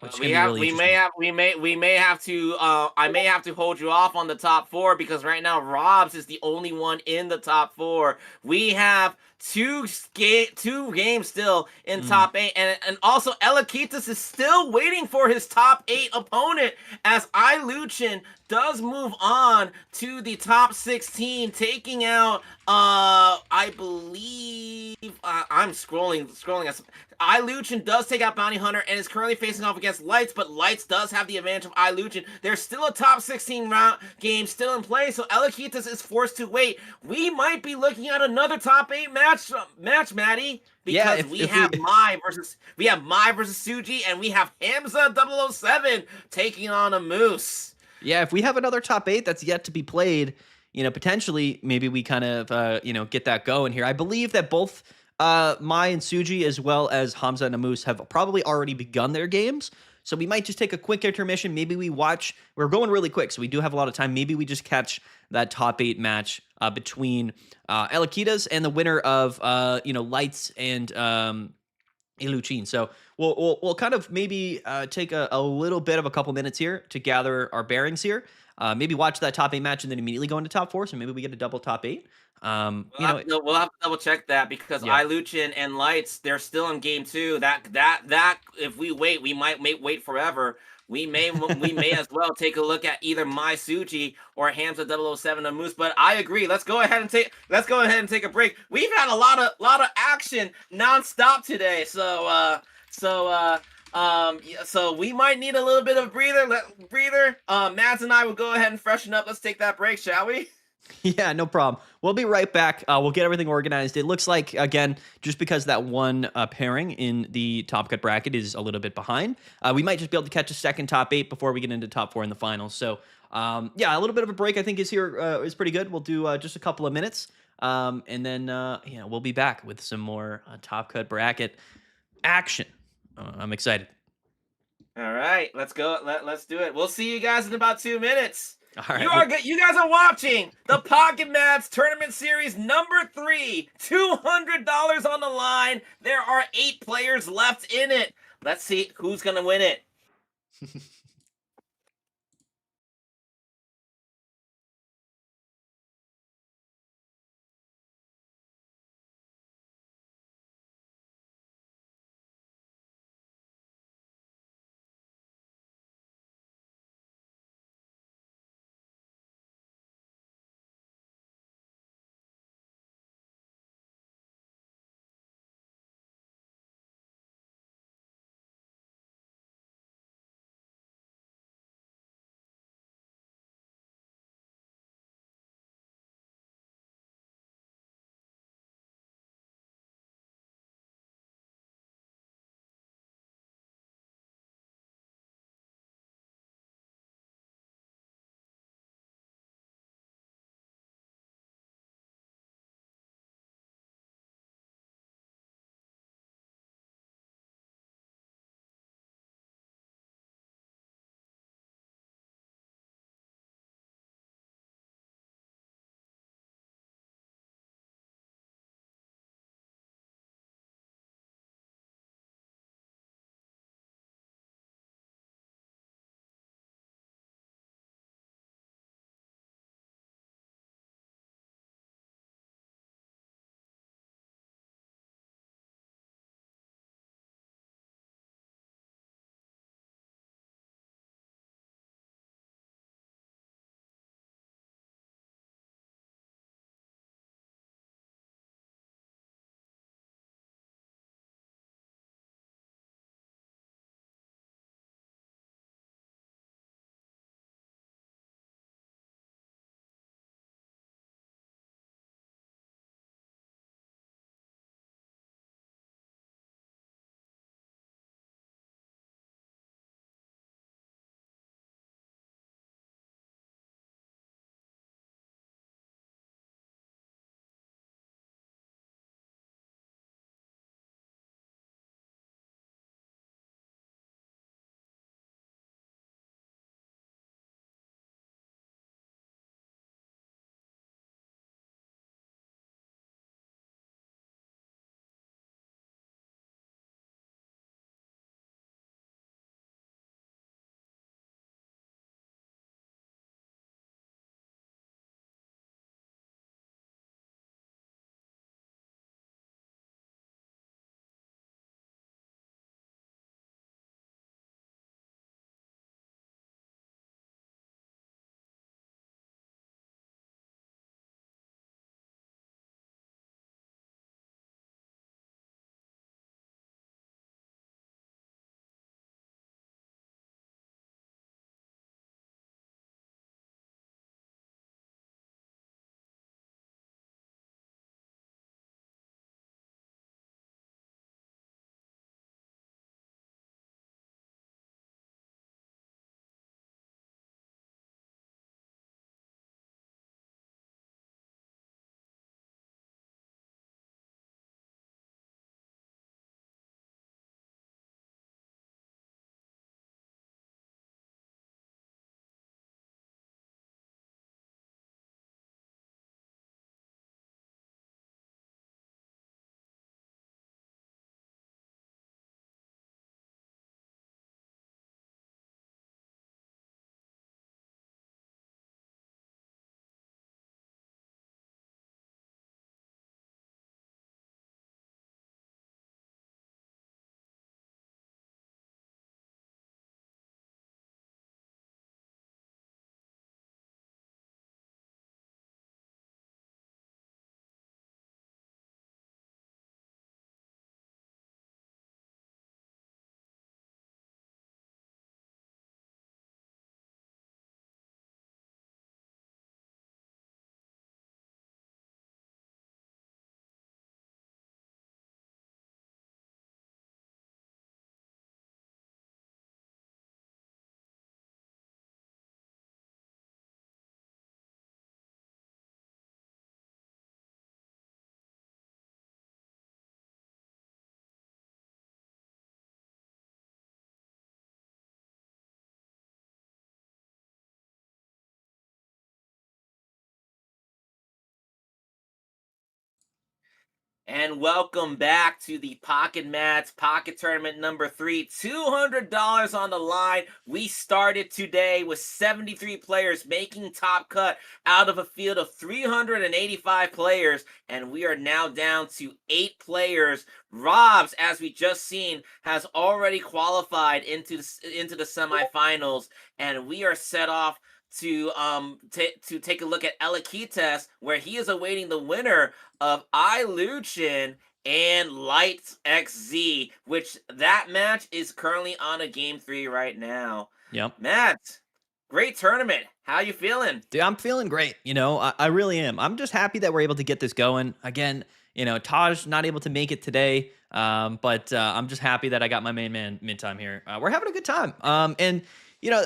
Which is going to be really interesting. We may have to I may have to hold you off on the top 4 because right now Robs is the only one in the top 4. We have two games still in top 8, and also Elakitas is still waiting for his top 8 opponent as Iluchin does move on to the top 16, taking out I believe I'm scrolling as Iluchin does take out Bounty Hunter and is currently facing off against Lights, but Lights does have the advantage of Iluchin. There's still a top 16 round game still in play, so Elakitas is forced to wait. We might be looking at another top 8 match, Maddie, because we have Mai versus Suji, and we have Hamza 007 taking on a Moose. Yeah, if we have another top 8 that's yet to be played, potentially maybe we kind of get that going here. I believe that both Mai and Suji, as well as Hamza and Moose, have probably already begun their games. So we might just take a quick intermission. Maybe we watch. We're going really quick, so we do have a lot of time. Maybe we just catch that top 8 match between Elakitas and the winner of Lights and Iluchin. So we'll kind of maybe take a little bit of a couple minutes here to gather our bearings here. Maybe watch that top 8 match and then immediately go into top 4. So maybe we get a double top 8. We'll have to double check that because Iluchin and Lights, they're still in game 2. That if we wait, we might wait forever. We may as well take a look at either Mai Suji or Hamza 007 and Moose. But I agree. Let's go ahead and take a break. We've had a lot of action nonstop today. So we might need a little bit of breather. Mads and I will go ahead and freshen up. Let's take that break, shall we? Yeah, no problem. We'll be right back. We'll get everything organized. It looks like, again, just because that one pairing in the top cut bracket is a little bit behind, we might just be able to catch a second top 8 before we get into top 4 in the finals. So, a little bit of a break I think is pretty good. We'll do just a couple of minutes, and then we'll be back with some more top cut bracket action. I'm excited. All right, let's go. Let's do it. We'll see you guys in about 2 minutes. All right. You guys are watching the Pocket Mats Tournament Series number 3. $200 on the line. There are 8 players left in it. Let's see who's gonna win it. And welcome back to the Pocket Mats Pocket Tournament number 3. $200 on the line. We started today with 73 players making top cut out of a field of 385 players. And we are now down to 8 players. Robs, as we just seen, has already qualified into the semifinals. And we are set off to take a look at Elakites, where he is awaiting the winner of iLuchin and Lights XZ, which that match is currently on a game 3 right now. Yep. Matt, great tournament. How you feeling? Dude, I'm feeling great. I really am. I'm just happy that we're able to get this going. Again, Taj not able to make it today, but I'm just happy that I got my main man mid-time here. We're having a good time. And, you know,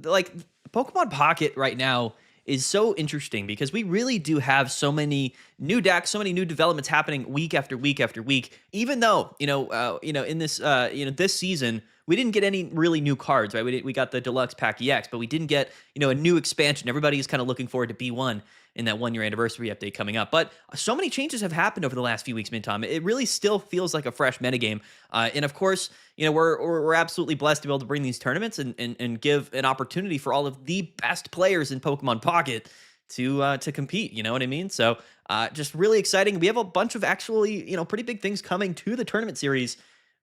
like Pokemon Pocket right now is so interesting because we really do have so many new decks, so many new developments happening week after week after week. Even though in this this season we didn't get any really new cards, right? We got the Deluxe Pack EX, but we didn't get a new expansion. Everybody is kind of looking forward to B1 in that 1 year anniversary update coming up. But so many changes have happened over the last few weeks, Mintom. It really still feels like a fresh metagame. And of course, we're absolutely blessed to be able to bring these tournaments and give an opportunity for all of the best players in Pokemon Pocket to compete. You know what I mean? So just really exciting. We have a bunch of actually pretty big things coming to the tournament series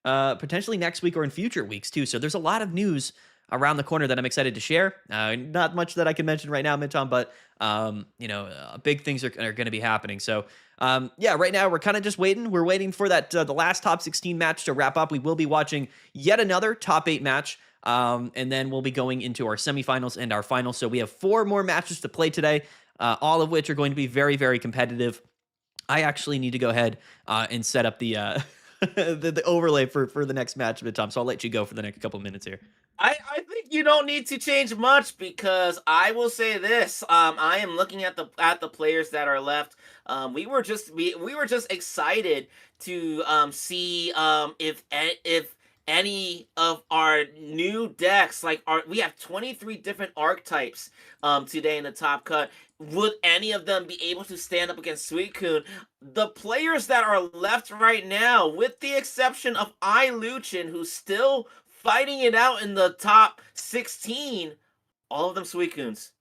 potentially next week or in future weeks too. So there's a lot of news around the corner that I'm excited to share. Not much that I can mention right now, Midtom, but big things are going to be happening. So right now we're kind of just waiting. We're waiting for that the last top 16 match to wrap up. We will be watching yet another top 8 match. And then we'll be going into our semifinals and our finals. So we have 4 more matches to play today, all of which are going to be very, very competitive. I actually need to go ahead and set up the the overlay for the next match, Tom. So I'll let you go for the next couple of minutes here. I think you don't need to change much because I will say this. I am looking at the players that are left. We were just excited to see if any of our new decks, we have 23 different archetypes today in the top cut. Would any of them be able to stand up against Suicune? The players that are left right now, with the exception of iLuchin, who's still fighting it out in the top 16, all of them Suicunes.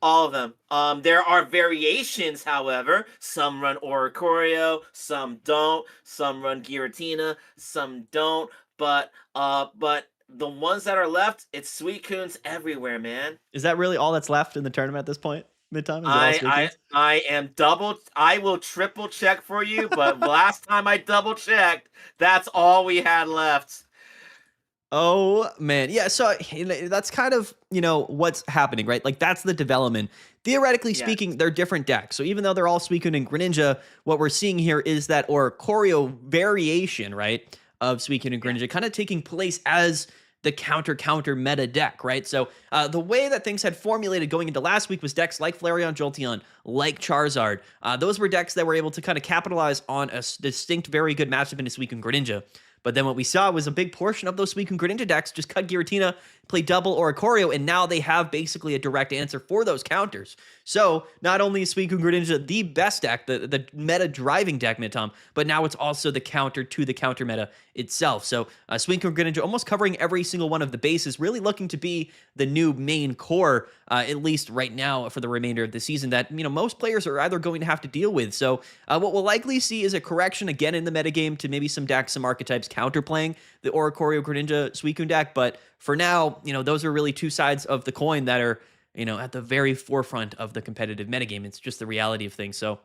All of them. There are variations, however. Some run Oricorio, some don't. Some run Giratina, some don't. But the ones that are left, it's Suicunes everywhere, man. Is that really all that's left in the tournament at this point? Mid-time? Is it all Suicunes? I am I will triple check for you, but last time I double checked, that's all we had left. Oh man, yeah. So that's kind of what's happening, right? Like that's the development. Theoretically Yeah. speaking, they're different decks. So even though they're all Suicune and Greninja, what we're seeing here is that Oricorio variation, right, of Suicune and Greninja, kind of taking place as the counter meta deck, right? So the way that things had formulated going into last week was decks like Flareon, Jolteon, like Charizard. Those were decks that were able to kind of capitalize on a distinct, very good matchup into Suicune and Greninja. But then what we saw was a big portion of those Suicune Greninja decks just cut Giratina, play double Oricorio, and now they have basically a direct answer for those counters. So not only is Suicune Greninja the best deck, the meta driving deck, Midtom, but now it's also the counter to the counter meta itself. So Suicune Greninja almost covering every single one of the bases, really looking to be the new main core, at least right now for the remainder of the season, that most players are either going to have to deal with. So what we'll likely see is a correction again in the metagame to maybe some decks, some archetypes counterplaying the Oricorio Greninja Suicune deck. But for now, those are really two sides of the coin that are at the very forefront of the competitive metagame. It's just the reality of things. So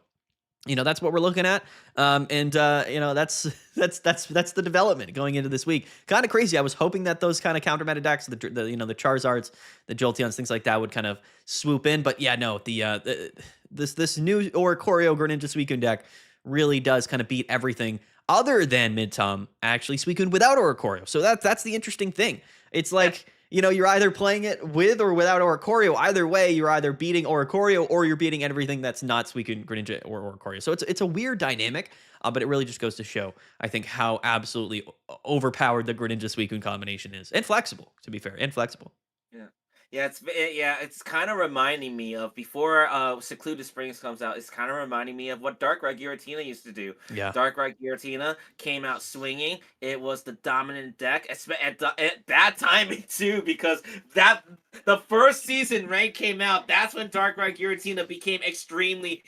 that's what we're looking at. That's the development going into this week. Kind of crazy. I was hoping that those kind of counter meta decks, the Charizards, the Jolteons, things like that would kind of swoop in. But yeah, no, this new Oricorio Greninja Suicune deck really does kind of beat everything other than Midtom, actually Suicune without Oricorio. So that's the interesting thing. It's like, you're either playing it with or without Oricorio. Either way, you're either beating Oricorio or you're beating everything that's not Suicune, Greninja, or Oricorio. So it's a weird dynamic, but it really just goes to show, I think, how absolutely overpowered the Greninja Suicune combination is. And flexible, to be fair, and flexible. Yeah. Yeah, it's kind of reminding me of before Secluded Springs comes out. It's kind of reminding me of what Dark Red Giratina used to do. Yeah. Dark Red Giratina came out swinging. It was the dominant deck at bad timing too, because that the first season rank came out. That's when Dark Red Giratina became extremely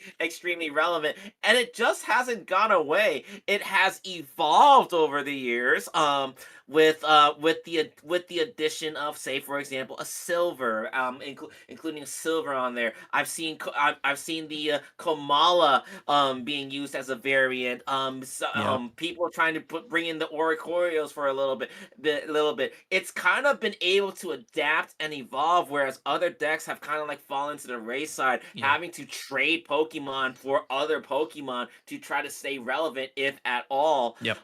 relevant, and it just hasn't gone away. It has evolved over the years. With the addition of, say, for example, a silver, including a silver on there. I've seen the Komala being used as a variant. Yeah. People trying to bring in the Oricorios for a little bit. It's kind of been able to adapt and evolve, whereas other decks have kind of like fallen to the wayside, Yeah. having to trade Pokemon for other Pokemon to try to stay relevant, if at all. Yep.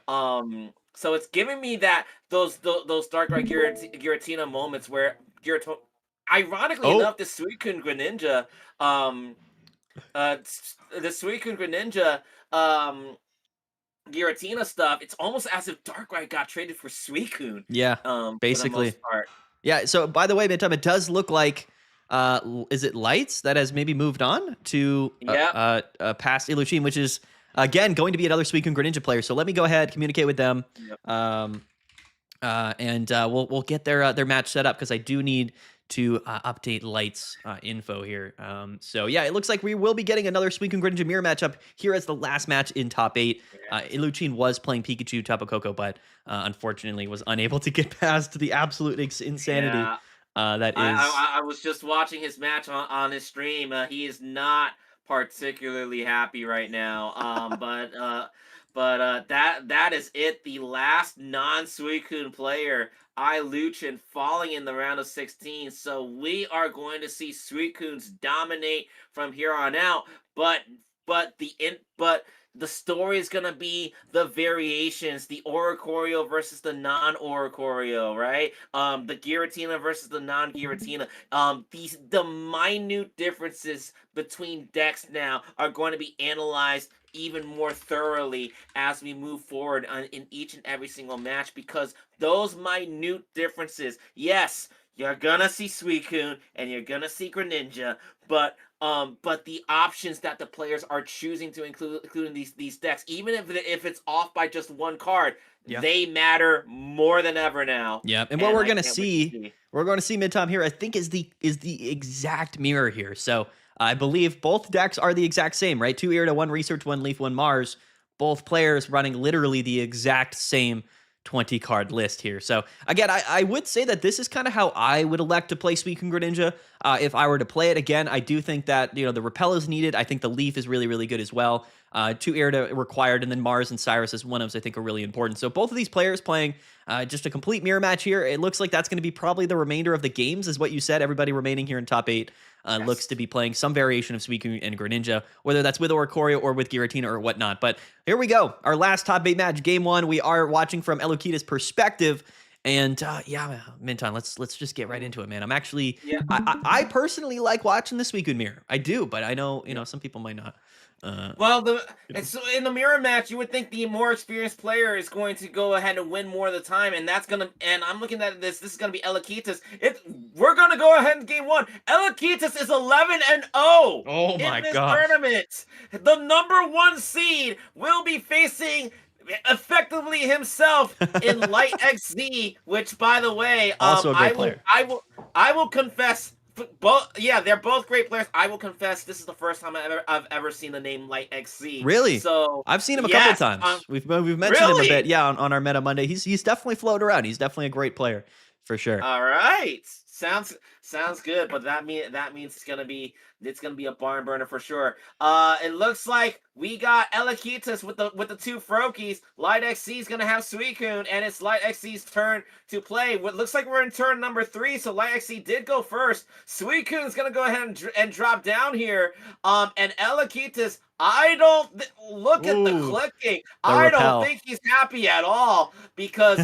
So it's giving me that those Dark Red Giratina moments where Giratina, ironically Oh, enough, the Suicune Greninja um Giratina stuff, it's almost as if Darkrai got traded for Suicune, yeah. for the Basically. most part. Yeah. So, by the way, Midtime, it does look like, is it Lights that has maybe moved on to Yep. past Illuchine, which is again going to be another Suicune Greninja player. So let me go ahead, communicate with them, Yep. um, and we'll get their match set up because I do need to update Lights info here. So yeah, it looks like we will be getting another Suicune Greninja mirror matchup here as the last match in top 8. Yes. Illuchine was playing Pikachu Tapu Koko, but unfortunately was unable to get past the absolute insanity Yeah. that I, is. I was just watching his match on his stream. He is not particularly happy right now. That is it. The last non-Suicune player, Luchin, falling in the round of 16. So we are going to see Suicunes dominate from here on out. But the story is gonna be the variations, the Oricorio versus the non-Oricorio, right? The Giratina versus the non-Giratina. The minute differences between decks now are going to be analyzed even more thoroughly as we move forward in each and every single match, because those minute differences, yes, you're gonna see Suicune and you're gonna see Greninja, but the options that the players are choosing to include in these decks, even if it's off by just one card, Yeah. they matter more than ever now. Yeah, and what And we're I gonna can't wait to see, see. we're going to see Midtime here. I think is the exact mirror here. So I believe both decks are the exact same, right? 2 Irida, 1 Research, 1 Leaf, 1 Mars. Both players running literally the exact same 20 card list here. So again, I would say that this is kind of how I would elect to play Suicune Greninja if I were to play it again. I do think that the Repel is needed. I think the Leaf is really really good as well. 2 Irida required, and then Mars and Cyrus as one of I think are really important. So both of these players playing just a complete mirror match here. It looks like that's going to be probably the remainder of the games, is what you said. Everybody remaining here in top 8 looks Yes. to be playing some variation of Suicune and Greninja, whether that's with Oricorio or with Giratina or whatnot. But here we go. Our last top 8 match, game 1. We are watching from Elokita's perspective. And yeah, Minton, let's just get right into it, man. I'm actually, Yeah. I personally like watching the Suicune mirror. I do, but I know, Yeah. some people might not. Uh, Well, you know. it's in the mirror match, you would think the more experienced player is going to go ahead and win more of the time, and that's gonna. And I'm looking at this. This is gonna be Elakitas. We're gonna go ahead in game 1. Elakitas is 11-0 Oh in my this gosh. tournament. The number 1 seed will be facing effectively himself in Light XZ, which, by the way, Also a great player. I will confess. Both, yeah, they're both great players. I will confess, this is the first time I've ever seen the name Light XZ. Really? So I've seen him a couple of yes, times. We've mentioned him a bit, really. yeah, on our Meta Monday. He's definitely floated around. He's definitely a great player for sure. All right, sounds good, but that means it's gonna be a barn burner for sure. It looks like we got Elakitas with the 2 Froakies. Light XC is gonna have Suicune, and it's Light XC's turn to play. What looks like we're in turn number 3, so Light XC did go first. Suicune's gonna go ahead and drop down here. And Elakitas, I don't look at the Ooh, clicking. the I don't repel. think he's happy at all, because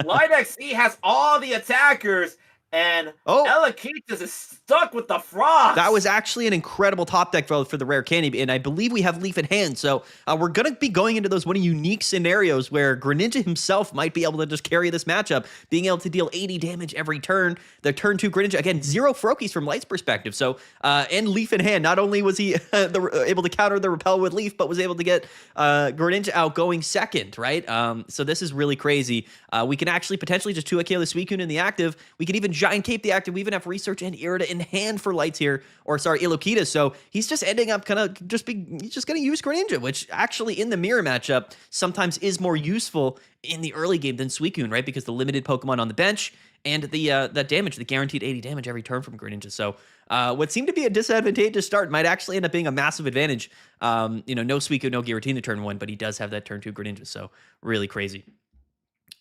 Light XC has all the attackers, and Oh, Elakitas is stuck with the frogs. that was actually an incredible top deck for the rare candy, and I believe we have Leaf in hand. So we're going to be going into those one unique scenarios where Greninja himself might be able to just carry this matchup, being able to deal 80 damage every turn. The turn 2 Greninja, again, 0 Froakies from Light's perspective. So, and Leaf in hand, not only was he able to counter the Repel with Leaf, but was able to get Greninja out going second, right? So this is really crazy. We can actually potentially just 2 KO the Suicune in the active. We can even Giant Cape the active. We even have Research and Irida in hand for Lights here, or sorry, Ilokita. So he's just ending up kind of he's just going to use Greninja, which actually in the mirror matchup sometimes is more useful in the early game than Suicune, right? Because the limited Pokemon on the bench and the that damage, the guaranteed 80 damage every turn from Greninja. So what seemed to be a disadvantageous start might actually end up being a massive advantage. No Suicune, no Giratina to turn 1, but he does have that turn 2 Greninja. So really crazy.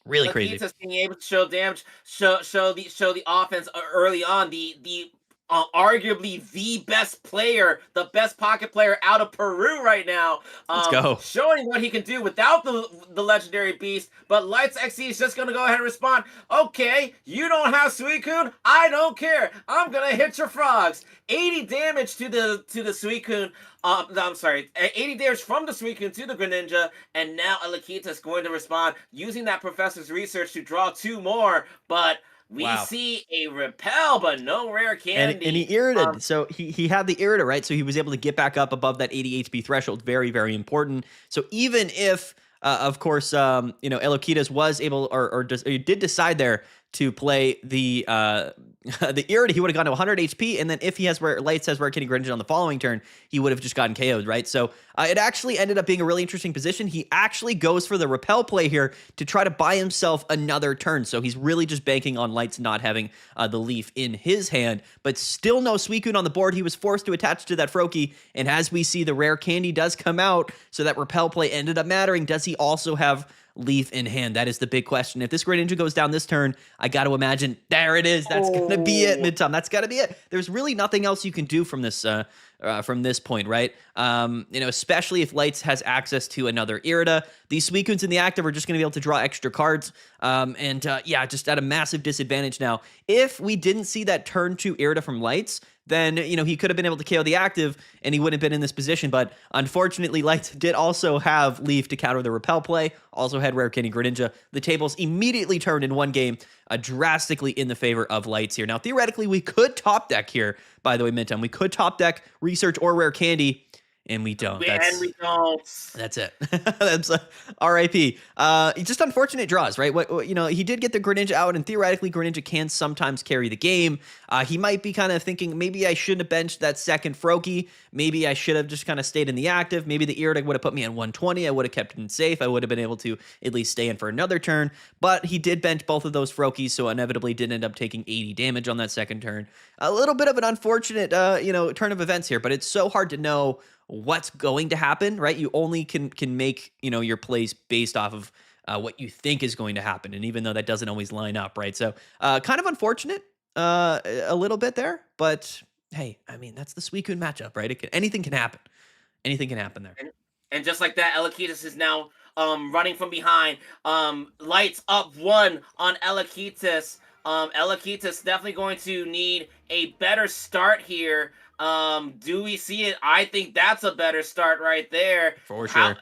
Really crazy. Just being able to show damage, show the offense early on. The arguably the best player, the best pocket player out of Peru right now. Let's go. Showing what he can do without the legendary beast. But Lights XC is just going to go ahead and respond. Okay, you don't have Suicune. I don't care. I'm going to hit your frogs. 80 damage to the Suicune. I'm sorry, 80 damage from the Suicune to the Greninja, and now Alakita is going to respond using that Professor's Research to draw 2 more, but we see a Repel, but no rare candy. And he irritated. So he had the Irrita, right? So he was able to get back up above that 80 HP threshold. Very, very important. So even if, of course, Elokitas was able or did decide there to play the Irrita, he would have gone to 100 HP, and then if he has Lights has Rare Candy Greninja on the following turn, he would have just gotten KO'd, right? So it actually ended up being a really interesting position. He actually goes for the Repel play here to try to buy himself another turn. So he's really just banking on Lights not having the Leaf in his hand, but still no Suicune on the board. He was forced to attach to that Froakie, and as we see, the Rare Candy does come out, so that Repel play ended up mattering. Does he also have Leaf in hand? That is the big question. If this Greninja goes down this turn, I got to imagine there it is. That's gonna be it, Midtom. That's gotta be it. There's really nothing else you can do from this point, right? Especially if Lights has access to another Irida. These Suicunes in the active are just gonna be able to draw extra cards, just at a massive disadvantage now. If we didn't see that turn 2 Irida from Lights, then, he could have been able to KO the active and he wouldn't have been in this position. But unfortunately, Lights did also have Leaf to counter the Repel play, also had Rare Candy Greninja. The tables immediately turned in one game, drastically in the favor of Lights here. Now, theoretically, we could top deck here, by the way, Minton. We could top deck Research or Rare Candy, and we don't. We don't. That's it. That's RIP. Just unfortunate draws, right? He did get the Greninja out, and theoretically, Greninja can sometimes carry the game. He might be kind of thinking, maybe I shouldn't have benched that second Froakie. Maybe I should have just kind of stayed in the active. Maybe the Irida would have put me at 120. I would have kept him safe. I would have been able to at least stay in for another turn. But he did bench both of those Froakies, so inevitably did end up taking 80 damage on that second turn. A little bit of an unfortunate, turn of events here, but it's so hard to know what's going to happen, right? You only can make, your plays based off of what you think is going to happen. And even though that doesn't always line up, right? So kind of unfortunate a little bit there, but hey, I mean, that's the Suicune matchup, right? Anything can happen. Anything can happen there. And just like that, Elakitas is now running from behind. Lights up 1 on Elakitas. Elakitas definitely going to need a better start here. Do we see it? I think that's a better start right there. For sure.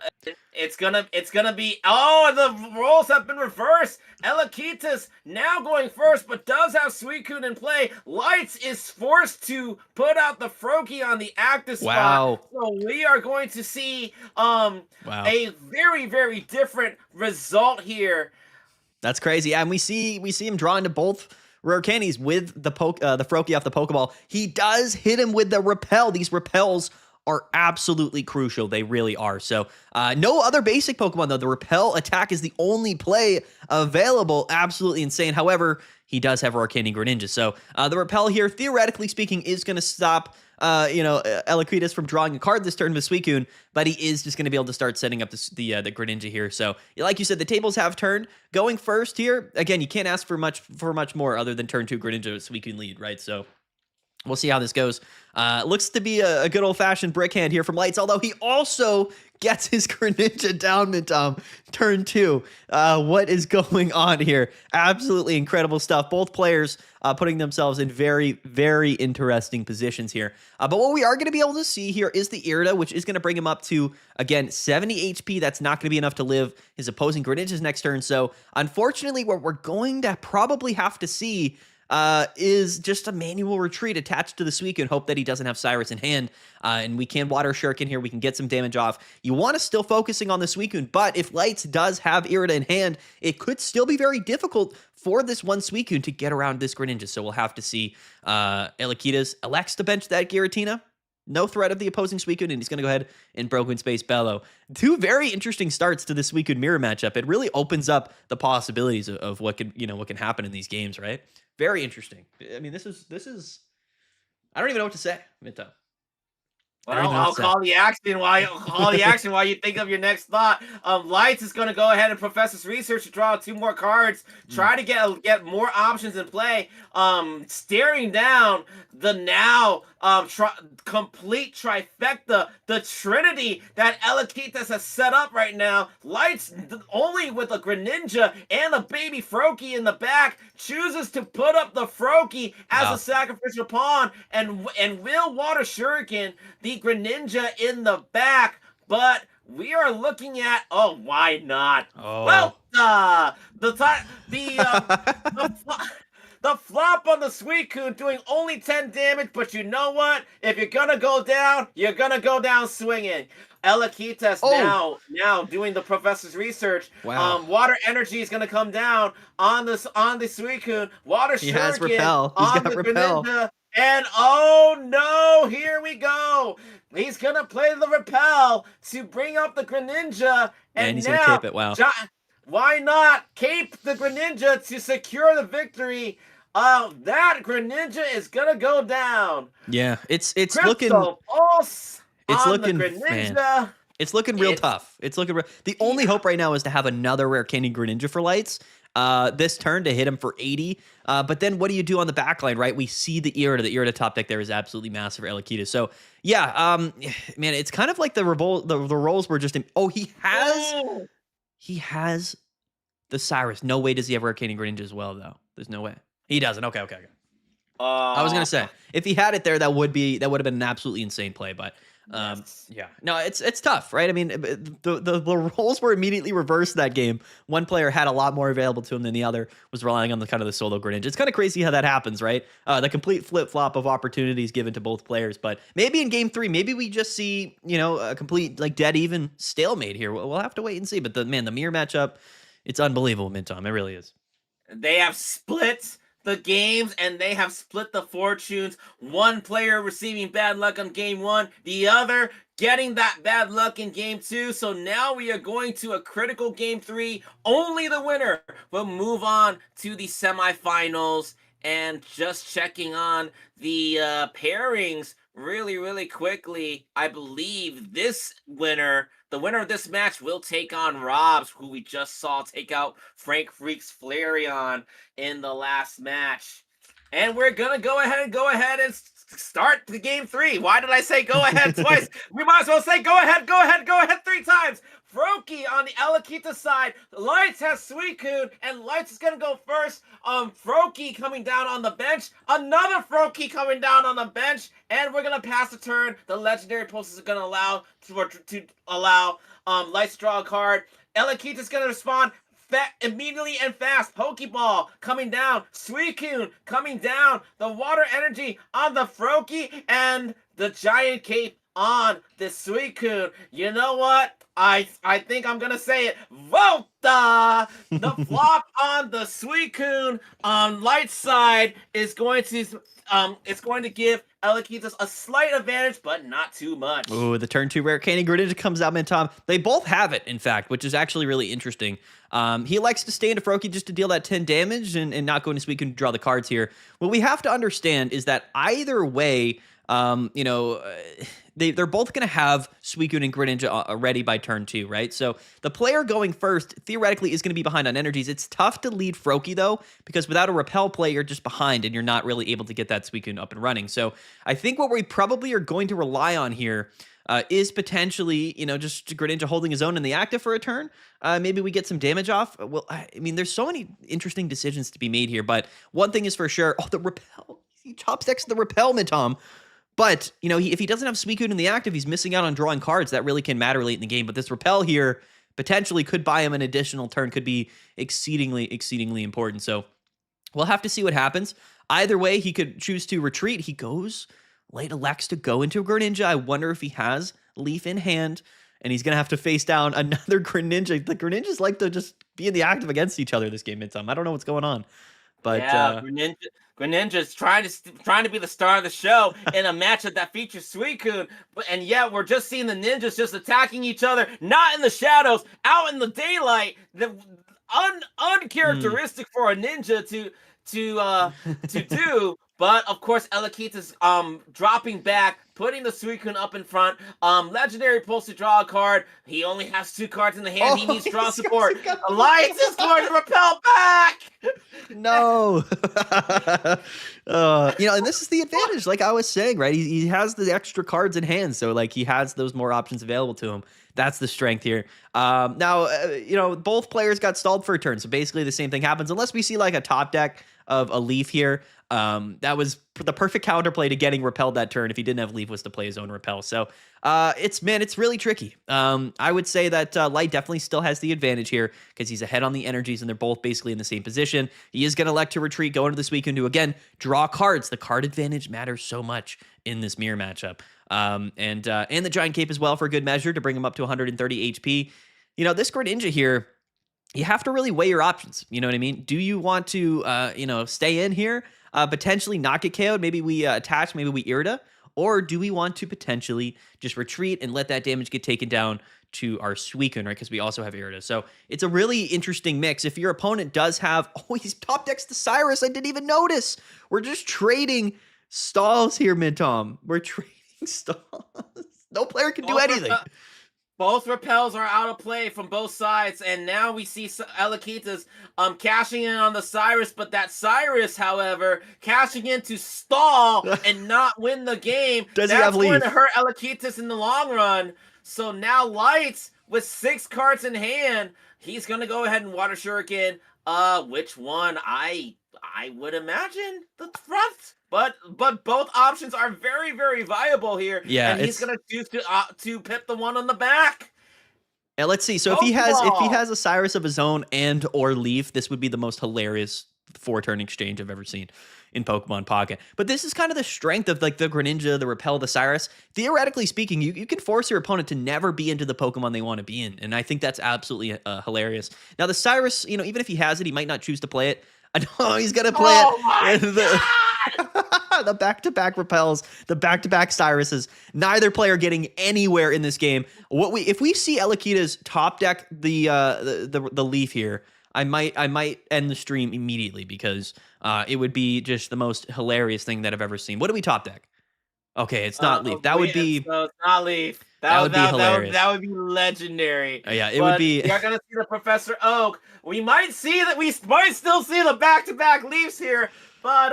It's gonna be, the roles have been reversed. Elakitas now going first, but does have Suicune in play. Lights is forced to put out the Froakie on the active spot. So we are going to see a very, very different result here. That's crazy. And we see him draw into both Rare Candies with the Froakie off the Pokeball. He does hit him with the Repel. These Repels are absolutely crucial. They really are. So no other basic Pokemon, though. The Repel attack is the only play available. Absolutely insane. However, he does have Rare Candy Greninja. So the Repel here, theoretically speaking, is going to stop Elakitas from drawing a card this turn with Suicune, but he is just going to be able to start setting up the Greninja here. So, like you said, the tables have turned. Going first here, again, you can't ask for much more other than turn 2 Greninja Suicune lead, right? So, we'll see how this goes. Looks to be a good old-fashioned brick hand here from Lights, although he also gets his Greninja down, Mintom. Turn 2. What is going on here? Absolutely incredible stuff. Both players putting themselves in very, very interesting positions here. But what we are going to be able to see here is the Irida, which is going to bring him up to, again, 70 HP. That's not going to be enough to live his opposing Greninja's next turn. So, unfortunately, what we're going to probably have to see is just a manual retreat attached to the Suicune and hope that he doesn't have Cyrus in hand. And we can Water Shuriken here. We can get some damage off. You want to still focusing on the Suicune, but if Lights does have Irida in hand, it could still be very difficult for this one Suicune to get around this Greninja. So we'll have to see Elakitas elects to bench that Giratina. No threat of the opposing Suicune, and he's going to go ahead and Broken Space Bellow. Two very interesting starts to the Suicune Mirror matchup. It really opens up the possibilities of what can happen in these games, right? Very interesting. I mean, this is. I don't even know what to say, Minto. Well, I'll call the action while you think of your next thought. Lights is going to go ahead and Professor's Research to draw 2 more cards. Try to get more options in play. Staring down the now complete trifecta, the trinity that Elakitas has set up right now. Lights, only with a Greninja and a baby Froakie in the back, chooses to put up the Froakie as a sacrificial pawn and will Water Shuriken the Greninja in the back, but we are looking at why not? Oh. Well, the flop on the Suicune doing only 10 damage, but you know what? If you're gonna go down, you're gonna go down swinging. Elakitas now doing the Professor's Research. Wow. Water Energy is gonna come down on the Suicune. Water Shuriken has Repel. He's got Repel. Greninja. And oh no, here we go. He's gonna play the Repel to bring up the Greninja, and he's now gonna cape it. Wow. Why not cape the Greninja to secure the victory? That Greninja is gonna go down. Yeah, it's Crystal looking. Pulse It's on looking, the Greninja. man. It's looking real tough. It's looking real. The only hope right now is to have another Rare Candy Greninja for Lights. This turn to hit him for 80. But then what do you do on the back line, right? We see the Irida. The Irida top deck there is absolutely massive for Elakitas. So yeah, man, it's kind of like the roles were just in. Oh, he has the Cyrus. No way does he have Rare Candy Greninja as well, though. There's no way. He doesn't. Okay. I was gonna say if he had it there, that would have been an absolutely insane play. But yeah, no, it's tough, right? I mean, the roles were immediately reversed that game. One player had a lot more available to him than the other, was relying on the kind of the solo Greninja. It's kind of crazy how that happens, right? The complete flip flop of opportunities given to both players. But maybe in game 3, maybe we just see a complete like dead even stalemate here. We'll have to wait and see. But the mirror matchup, it's unbelievable, Mintom. It really is. They have split the games and they have split the fortunes. One player receiving bad luck on game 1, the other getting that bad luck in game 2. So now we are going to a critical game 3. Only the winner will move on to the semifinals. And just checking on the pairings really quickly, I believe the winner of this match will take on Robs, who we just saw take out Frank Freaks Flareon in the last match. And we're gonna go ahead and start the game 3. Why did I say go ahead twice? We might as well say go ahead 3 times. Froakie on the Elakitas side. Lights has Suicune, and Lights is gonna go first. Froakie coming down on the bench. Another Froakie coming down on the bench, and we're gonna pass the turn. The legendary pulse is gonna allow Lights to draw a card. Elakitas is gonna respond immediately and fast. Pokeball coming down. Suicune coming down. The water energy on the Froakie and the giant cape on the Suicune. You know what? I think I'm gonna say it. Volta! The flop on the Suicune on Light side is going to give Elakitas a slight advantage, but not too much. Ooh, the turn 2 Rare Candy Greninja comes out, Mintom. They both have it, in fact, which is actually really interesting. He likes to stay into Froakie just to deal that 10 damage and not go into Suicune to draw the cards here. What we have to understand is that either way, they're both going to have Suicune and Greninja ready by turn 2, right? So the player going first, theoretically, is going to be behind on energies. It's tough to lead Froakie, though, because without a Repel play, you're just behind, and you're not really able to get that Suicune up and running. So I think what we probably are going to rely on here is potentially, just Greninja holding his own in the active for a turn. Maybe we get some damage off. Well, I mean, there's so many interesting decisions to be made here, but one thing is for sure. Oh, the repel. He chopsticks the repel, Tom. But, if he doesn't have Suicune in the active, he's missing out on drawing cards. That really can matter late in the game. But this repel here potentially could buy him an additional turn, could be exceedingly, exceedingly important. So we'll have to see what happens. Either way, he could choose to retreat. He goes, late elects to go into Greninja. I wonder if he has Leaf in hand, and he's going to have to face down another Greninja. The Greninjas like to just be in the active against each other this game, Midtime. I don't know what's going on. But yeah, Greninja's trying to be the star of the show in a matchup that features Suicune, and yet we're just seeing the ninjas just attacking each other, not in the shadows, out in the daylight. The uncharacteristic for a ninja to do. But of course, Elekita's dropping back, putting the Suicune up in front. Legendary Pulse to draw a card. He only has 2 cards in the hand. He needs draw support. Alliance is going to repel back. No. And this is the advantage, like I was saying, right? He has the extra cards in hand, so like he has those more options available to him. That's the strength here. Now, both players got stalled for a turn, so basically the same thing happens unless we see like a top deck of a Leaf here. That was the perfect counterplay to getting repelled that turn if he didn't have Leaf, was to play his own repel. So it's really tricky. I would say that Light definitely still has the advantage here because he's ahead on the energies and they're both basically in the same position. He is going to elect to retreat, go into this weekend to again draw cards. The card advantage matters so much in this mirror matchup. And the Giant Cape as well for good measure to bring him up to 130 HP. This Greninja here, you have to really weigh your options. You know what I mean? Do you want to, stay in here, potentially not get KO'd? Maybe we attach, maybe we Irida. Or do we want to potentially just retreat and let that damage get taken down to our Suicune, right? Because we also have Irida. So it's a really interesting mix. If your opponent does have, he's top decks to Cyrus. I didn't even notice. We're just trading stalls here, Mid-Tom. We're trading stalls. No player can do anything. Both repels are out of play from both sides, and now we see Elekita's cashing in on the Cyrus, but that Cyrus, however, cashing in to stall and not win the game. Does he have Leaf? That's going to hurt Elekita's in the long run. So now Lights, with 6 cards in hand, he's going to go ahead and Water Shuriken. Which one? I would imagine the front. But both options are very, very viable here. Yeah, and he's gonna choose to pip the one on the back. And let's see. So if he has a Cyrus of his own and or Leaf, this would be the most hilarious 4-turn exchange I've ever seen in Pokemon Pocket. But this is kind of the strength of like the Greninja, the Repel, the Cyrus. Theoretically speaking, you can force your opponent to never be into the Pokemon they want to be in, and I think that's absolutely hilarious. Now the Cyrus, even if he has it, he might not choose to play it. I know he's gonna play it. The back-to-back repels, the back-to-back Cyruses. Neither player getting anywhere in this game. If we see Elekita's top deck the Leaf here, I might end the stream immediately because it would be just the most hilarious thing that I've ever seen. What do we top deck? Okay, it's not Leaf. That would be. So it's not Leaf. That would be hilarious. That would be legendary. Yeah, it would be. You're gonna see the Professor Oak. We might still see the back-to-back Leafs here, but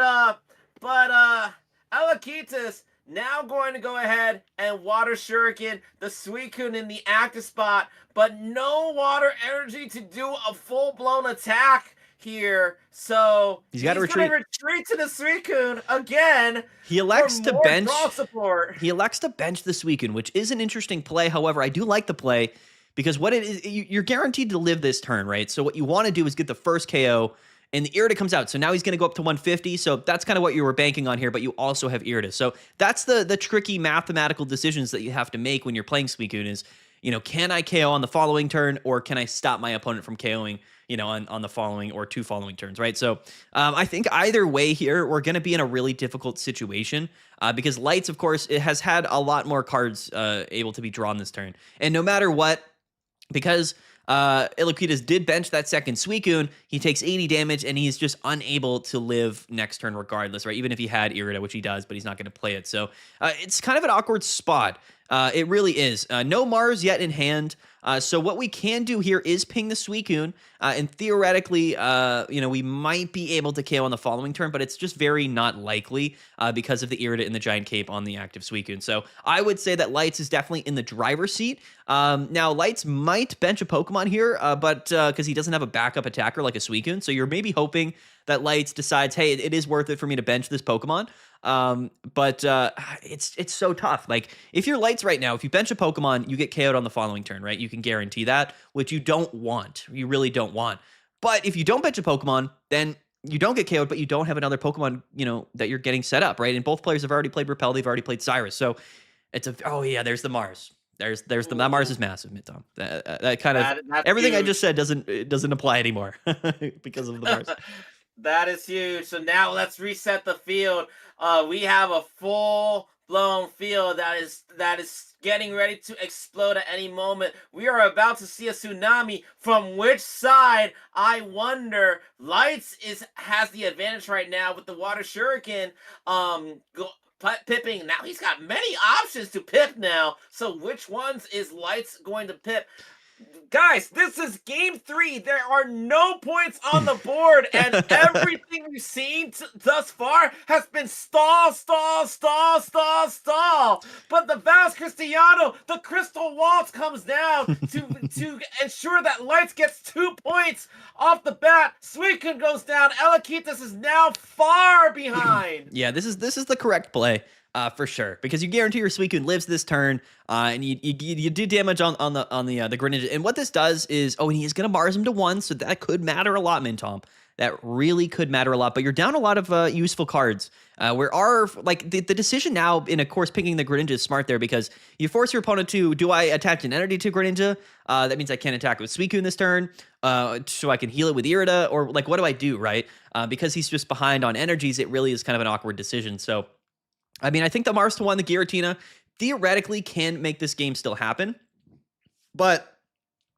Elekita's now going to go ahead and Water Shuriken the Suicune in the active spot, but no water energy to do a full-blown attack here. So he's got to retreat to the Suicune again. He elects to bench draw support. He elects to bench the Suicune, which is an interesting play. However, I do like the play because what it is, you're guaranteed to live this turn, right? So what you want to do is get the first KO, and the Irida comes out. So now he's going to go up to 150. So that's kind of what you were banking on here, but you also have Irida. So that's the tricky mathematical decisions that you have to make when you're playing Suicune is, can I KO on the following turn, or can I stop my opponent from KOing, on the following or 2 following turns, right? So I think either way here, we're going to be in a really difficult situation because Lights, of course, it has had a lot more cards able to be drawn this turn. And no matter what, because Elekita's did bench that second Suicune, he takes 80 damage, and he's just unable to live next turn regardless, right? Even if he had Irida, which he does, but he's not going to play it. So it's kind of an awkward spot. It really is. No Mars yet in hand. So what we can do here is ping the Suicune, and theoretically, we might be able to KO on the following turn, but it's just very not likely because of the Irida and the Giant Cape on the active Suicune. So I would say that Lights is definitely in the driver's seat. Now, Lights might bench a Pokemon here, but because he doesn't have a backup attacker like a Suicune, so you're maybe hoping that Lights decides, hey, it is worth it for me to bench this Pokemon. But it's so tough. Like if you're Lights right now, if you bench a Pokemon, you get KO'd on the following turn, right? You can guarantee that, which you don't want. You really don't want. But if you don't bench a Pokemon, then you don't get KO'd, but you don't have another Pokemon, that you're getting set up, right? And both players have already played Repel, they've already played Cyrus. So oh yeah, there's the Mars. That Mars is massive, Tom. That kind of That's everything I huge. just said doesn't apply anymore because of the Mars. That is huge. So now let's reset the field. We have a full blown field that is getting ready to explode at any moment. We are about to see a tsunami. From which side? I wonder. Lights has the advantage right now with the water shuriken. Pipping. Now he's got many options to pip now. So which ones is Lights going to pip? Guys, this is game 3. There are no points on the board, and everything we've seen thus far has been stall, stall, stall, stall, stall. But the Vals Cristiano, the Crystal Waltz comes down to ensure that Lights gets 2 points off the bat. Suicune goes down. Elaquitas is now far behind. Yeah, this is the correct play. For sure, because you guarantee your Suicune lives this turn, and you do damage on the Greninja. And what this does is, and he is going to Mars him to 1, so that could matter a lot, Mintom. That really could matter a lot. But you're down a lot of useful cards. The decision now in, of course, picking the Greninja is smart there because you force your opponent to, do I attach an entity to Greninja? That means I can't attack with Suicune this turn, so I can heal it with Irida, or what do I do, right? Because he's just behind on energies, it really is kind of an awkward decision. So I mean, I think the Mars to 1, the Giratina, theoretically can make this game still happen. But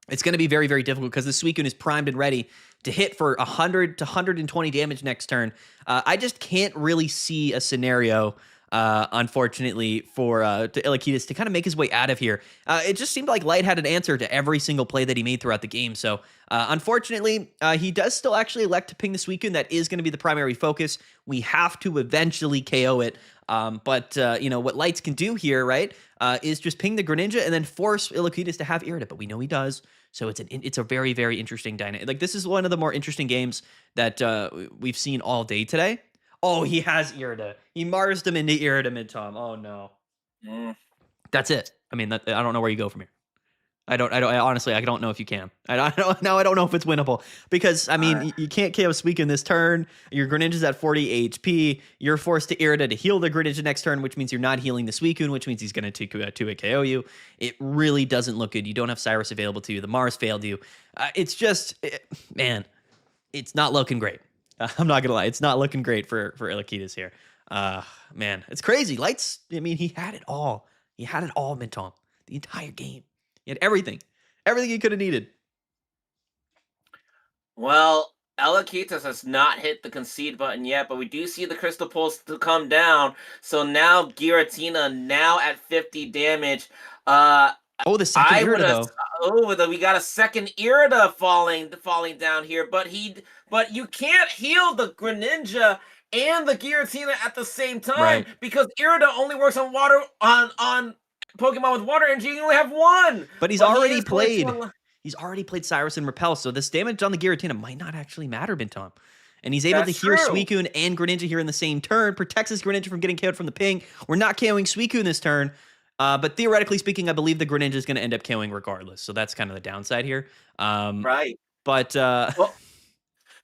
it's going to be very, very difficult because the Suicune is primed and ready to hit for 100 to 120 damage next turn. I just can't really see a scenario, unfortunately, for to Elaquitas to kind of make his way out of here. It just seemed like Light had an answer to every single play that he made throughout the game. So, unfortunately, he does still actually elect to ping the Suicune. That is going to be the primary focus. We have to eventually KO it. But what Lights can do here, right, is just ping the Greninja and then force Elaquitas to have Irida. But we know he does. So it's a very, very interesting dynamic. Like, this is one of the more interesting games that we've seen all day today. Oh, he has Irida. He Marsed him into Irida mid-tom. Oh, no. That's it. I mean, I don't know where you go from here. I honestly, I don't know if you can. I don't know if it's winnable because, I mean, you can't KO Suicune this turn. Your Greninja's at 40 HP. You're forced to Irida to heal the Greninja next turn, which means you're not healing the Suicune, which means he's going to 2-hit KO you. It really doesn't look good. You don't have Cyrus available to you. The Mars failed you. It's just, man, it's not looking great. I'm not going to lie. It's not looking great for Elaquitas here. Man, it's crazy. Lights, I mean, he had it all. He had it all, Mintom. The entire game. He had everything he could have needed. Well, Elaquitas has not hit the concede button yet, but we do see the Crystal Pulse to come down. So now Giratina now at 50 damage. The second Irida though. We got a second Irida falling down here, but you can't heal the Greninja and the Giratina at the same time because Irida only works on water on Pokemon with water energy. You only have one. But he's already played. He's already played Cyrus and Repel, so this damage on the Giratina might not actually matter, Mintom. And he's able to heal Suicune and Greninja here in the same turn, protects his Greninja from getting KO'd from the ping. We're not KOing Suicune this turn, but theoretically speaking, I believe the Greninja is going to end up KOing regardless. So that's kind of the downside here. Right. But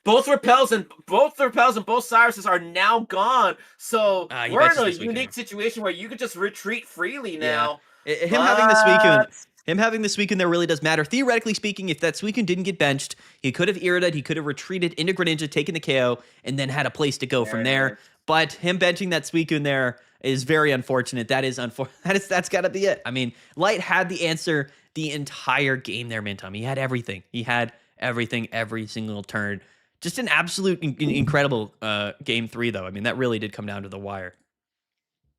both repels and both Cyruses are now gone. So we're in a unique situation where you could just retreat freely now. Yeah. Him having the Suicune there really does matter. Theoretically speaking, if that Suicune didn't get benched, he could have Irida'd, he could have retreated into Greninja, taken the KO, and then had a place to go from there. But him benching that Suicune there is very unfortunate. That's got to be it. I mean, Light had the answer the entire game there, Mintom. He had everything. He had everything every single turn. Just an absolute incredible game 3, though. I mean, that really did come down to the wire.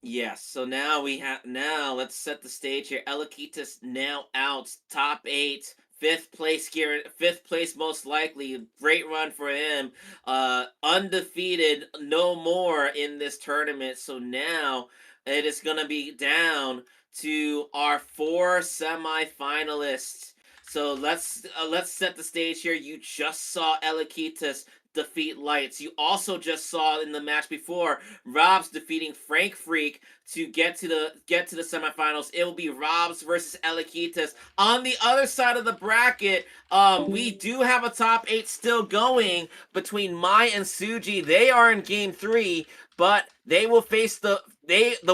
Yes, so now let's set the stage here. Elakitas now out, top eight, fifth place here, fifth place most likely. Great run for him. Undefeated, no more in this tournament. So now it is gonna be down to our four semifinalists. So let's set the stage here. You just saw Elakitas defeat Lights. You also just saw in the match before Rob's defeating Frank Freak to get to the semifinals. It will be Rob's versus Elakitas. On the other side of the bracket, we do have a top eight still going between Mai and Suji. They are in game three, but they will face the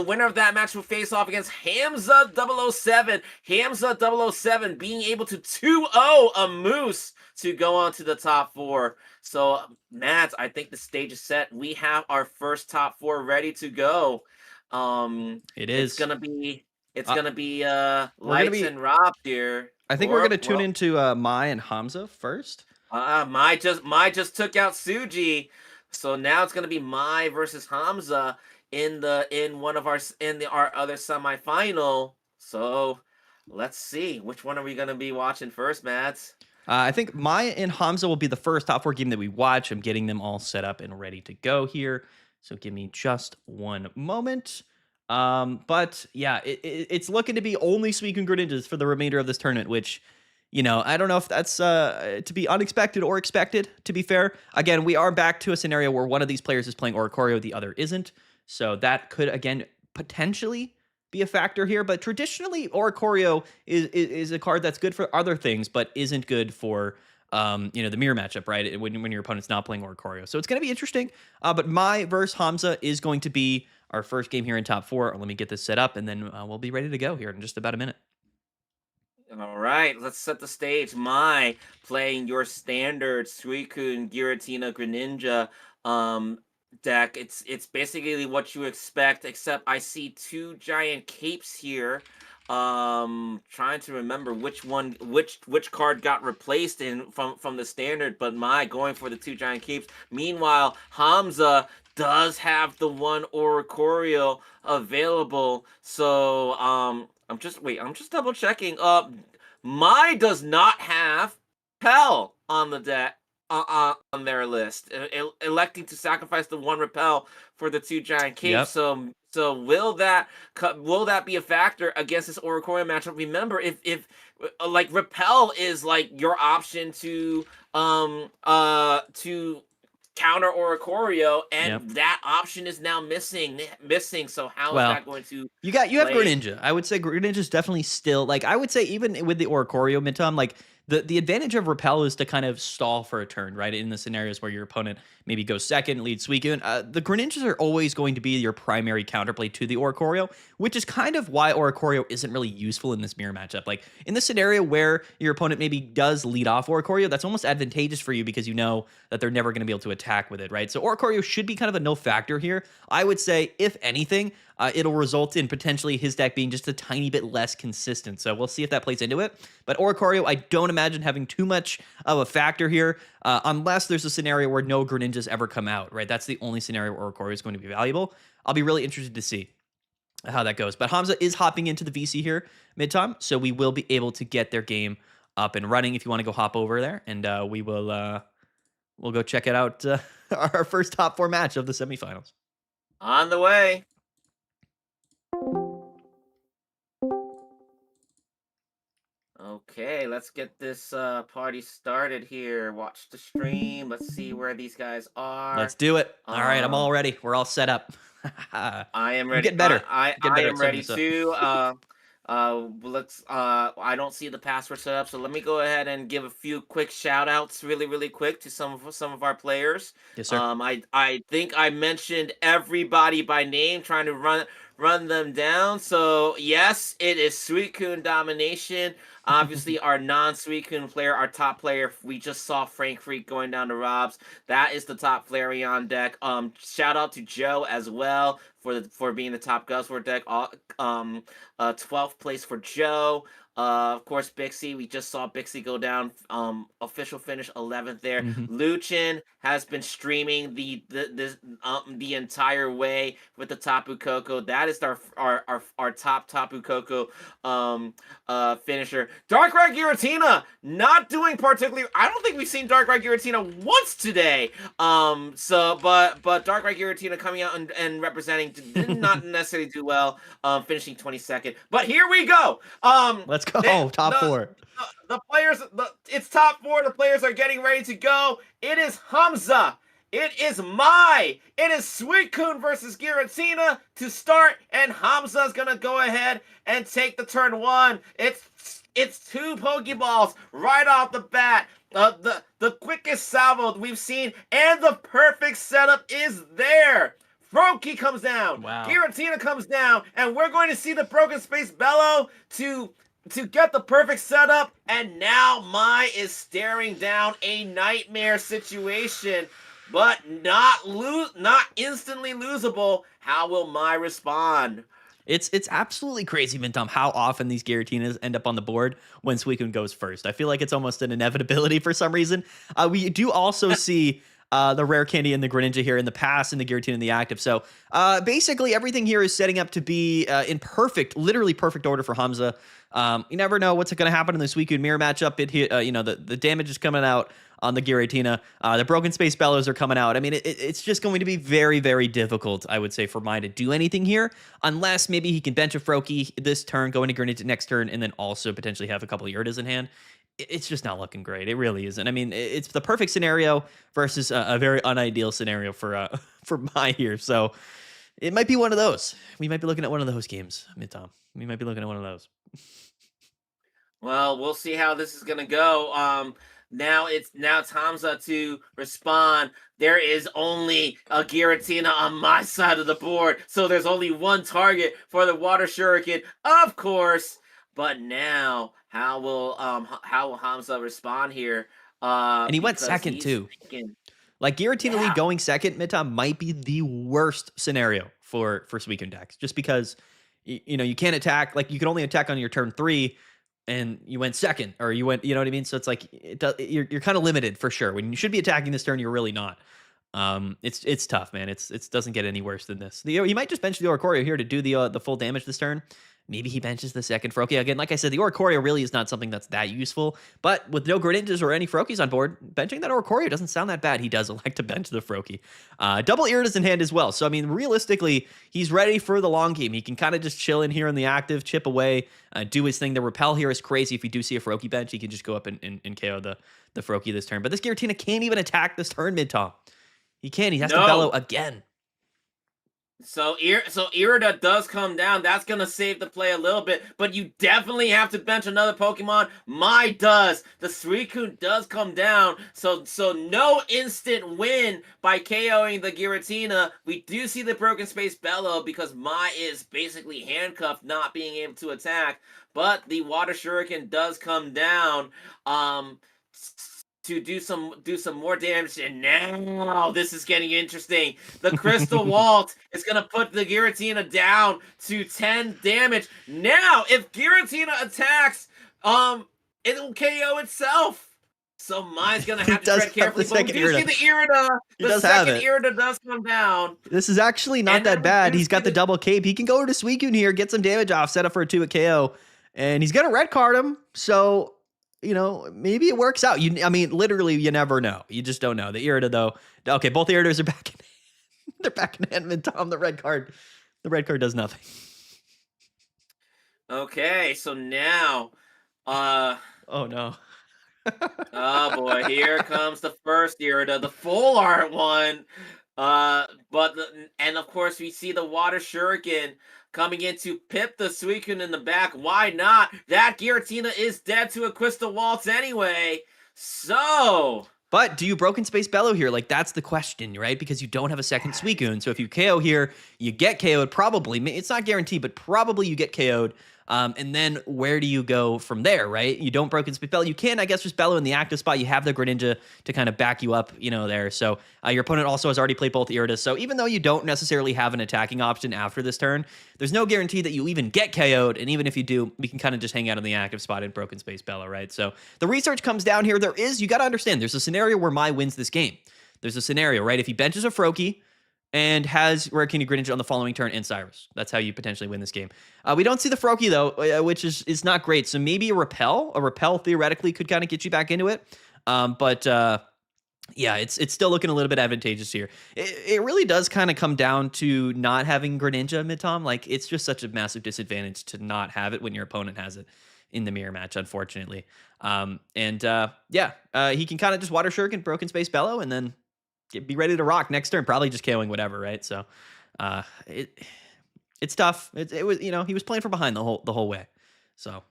winner of that match will face off against Hamza 007. Hamza 007 being able to 2-0 a Moose to go on to the top four. So, Matt, I think the stage is set. We have our first top four ready to go. It It's is. gonna be it's Uh, gonna be we're gonna Lights be. and Rob here. I think we're Or gonna tune well, into Mai and Hamza first. Mai just took out Suji, so now it's gonna be Mai versus Hamza in one of our other semifinal. So let's see which one are we gonna be watching first, Matt. I think Maya and Hamza will be the first top four game that we watch. I'm getting them all set up and ready to go here. So give me just one moment. But yeah, it's looking to be only Suicune Greninjas for the remainder of this tournament, which, I don't know if that's to be unexpected or expected, to be fair. Again, we are back to a scenario where one of these players is playing Oricorio, the other isn't. So that could, again, potentially be a factor here, but traditionally Oricorio is a card that's good for other things, but isn't good for the mirror matchup, right? When your opponent's not playing Oricorio. So it's going to be interesting. But Mai versus Hamza is going to be our first game here in top four. Let me get this set up, and then we'll be ready to go here in just about a minute. All right, let's set the stage. Mai playing your standard Suicune Giratina Greninja um deck. It's basically what you expect, except I see two giant capes here. Trying to remember which card got replaced in from the standard, but Mai going for the two giant capes. Meanwhile, Hamza does have the one Oricorio available. So I'm just double checking. Mai does not have Repel on the deck on their list, electing to sacrifice the one Repel for the two giant capes. Yep. So will that be a factor against this Oricorio matchup? Remember, if like Repel is like your option to counter Oricorio, Yep. and that option is now missing. So how is Well, that going to you have play? Greninja. I would say Greninja's definitely still like I would say even with the Oricorio midtom, like the advantage of Repel is to kind of stall for a turn, right? In the scenarios where your opponent maybe goes second, leads Suicune. The Greninjas are always going to be your primary counterplay to the Oricorio, which is kind of why Oricorio isn't really useful in this mirror matchup. Like in the scenario where your opponent maybe does lead off Oricorio, that's almost advantageous for you because you know that they're never going to be able to attack with it, right? So Oricorio should be kind of a no factor here. I would say, if anything, it'll result in potentially his deck being just a tiny bit less consistent. So we'll see if that plays into it. But Oricorio, I don't imagine having too much of a factor here, unless there's a scenario where no Greninjas ever come out, right? That's the only scenario where Oricorio is going to be valuable. I'll be really interested to see how that goes. But Hamza is hopping into the VC here mid-time, so we will be able to get their game up and running if you want to go hop over there, and we'll go check it out, our first top four match of the semifinals. On the way. Okay, let's get this party started here. Watch the stream. Let's see where these guys Let's are. do it. All right, I'm all Um, ready. We're all set up. I'm I am ready. getting better. Getting I better at am setting ready this up. too. Let's. I don't see the password set up, so let me go ahead and give a few quick shout outs, really quick, to some of our players. Yes, sir. I think I mentioned everybody by name, trying to run them down. So yes, it is Suicune domination. Obviously, our non-Suicune player, our top player, we just saw Frank Freak going down to Rob's. That is the top Flareon deck. Shout out to Joe as well for being the top Guzzler deck. 12th place for Joe. Of course, Bixie. We just saw Bixie go down. Official finish 11th there. Mhm. Luchin has been streaming the entire way with the Tapu Koko. That is our top Tapu Koko finisher. Dark Red Giratina not doing particularly. I don't think we've seen Dark Red Giratina once today. But Dark Red Giratina coming out and representing did not necessarily do well. Finishing 22nd. But here we go. Let's go. They, Top four. the players, it's top four. The players are getting ready to go. It is Hamza. It is it is Suicune versus Giratina to start, and Hamza's gonna go ahead and take the turn one. It's two Pokeballs right off the bat. The quickest salvo we've seen, and the perfect setup is there. Froakie comes down. Wow. Giratina comes down, and we're going to see the Broken Space Bellow to get the perfect setup, and now Mai is staring down a nightmare situation, but not instantly losable. How will Mai respond? It's absolutely crazy, Mintom, how often these Giratinas end up on the board when Suicune goes first. I feel like it's almost an inevitability for some reason. We do also see the rare candy and the Greninja here in the pass and the Giratina in the active. So basically everything here is setting up to be in literally perfect order for Hamza. You never know what's going to happen in the Suicune mirror matchup. The damage is coming out on the Giratina. The Broken Space Bellows are coming out. I mean, it's just going to be very, very difficult, I would say, for Mai to do anything here, unless maybe he can bench a Froakie this turn, go into Greninja next turn, and then also potentially have a couple of Yurdas in hand. It's just not looking great. It really isn't. I mean, it's the perfect scenario versus a very unideal scenario for for Mai here. So it might be one of those. We might be looking at one of those games, Tom. We might be looking at one of those. Well, we'll see how this is gonna go. Now it's Hamza to respond. There is only a Giratina on my side of the board, so there's only one target for the Water Shuriken, of course. But now, how will Hamza respond here? And he went second too. Like Giratina lead going second, Midtom might be the worst scenario for Suicune decks, just because you can't attack. Like you can only attack on your turn 3, and you went second, or you went, you know what I mean? So it's like you're kind of limited for sure. When you should be attacking this turn, you're really not. It's tough, man. It doesn't get any worse than this. He might just bench the Oricorio here to do the full damage this turn. Maybe he benches the second Froakie. Again, like I said, the Oricorio really is not something that's that useful. But with no Greninjas or any Froakies on board, benching that Oricorio doesn't sound that bad. He does elect to bench the Froakie. Double Iridas in hand as well. So, I mean, realistically, he's ready for the long game. He can kind of just chill in here in the active, chip away, do his thing. The Repel here is crazy. If you do see a Froakie bench, he can just go up and KO the Froakie this turn. But this Giratina can't even attack this turn mid-top. He can't. He has to bellow again. So Irida does come down. That's going to save the play a little bit. But you definitely have to bench another Pokemon. Mai does. The Suicune does come down. So no instant win by KOing the Giratina. We do see the Broken Space Bellow because Mai is basically handcuffed, not being able to attack. But the Water Shuriken does come down. To do some more damage, and now this is getting interesting. The Crystal Walt is gonna put the Giratina down to 10 damage. Now, if Giratina attacks, it'll KO itself. So Mai's gonna have to tread carefully. But we do see the Irida. The second Irida does come down. This is actually not that bad. He's got the double cape. He can go to Suicune here, get some damage off, set up for a 2 at KO, and he's gonna red card him. So maybe it works out. I mean, literally, you never know. You just don't know. The Irida, though. Okay, both the Iridas are back in hand. They're back in hand, Tom. The red card does nothing. Okay, so now, oh no. Oh boy, here comes the first Irida, the full art one. And of course we see the Water Shuriken coming in to pip the Suicune in the back. Why not? That Giratina is dead to a Crystal Waltz anyway. So, but do you Broken Space Bellow here? Like, that's the question, right? Because you don't have a second Suicune. So if you KO here, you get KO'd probably. It's not guaranteed, but probably you get KO'd. And then where do you go from there, right? You don't Broken Space Bellow. You can, I guess, just Bellow in the active spot. You have the Greninja to kind of back you up, there. So your opponent also has already played both Iridas. So even though you don't necessarily have an attacking option after this turn, there's no guarantee that you even get KO'd. And even if you do, we can kind of just hang out in the active spot in Broken Space Bellow, right? So the research comes down here. You got to understand, there's a scenario where Mai wins this game. There's a scenario, right? If he benches a Froakie and has Rare Candy Greninja on the following turn and Cyrus. That's how you potentially win this game. We don't see the Froakie, though, which is not great. So maybe a Repel. A Repel theoretically could kind of get you back into it. Yeah, it's still looking a little bit advantageous here. It really does kind of come down to not having Greninja mid-tom. Like, it's just such a massive disadvantage to not have it when your opponent has it in the mirror match, unfortunately. He can kind of just Water Shuriken, Broken Space Bellow, and then be ready to rock next turn, probably just KOing whatever, right? So it's tough. It was, he was playing from behind the whole way. So,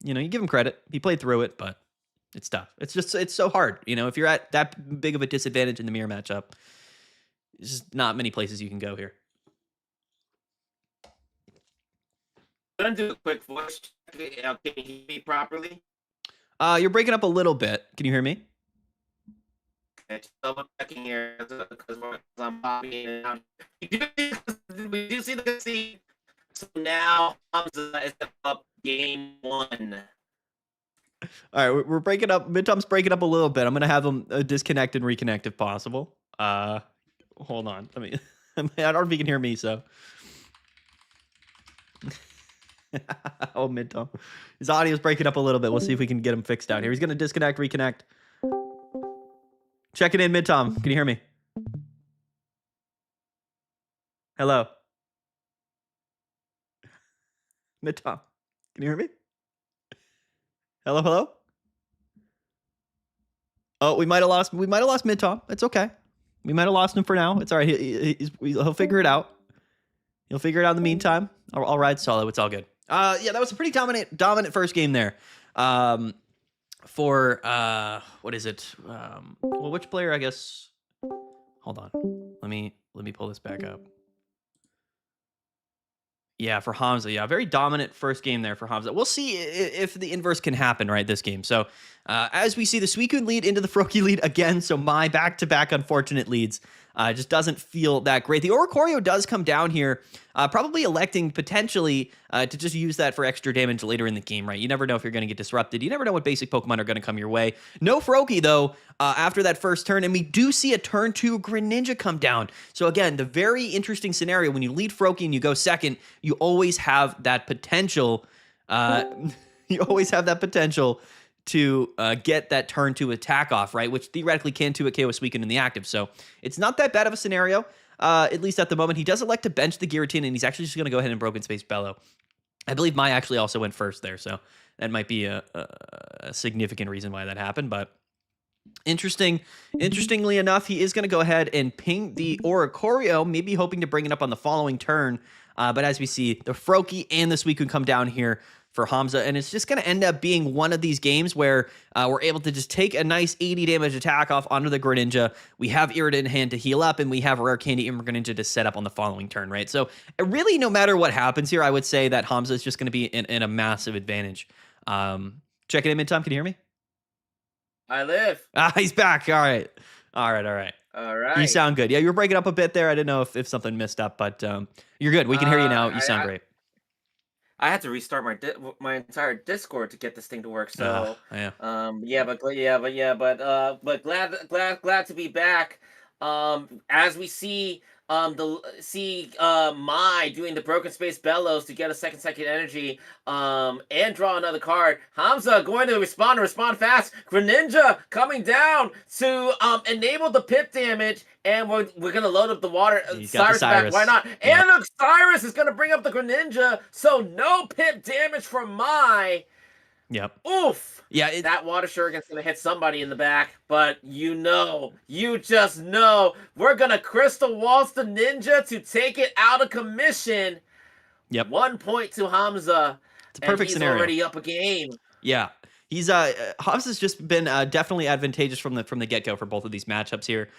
you give him credit. He played through it, but it's tough. It's so hard. If you're at that big of a disadvantage in the mirror matchup, there's just not many places you can go here. I'm going to do a quick voice check. Can you hear me properly? You're breaking up a little bit. Can you hear me? Double checking here because I'm popping in and out. We do see the scene. So now Hamza is up game 1. All right, we're breaking up. Mid-tom's breaking up a little bit. I'm gonna have him disconnect and reconnect if possible. Hold on. Let me. I don't know if you can hear me. So. Oh, Mid-tom. His audio's breaking up a little bit. We'll see if we can get him fixed out here. He's gonna disconnect, reconnect. Check it in, Mid-tom. Can you hear me? Hello? Mid-tom. Can you hear me? Hello? Oh, we might have lost Mid-tom. It's okay. We might have lost him for now. It's all right. He'll figure it out. He'll figure it out in the meantime. I'll ride solo. It's all good. That was a pretty dominant first game there. For what is it? Well, which player? I guess. Hold on. Let me pull this back up. Yeah, for Hamza. Yeah, very dominant first game there for Hamza. We'll see if the inverse can happen, right, this game. So, as we see the Suicune lead into the Froakie lead again, so my back-to-back unfortunate leads just doesn't feel that great. The Oricorio does come down here, probably electing potentially to just use that for extra damage later in the game, right? You never know if you're going to get disrupted. You never know what basic Pokemon are going to come your way. No Froakie, though, after that first turn, and we do see a turn 2 Greninja come down. So again, the very interesting scenario, when you lead Froakie and you go second, you always have that potential, to get that turn 2 attack off, right? Which theoretically can 2-hit KO a Suicune in the active. So it's not that bad of a scenario, at least at the moment. He does elect to bench the Giratina, and he's actually just going to go ahead and Broken Space Bellow. I believe Mai actually also went first there, so that might be a significant reason why that happened. But interestingly enough, he is going to go ahead and ping the Oricorio, maybe hoping to bring it up on the following turn. But as we see, the Froakie and the Suicune come down here for Hamza, and it's just going to end up being one of these games where we're able to just take a nice 80 damage attack off onto the Greninja. We have Irida in hand to heal up, and we have Rare Candy and Greninja to set up on the following turn, right? So really, no matter what happens here, I would say that Hamza is just going to be in a massive advantage. Check it in, Mid-tom. Can you hear me? I live. He's back. All right. All right. You sound good. Yeah, you were breaking up a bit there. I didn't know if something missed up, but you're good. We can hear you now. You sound great. I had to restart my entire Discord to get this thing to work. So yeah. But glad to be back. As we see Mai doing the Broken Space Bellows to get a second energy, and draw another card. Hamza going to respond fast. Greninja coming down to enable the pip damage, and we're gonna load up the water. Cyrus back, why not? Yeah. And look, Cyrus is gonna bring up the Greninja, so no pip damage from Mai. Yep. Oof. Yeah, that Water Shuriken's gonna hit somebody in the back, but you just know, we're gonna Crystal Waltz the Ninja to take it out of commission. Yep. 1 point to Hamza. It's a perfect scenario. Already up a game. Yeah. He's Hobbs has just been definitely advantageous from the get go for both of these matchups here.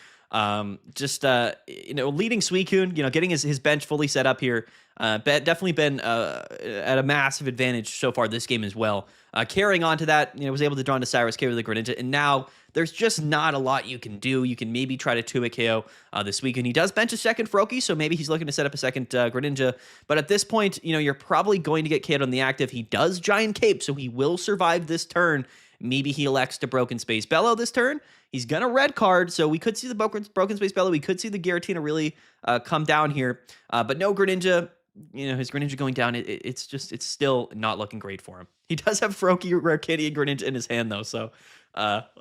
Just leading Suicune, getting his bench fully set up here. Definitely been at a massive advantage so far this game as well. Carrying on to that, was able to draw into Cyrus, carry the Greninja, and now there's just not a lot you can do. You can maybe try to 2-hit KO this weekend. He does bench a second Froakie, so maybe he's looking to set up a second Greninja. But at this point, you're probably going to get KO'd on the active. He does Giant Cape, so he will survive this turn. Maybe he elects to Broken Space Bellow this turn. He's going to red card, so we could see the Broken Space Bellow. We could see the Giratina really come down here. But no Greninja. His Greninja going down, it's still not looking great for him. He does have Froakie, Rare Kitty, and Greninja in his hand, though, so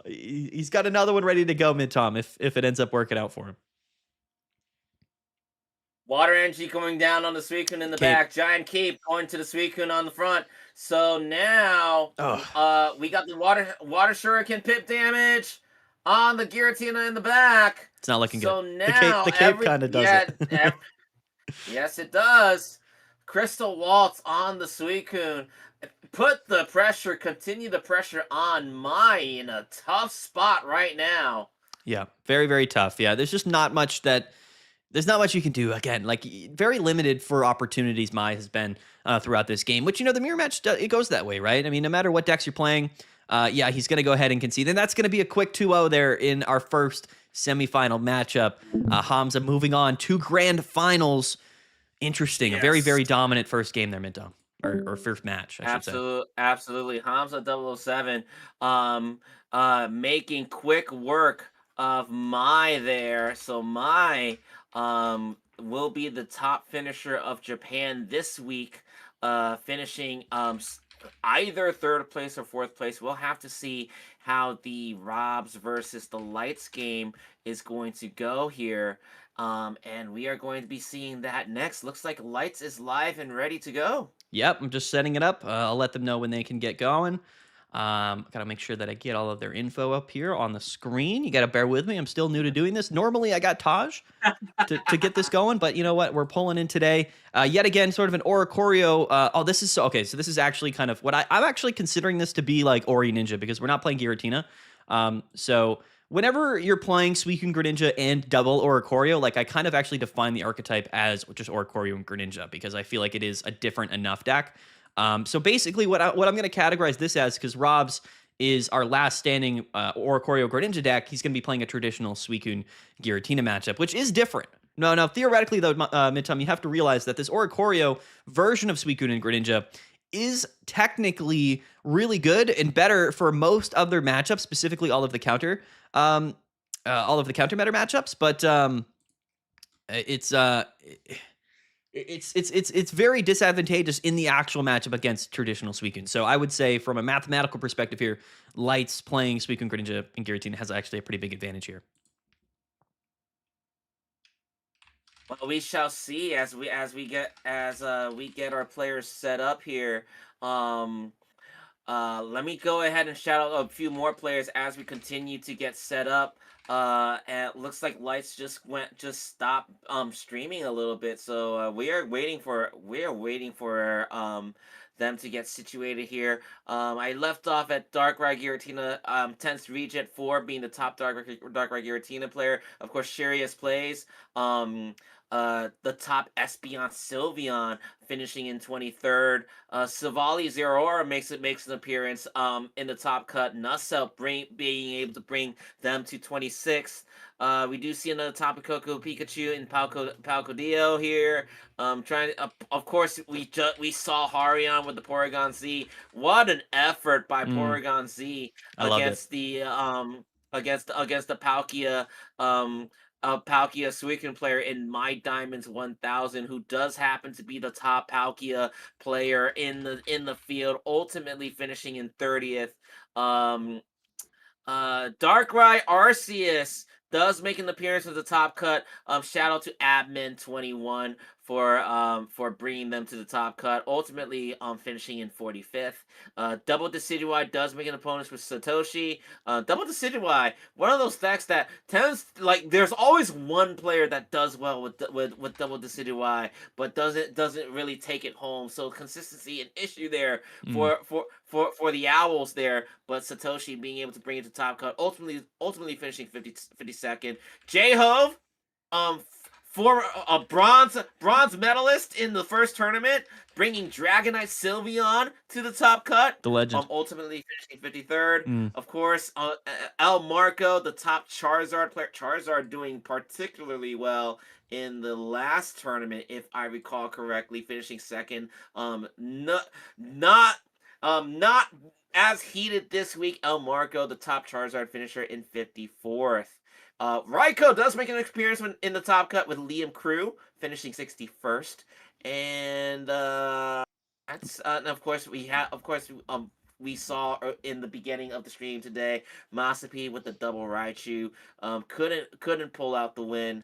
he's got another one ready to go mid-tom if it ends up working out for him. Water Energy going down on the Suicune in the back. Giant Cape going to the Suicune on the front. So now we got the Water Shuriken pip damage on the Giratina in the back. It's not looking good. So now the cape kind of does it. Yes, it does. Crystal Waltz on the Suicune. Put the pressure, continue the pressure on Mai in a tough spot right now. Yeah, very, very tough. Yeah, there's just not much you can do. Again, like very limited for opportunities Mai has been throughout this game, which, the mirror match, it goes that way, right? I mean, no matter what decks you're playing, he's going to go ahead and concede. And that's going to be a quick 2-0 there in our first semifinal matchup. Hamza moving on to grand finals. Interesting. Yes. A very, very dominant first game there, Minto. Or first match, I should say. Absolutely. Hamza 007 making quick work of Mai there. So Mai will be the top finisher of Japan this week, finishing either third place or fourth place. We'll have to see how the Robs versus the Lights game is going to go here. And we are going to be seeing that next. Looks like Lights is live and ready to go. Yep, I'm just setting it up. I'll let them know when they can get going. Gotta make sure that I get all of their info up here on the screen. You gotta bear with me. I'm still new to doing this. Normally, I got Taj to get this going, but you know what? We're pulling in today. Yet again, sort of an Oricorio. This is okay. So this is actually kind of what I'm actually considering this to be like Ori Ninja because we're not playing Giratina. So whenever you're playing Suicune Greninja and double Oricorio, like I kind of actually define the archetype as just Oricorio and Greninja because I feel like it is a different enough deck. So basically what I'm going to categorize this as, because Rob's is our last standing Oricorio Greninja deck, he's going to be playing a traditional Suicune Giratina matchup, which is different. No, theoretically though, Midtom, you have to realize that this Oricorio version of Suicune and Greninja is technically really good and better for most other matchups, specifically all of the counter meta matchups, but it's very disadvantageous in the actual matchup against traditional Suicune. So I would say from a mathematical perspective here, Lights playing Suicune, Greninja, and Giratina has actually a pretty big advantage here. Well, we shall see as we get our players set up here. Let me go ahead and shout out a few more players as we continue to get set up. And it looks like Lights just stopped streaming a little bit, so we are waiting for them to get situated here. I left off at Darkrai Giratina, 10th Regent 4 being the top Darkrai Giratina player. Of course, Sharius plays. The top Espeon Sylveon finishing in 23rd. Savali Zeraora makes an appearance in the top cut. Nusselt being able to bring them to 26th. We do see another Tapu Koko Pikachu in Palco here. Of course, we saw Harian with the Porygon Z. What an effort by Porygon Z against the Palkia Palkia Suicune player in My Diamonds 1000, who does happen to be the top Palkia player in the field, ultimately finishing in 30th. Darkrai Arceus does make an appearance with the top cut. Shout out to Admin21 for bringing them to the top cut. Ultimately, finishing in 45th. Double Decidueye Y does make an opponent with Satoshi. Double Decidueye Y, one of those decks that tends like there's always one player that does well with Double Decidueye Y, but doesn't really take it home. So consistency an issue there Mm. for the Owls there. But Satoshi being able to bring it to top cut, ultimately finishing 52nd. J Hove, former a bronze medalist in the first tournament, bringing Dragonite Sylveon to the top cut. The legend. Ultimately finishing 53rd. Mm. Of course, El Marco, the top Charizard player. Charizard doing particularly well in the last tournament, if I recall correctly, finishing second. Not as heated this week. El Marco, the top Charizard finisher, in 54th. Raikou does make an appearance in the top cut with Liam Crew, finishing 61st. And and of course we saw in the beginning of the stream today, Massipe with the double Raichu, couldn't pull out the win,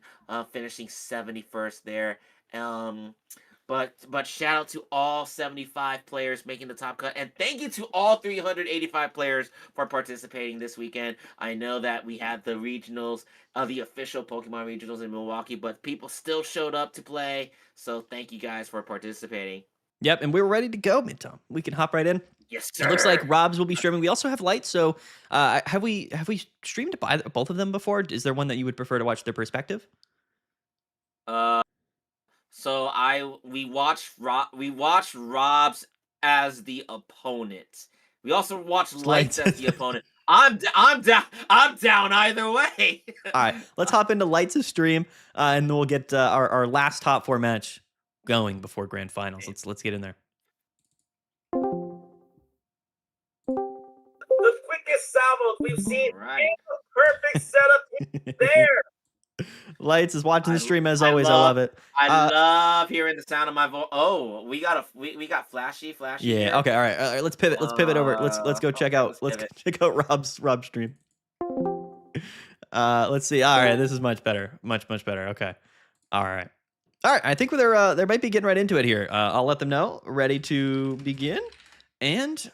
finishing 71st there. But shout out to all 75 players making the top cut, and thank you to all 385 players for participating this weekend. I know that we had the regionals, the official Pokemon regionals in Milwaukee, but people still showed up to play. So thank you guys for participating. Yep, and we're ready to go, Midtom. We can hop right in. Yes, It looks like sir. Rob's will be streaming. We also have Lights. So, have we streamed by both of them before? Is there one that you would prefer to watch their perspective? Uh, so we watched Rob's as the opponent. We also watched Lights as the opponent. I'm down either way. All right, let's hop into Lights' stream, and then we'll get our last top four match going before grand finals. Let's get in there. The quickest salvos we've seen. Right. Perfect setup there. Lights is watching the stream as always. I love it. I love hearing the sound of my voice. Oh, we got flashy. Yeah. Here. Okay. All right. Let's pivot. Let's pivot over. Let's go check out. Let's check out Rob's stream. Let's see. All right. This is much better. Much better. Okay. All right. I think they might be getting right into it here. I'll let them know. Ready to begin. And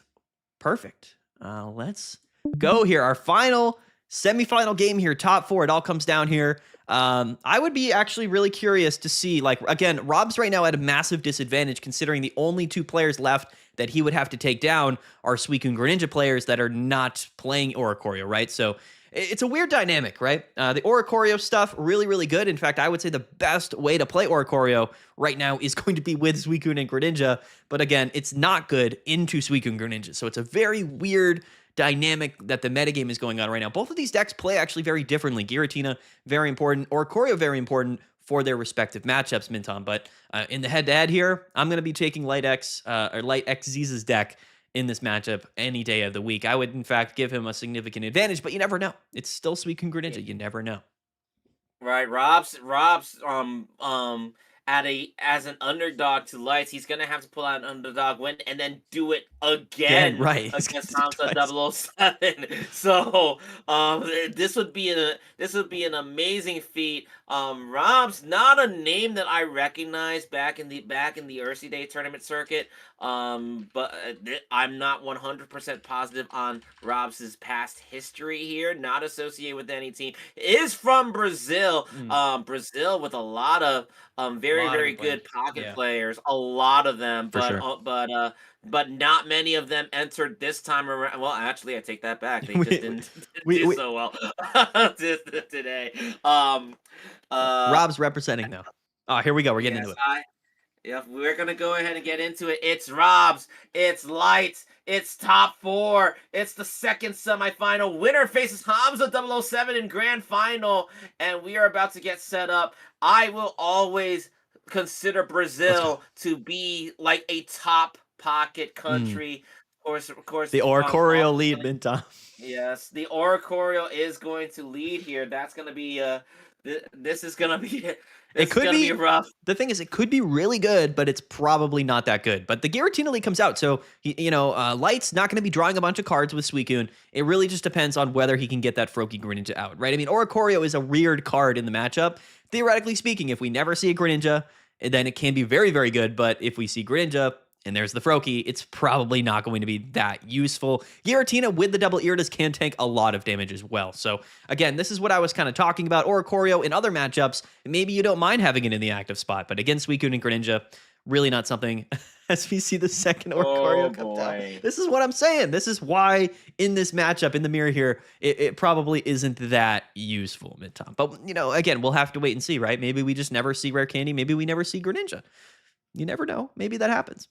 perfect. Let's go here. Our final semifinal game here. Top four. It all comes down here. I would be actually really curious to see, like, again, Rob's right now at a massive disadvantage considering the only two players left that he would have to take down are Suicune and Greninja players that are not playing Oricorio, right? So it's a weird dynamic, right? The Oricorio stuff, really, really good. In fact, I would say the best way to play Oricorio right now is going to be with Suicune and Greninja. But again, it's not good into Suicune and Greninja. So it's a very weird dynamic that the metagame is going on right now. Both of these decks play actually very differently. Giratina, very important. Oricorio, very important for their respective matchups, Minton. But in the head-to-head here, I'm going to be taking Light Xz's deck in this matchup any day of the week. I would, in fact, give him a significant advantage, but you never know. It's still Suicune Greninja. You never know. Right, Rob's as an underdog to Lights, he's gonna have to pull out an underdog win and then do it again right. against Hamza 007. So this would be an amazing feat. Rob's not a name that I recognize back in the Ursi Day tournament circuit. But I'm not 100% positive on Rob's past history here. Not associated with any team. Is from Brazil. Brazil with a lot of very good pocket players. A lot of them, but not many of them entered this time around. Well, actually, I take that back. They just didn't do so well today. Rob's representing now. Oh, here we go. We're getting into it. Yep, we're gonna go ahead and get into it. It's Rob's, it's Lights, it's top four, it's the second semifinal. Winner faces Hamza 007 in grand final, and we are about to get set up. I will always consider Brazil to be like a top pocket country. Of course. The Oricorio lead, Minton. Yes, the Oricorio is going to lead here. That's gonna be this is gonna be. It could be rough. The thing is, it could be really good, but it's probably not that good. But the Giratina League comes out, so Light's not going to be drawing a bunch of cards with Suicune. It really just depends on whether he can get that Froakie Greninja out, right? I mean, Oricorio is a weird card in the matchup. Theoretically speaking, if we never see a Greninja, then it can be very, very good. But if we see Greninja and there's the Froakie, it's probably not going to be that useful. Giratina with the double Iridas can tank a lot of damage as well. So again, this is what I was kind of talking about. Oricorio in other matchups, maybe you don't mind having it in the active spot, but against Suicune and Greninja, really not something. As we see the second Oh Oricorio come down, boy. this is what I'm saying. This is why in this matchup in the mirror here, it probably isn't that useful mid-tom. But again, we'll have to wait and see, right? Maybe we just never see Rare Candy. Maybe we never see Greninja. You never know. Maybe that happens.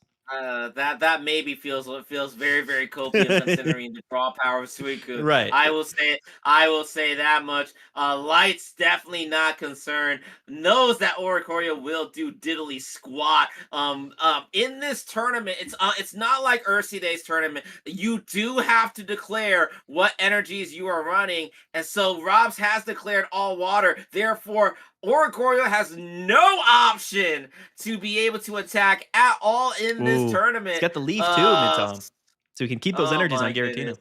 That maybe feels very, very copious considering the draw power of Suicune. Right. I will say that much. Light's definitely not concerned. Knows that Oricorio will do diddly squat. In this tournament, it's not like Ursiday's tournament. You do have to declare what energies you are running, and so Robs has declared all water. Therefore, Oricorio has no option to be able to attack at all in this tournament. It's got the leaf too, mid-tom. So we can keep those oh energies my on Giratina. goodness.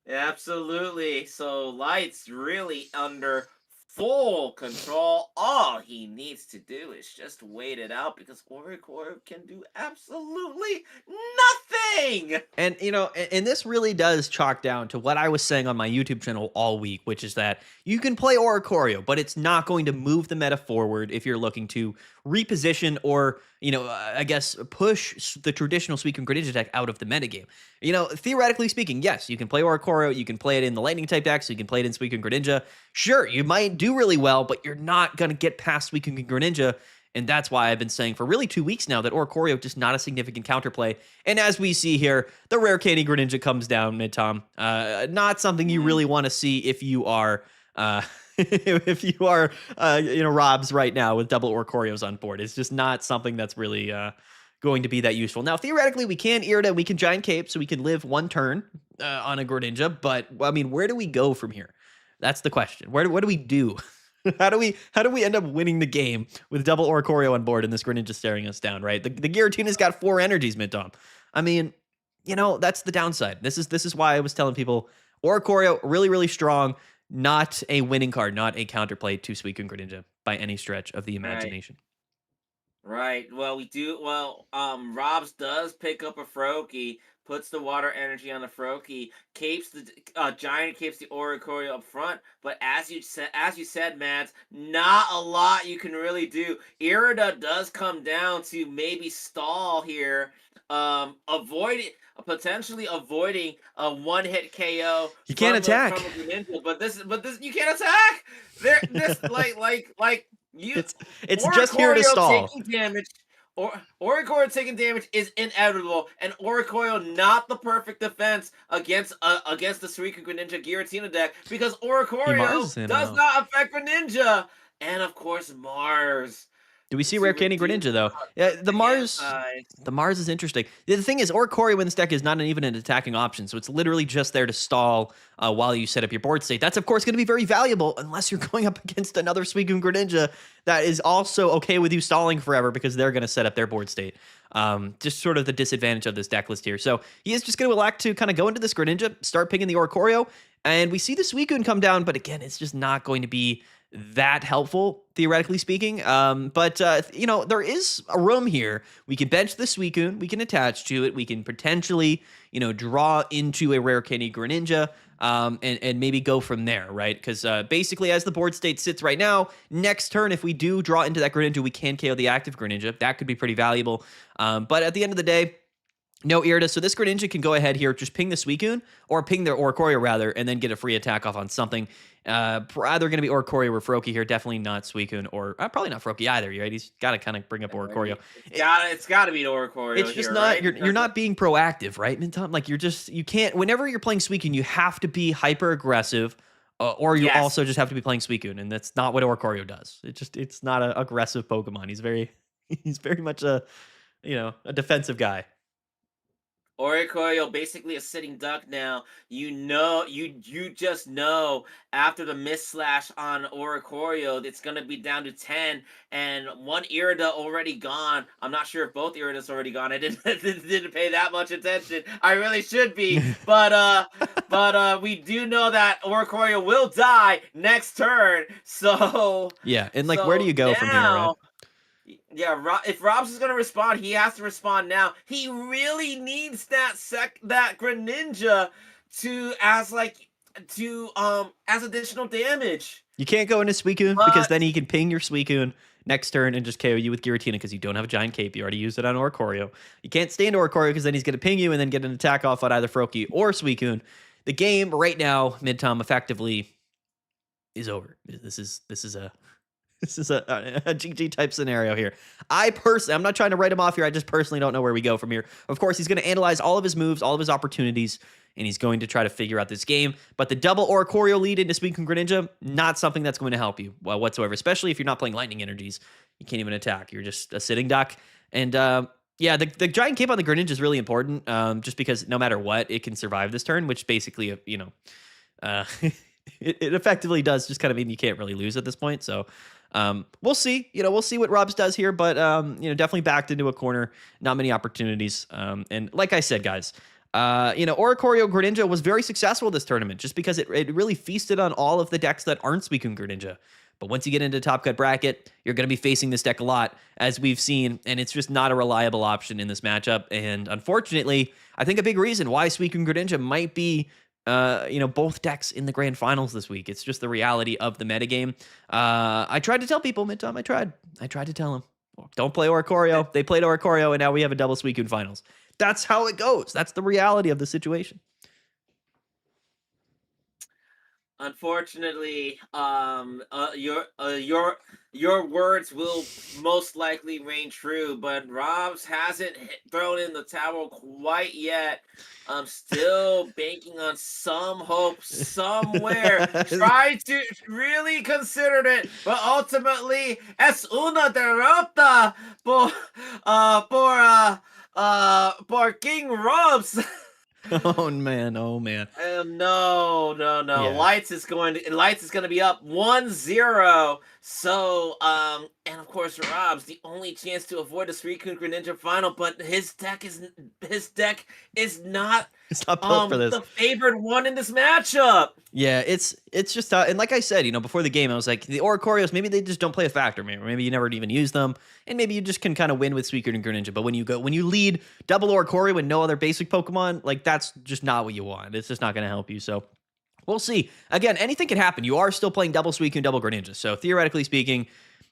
Absolutely. So Light's really under full control. All he needs to do is just wait it out because Oricorio can do absolutely nothing. And and this really does chalk down to what I was saying on my YouTube channel all week, which is that you can play Oricorio, but it's not going to move the meta forward if you're looking to reposition or I guess push the traditional Suicune Greninja deck out of the metagame. Theoretically speaking, yes, you can play Oricorio, you can play it in the Lightning type deck, so you can play it in Suicune Greninja. Sure, you might do really well, but you're not going to get past Suicune Greninja. And that's why I've been saying for really 2 weeks now that Oricorio just not a significant counterplay. And as we see here, the Rare Candy Greninja comes down mid-tom. Not something you really want to see if you are Robs right now with double Oricorios on board. It's just not something that's really going to be that useful. Now, theoretically, we can Irida, we can Giant Cape, so we can live one turn on a Greninja. But I mean, where do we go from here? That's the question. What do we do? How do we end up winning the game with double Oricorio on board and this Greninja staring us down, right? The Giratina's got 4 energies mid-tom. I mean, that's the downside. This is why I was telling people Oricorio really, really strong, not a winning card, not a counterplay to Suicune Greninja by any stretch of the imagination. Right. Well, Robs does pick up a Froakie, puts the water energy on the Froakie, capes the giant capes the Oricorio up front. But as you said, Mads, not a lot you can really do. Irida does come down to maybe stall here, potentially avoiding a one-hit KO. You can't attack. From a Greninja, but this you can't attack. It's just here to stall. Taking damage, Oricorio taking damage is inevitable, and Oricorio not the perfect defense against the Suicune Greninja Giratina deck because Oricorio does not affect Greninja, and of course Mars. Do we see Rare Candy Greninja though? Yeah, the Mars is interesting. The thing is, Oricorio in this deck is not even an attacking option, so it's literally just there to stall while you set up your board state. That's of course going to be very valuable unless you're going up against another Suicune Greninja that is also okay with you stalling forever because they're going to set up their board state. Just sort of the disadvantage of this deck list here. So he is just going to elect to kind of go into this Greninja, start picking the Oricorio, and we see the Suicune come down, but again, it's just not going to be that helpful, theoretically speaking. But there is a room here. We can bench the Suicune, we can attach to it, we can potentially, draw into a Rare Candy Greninja, and maybe go from there, right? Because basically, as the board state sits right now, next turn, if we do draw into that Greninja, we can KO the active Greninja. That could be pretty valuable. But at the end of the day, no Irida, so this Greninja can go ahead here, just ping the Suicune, or ping their Oricorio rather, and then get a free attack off on something. Either going to be Oricorio or Froakie here, definitely not Suicune, or probably not Froakie either, right? He's got to kind of bring up Oricorio. It's got to be Oricorio. It's just here, not, right? you're not being proactive, right, Mintom? Like, you can't, whenever you're playing Suicune, you have to be hyper aggressive, or you also just have to be playing Suicune, and that's not what Oricorio does. It's not an aggressive Pokemon. He's very much a defensive guy. Oricorio basically a sitting duck now. You just know after the miss slash on Oricorio, it's gonna be down to 10, and one Irida already gone. I'm not sure if both Iridas already gone. I didn't pay that much attention. I really should be, but we do know that Oricorio will die next turn. So yeah, and where do you go from here, right? Yeah, if Robs is gonna respond, he has to respond now. He really needs that Greninja to as additional damage. You can't go into Suicune because But then he can ping your Suicune next turn and just KO you with Giratina because you don't have a giant cape. You already used it on Oricorio. You can't stay into Oricorio because then he's going to ping you and then get an attack off on either Froakie or Suicune. The game right now, mid-tom, effectively is over. This is a GG type scenario here. I'm not trying to write him off here. I just personally don't know where we go from here. Of course, he's going to analyze all of his moves, all of his opportunities, and he's going to try to figure out this game. But the double Oricorio lead into Suicune Greninja, not something that's going to help you whatsoever, especially if you're not playing Lightning Energies. You can't even attack. You're just a sitting duck. And yeah, the giant cape on the Greninja is really important, just because no matter what, it can survive this turn, which basically, it effectively does just kind of mean you can't really lose at this point. So we'll see. We'll see what Robs does here, but definitely backed into a corner. Not many opportunities. And like I said, guys, Oricorio Greninja was very successful this tournament just because it really feasted on all of the decks that aren't Suicune Greninja. But once you get into top cut bracket, you're going to be facing this deck a lot, as we've seen, and it's just not a reliable option in this matchup. And unfortunately, I think a big reason why Suicune Greninja might be both decks in the grand finals this week. It's just the reality of the metagame. I tried to tell people mid-tom. I tried to tell them, don't play Oricorio. They played Oricorio, and now we have a double Suicune finals. That's how it goes. That's the reality of the situation. unfortunately, your words will most likely reign true, but Robs hasn't thrown in the towel quite yet. I'm still banking on some hope somewhere. Try to really consider it, but ultimately, es una derrota por King Robs. Oh man, oh man. No. Yeah. Lights is going to be up 1-0. So, and of course, Rob's the only chance to avoid a Suicune Greninja final, but his deck is not It's not built for this. the favored one in this matchup. Yeah, it's just and like I said, before the game, I was like, the Oricorios, maybe they just don't play a factor. Maybe you never even use them, and maybe you just can kind of win with Suicune and Greninja. But when you lead double Oricorio and no other basic Pokemon, like that's just not what you want. It's just not going to help you. So we'll see. Again, anything can happen. You are still playing double Suicune, double Greninja. So theoretically speaking,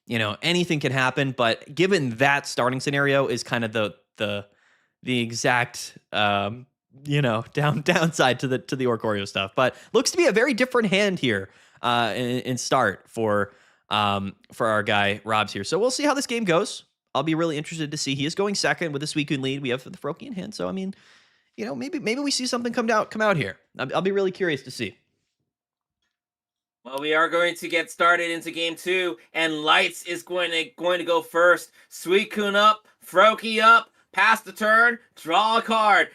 anything can happen. But given that starting scenario is kind of the exact downside to the Oricorio stuff. But looks to be a very different hand here in start for our guy Robs here. So we'll see how this game goes. I'll be really interested to see. He is going second with the Suicune lead. We have the Froakie in hand. So I mean, maybe we see something come out here. I'll be really curious to see. Well, we are going to get started into game 2, and Lights is going to go first. Suicune up, Froakie up, pass the turn, draw a card.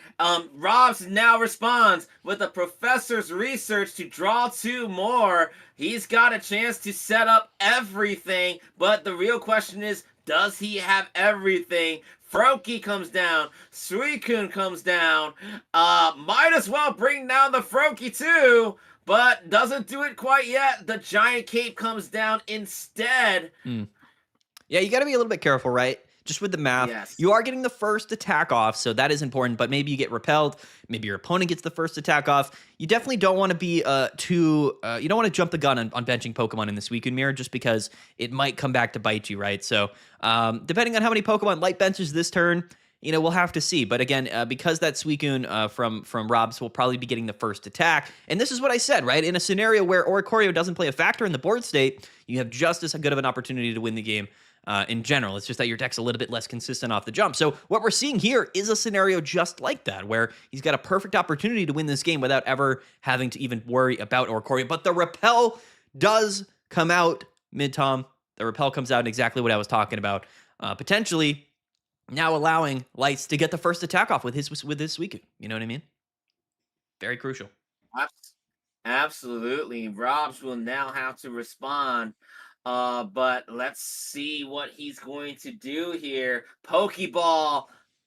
Robs now responds with the professor's research to draw 2 more. He's got a chance to set up everything, but the real question is, does he have everything? Froakie comes down, Suicune comes down. Might as well bring down the Froakie too, but doesn't do it quite yet. The giant cape comes down instead. Yeah, you got to be a little bit careful, right? Just with the math. Yes. You are getting the first attack off, so that is important, but maybe you get repelled. Maybe your opponent gets the first attack off. You definitely don't want to be you don't want to jump the gun on benching Pokemon in the Suicune mirror just because it might come back to bite you, right? So depending on how many Pokemon light benches this turn, we'll have to see. But again, because that Suicune from Robs will probably be getting the first attack. And this is what I said, right? In a scenario where Oricorio doesn't play a factor in the board state, you have just as good of an opportunity to win the game in general. It's just that your deck's a little bit less consistent off the jump. So what we're seeing here is a scenario just like that, where he's got a perfect opportunity to win this game without ever having to even worry about Oricorio. But the repel does come out mid-tom. The repel comes out in exactly what I was talking about. Potentially now allowing Lights to get the first attack off with his Suicune. You know what I mean? Very crucial. Absolutely. Robs will now have to respond. But let's see what he's going to do here. Pokeball.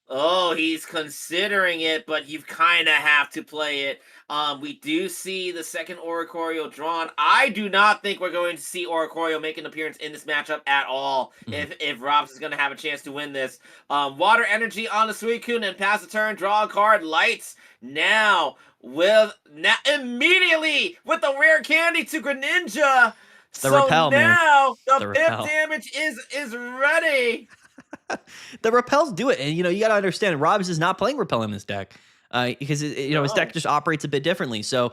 Oh, he's considering it, but you kind of have to play it. We do see the second Oricorio drawn. I do not think we're going to see Oricorio make an appearance in this matchup at all. Mhm. If Robs is going to have a chance to win this, Water Energy on the Suicune and pass the turn, draw a card, Lights now immediately with the rare candy to Greninja. It's the So repel, man. now It's the the pip repel. damage is ready. The repels do it, and you got to understand, Robs is not playing repel in this deck because his deck No. just operates a bit differently. So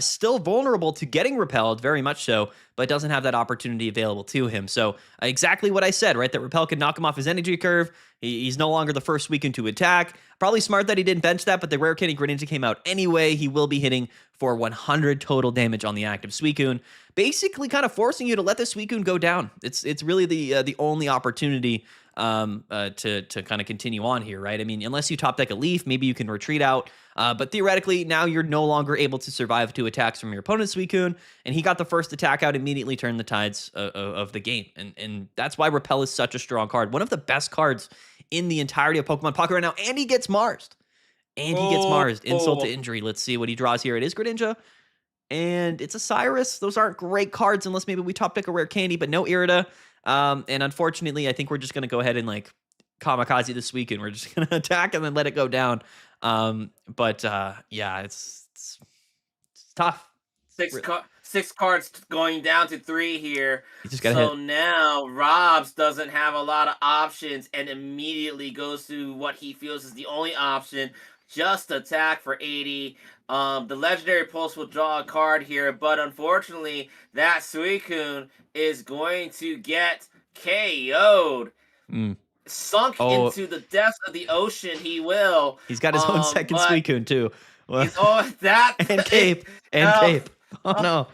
still vulnerable to getting repelled, very much so, but doesn't have that opportunity available to him. So exactly what I said, right? That repel could knock him off his energy curve. He's no longer the first weaken to attack. Probably smart that he didn't bench that, but the rare candy Greninja came out anyway. He will be hitting for 100 total damage on the active Suicune, basically kind of forcing you to let the Suicune go down. It's really the only opportunity to kind of continue on here, right? I mean, unless you top deck a Leaf, maybe you can retreat out. But theoretically, now you're no longer able to survive 2 attacks from your opponent's Suicune, and he got the first attack out, immediately turned the tides of the game. And that's why Repel is such a strong card. One of the best cards in the entirety of Pokemon Pocket right now, and he gets Marsed. And he gets Oh, Marsed. Insult to injury. Let's see what he draws here. It is Greninja, and it's a Cyrus. Those aren't great cards unless maybe we top pick a rare candy, but no Irida. And unfortunately, I think we're just going to go ahead and like kamikaze this weekend. We're just going to attack and then let it go down. But yeah, it's tough. six cards going down to 3 here. You just got to So hit. now Robs doesn't have a lot of options and immediately goes to what he feels is the only option. Just attack for 80. The legendary pulse will draw a card here, but unfortunately, that Suicune is going to get KO'd. Mm. Sunk Oh, into the depths of the ocean, he will. he's got his own second But Suicune too. Well, he's that and Cape. And uh, Cape. Oh, no.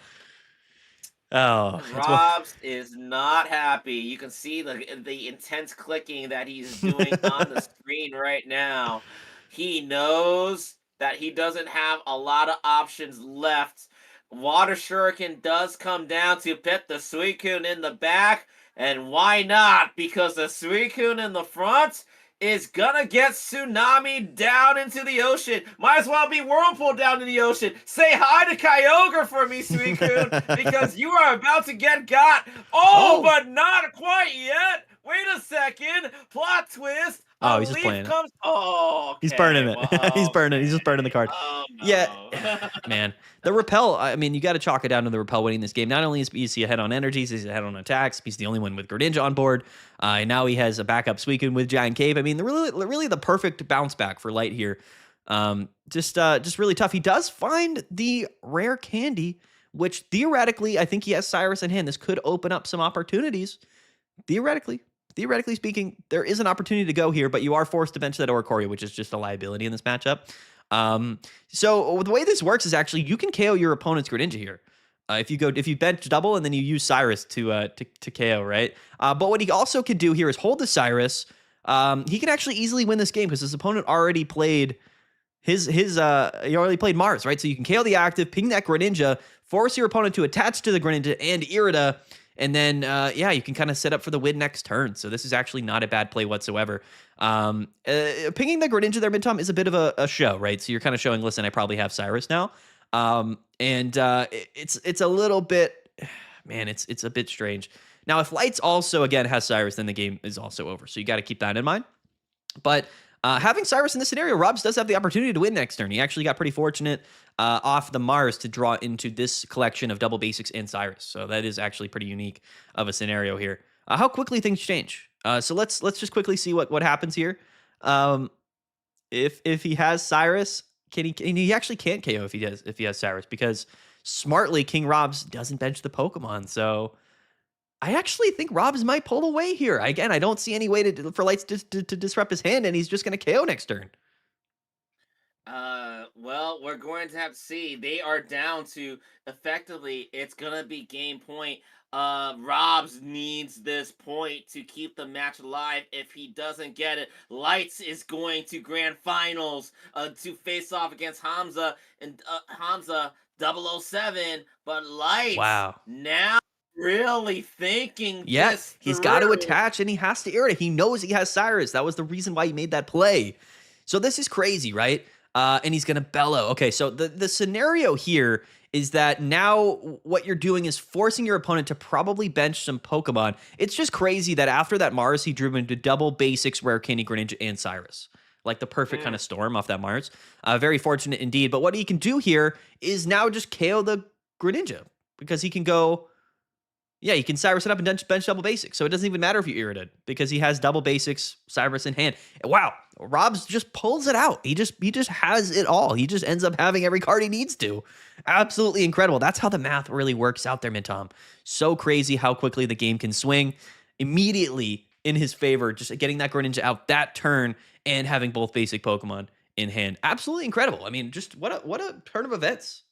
Oh, it's what. Robs is not happy. You can see the intense clicking that he's doing on the screen right now. He knows that he doesn't have a lot of options left. Water Shuriken does come down to pit the Suicune in the back, and why not? Because the Suicune in the front is gonna get tsunami down into the ocean. Might as well be whirlpool down in the ocean. Say hi to Kyogre for me, Suicune, because you are about to get got. Oh, Oh. but not quite yet. Wait a second. Plot twist. Oh, A he's just leaf playing it. comes. Oh, He's okay. burning Well, it. He's burning. He's okay. just burning the card. Oh Yeah, no. man. The repel. I mean, you got to chalk it down to the repel winning this game. Not only is he ahead on energies, he's ahead on attacks. He's the only one with Greninja on board. And now he has a backup Suicune with Giant Cave. I mean, really the perfect bounce back for Light here. Just really tough. He does find the rare candy, which theoretically, I think he has Cyrus in hand. This could open up some opportunities. Theoretically speaking, there is an opportunity to go here, but you are forced to bench that Oricorio, which is just a liability in this matchup. So the way this works is actually you can KO your opponent's Greninja here. If you bench double and then you use Cyrus to KO, right? But what he also can do here is hold the Cyrus. He can actually easily win this game because his opponent already played he already played Mars, right? So you can KO the active, ping that Greninja, force your opponent to attach to the Greninja and Irida, and then you can kind of set up for the win next turn. So this is actually not a bad play whatsoever. Pinging the Greninja there mid-tom is a bit of a show, right? So you're kind of showing, listen, I probably have Cyrus now. It's a little bit, man, it's a bit strange. Now, if Lights also, again, has Cyrus, then the game is also over. So you got to keep that in mind. But having Cyrus in this scenario, Robs does have the opportunity to win next turn. He actually got pretty fortunate off the Mars to draw into this collection of double basics and Cyrus. So that is actually pretty unique of a scenario here. How quickly things change. So let's just quickly see what happens here. If he has Cyrus, he actually can't KO if he has Cyrus, because smartly King Robs doesn't bench the Pokemon. So I actually think Robs might pull away here. Again, I don't see any way for Lights to disrupt his hand, and he's just going to KO next turn. Well, we're going to have to see. They are down to effectively, it's gonna be game point. Robs needs this point to keep the match alive. If he doesn't get it, Lights is going to grand finals to face off against Hamza and Hamza 007. But Lights Wow. now really thinking Yeah, this he's got to through. attach and he has to irritate. He knows he has Cyrus. That was the reason why he made that play. So this is crazy, right? And he's going to bellow. Okay, so the scenario here is that now what you're doing is forcing your opponent to probably bench some Pokemon. It's just crazy that after that Mars, he drew into double basics, Rare Candy, Greninja, and Cyrus. Like the perfect kind of storm off that Mars. Very fortunate indeed. But what he can do here is now just KO the Greninja because he can go. Yeah, you can Cyrus it up and bench double basics. So it doesn't even matter if you irritate because he has double basics, Cyrus in hand. Wow, Robs just pulls it out. He just has it all. He just ends up having every card he needs to. Absolutely incredible. That's how the math really works out there, Mintom. So crazy how quickly the game can swing immediately in his favor, just getting that Greninja out that turn and having both basic Pokemon in hand. Absolutely incredible. I mean, just what a turn of events.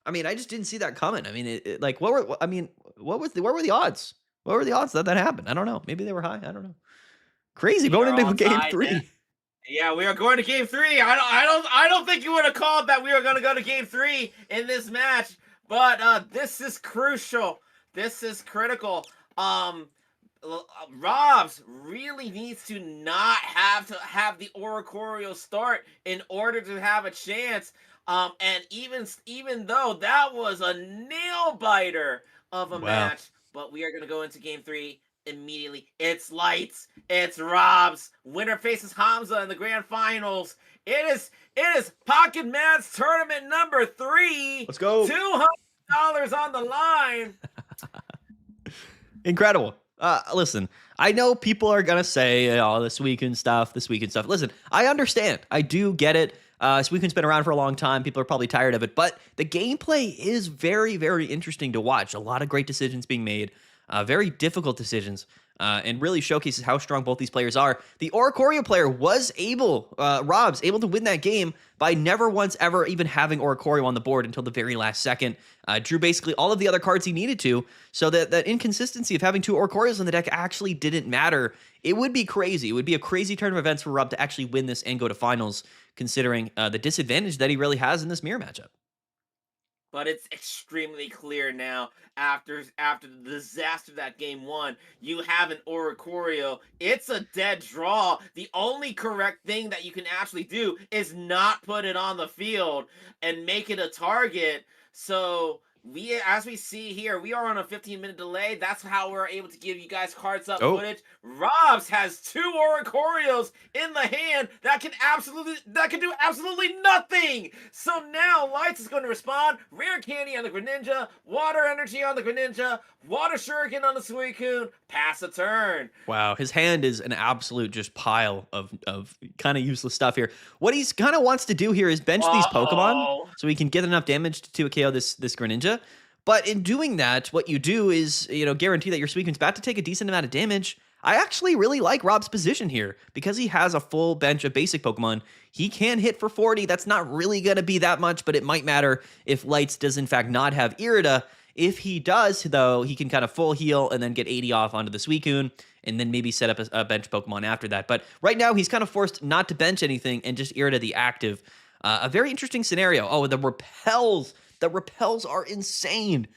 I mean, I just didn't see that coming. I mean, like what were the odds? What were the odds that happened? I don't know. Maybe they were high. I don't know. Crazy We going are into all game tied. 3. Yeah, we are going to game 3. I don't think you would have called that we were going to go to game 3 in this match, but this is crucial. This is critical. Robs really needs to not have the Oricorio start in order to have a chance. And even though that was a nail biter of a Wow. match, but we are going to go into game 3 immediately. It's lights. It's Robs. Winner faces Hamza in the grand finals. It is Pocket Mats tournament number 3. Let's go. $200 on the line. Incredible. Listen, I know people are gonna say, "Oh, this weekend stuff, this weekend stuff." Listen, I understand. I do get it. This weekend's been around for a long time. People are probably tired of it, but the gameplay is very, very interesting to watch. A lot of great decisions being made, very difficult decisions, and really showcases how strong both these players are. The Oricorio player was Rob's able to win that game by never once ever even having Oricorio on the board until the very last second. Drew basically all of the other cards he needed to, so that inconsistency of having 2 Oricorios on the deck actually didn't matter. It would be crazy. It would be a crazy turn of events for Rob to actually win this and go to finals, considering the disadvantage that he really has in this mirror matchup. But it's extremely clear now after the disaster that game 1, you have an Oricorio. It's a dead draw. The only correct thing that you can actually do is not put it on the field and make it a target. So as we see here, we are on a 15-minute delay. That's how we're able to give you guys cards up footage. Robs has 2 Oricorios in the hand that can do absolutely nothing. So now Lights is going to respond. Rare Candy on the Greninja, Water Energy on the Greninja, Water Shuriken on the Suicune. Pass a turn. Wow, his hand is an absolute just pile of kind of useless stuff here. What he's kind of wants to do here is bench these Pokemon so he can get enough damage to KO this Greninja. But in doing that, what you do is, guarantee that your Suicune's about to take a decent amount of damage. I actually really like Rob's position here because he has a full bench of basic Pokemon. He can hit for 40. That's not really going to be that much, but it might matter if Lights does in fact not have Irida. If he does, though, he can kind of full heal and then get 80 off onto the Suicune and then maybe set up a bench Pokemon after that. But right now, he's kind of forced not to bench anything and just Irida the active. A very interesting scenario. Oh, the repels. The repels are insane.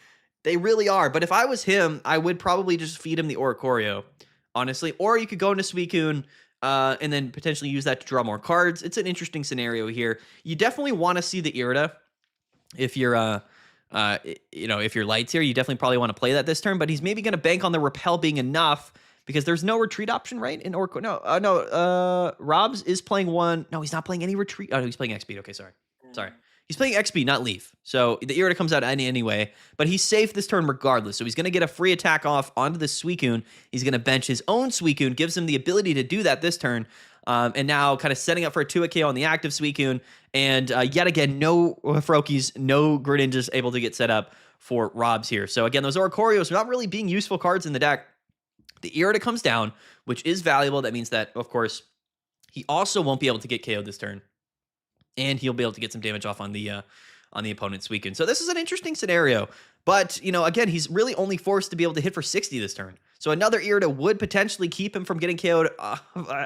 They really are. But if I was him, I would probably just feed him the Oricorio, honestly. Or you could go into Suicune and then potentially use that to draw more cards. It's an interesting scenario here. You definitely want to see the Irida if you're if you're Lights here. You definitely probably want to play that this turn, but he's maybe going to bank on the repel being enough because there's no retreat option, right? In Orco. No. Robs is playing one. No, he's not playing any retreat. Oh, no, he's playing XP. Okay, sorry. He's playing XP, not Leaf. So the Irida comes out anyway, but he's safe this turn regardless. So he's going to get a free attack off onto the Suicune. He's going to bench his own Suicune, gives him the ability to do that this turn. And now kind of setting up for a 2-hit KO on the active Suicune. And yet again, no Froakies, no Greninjas able to get set up for Robs here. So again, those Oricorios are not really being useful cards in the deck. The Irida comes down, which is valuable. That means that, of course, he also won't be able to get KO'd this turn. And he'll be able to get some damage off on the opponent's Suicune. So this is an interesting scenario. But, again, he's really only forced to be able to hit for 60 this turn. So another Irida would potentially keep him from getting KO'd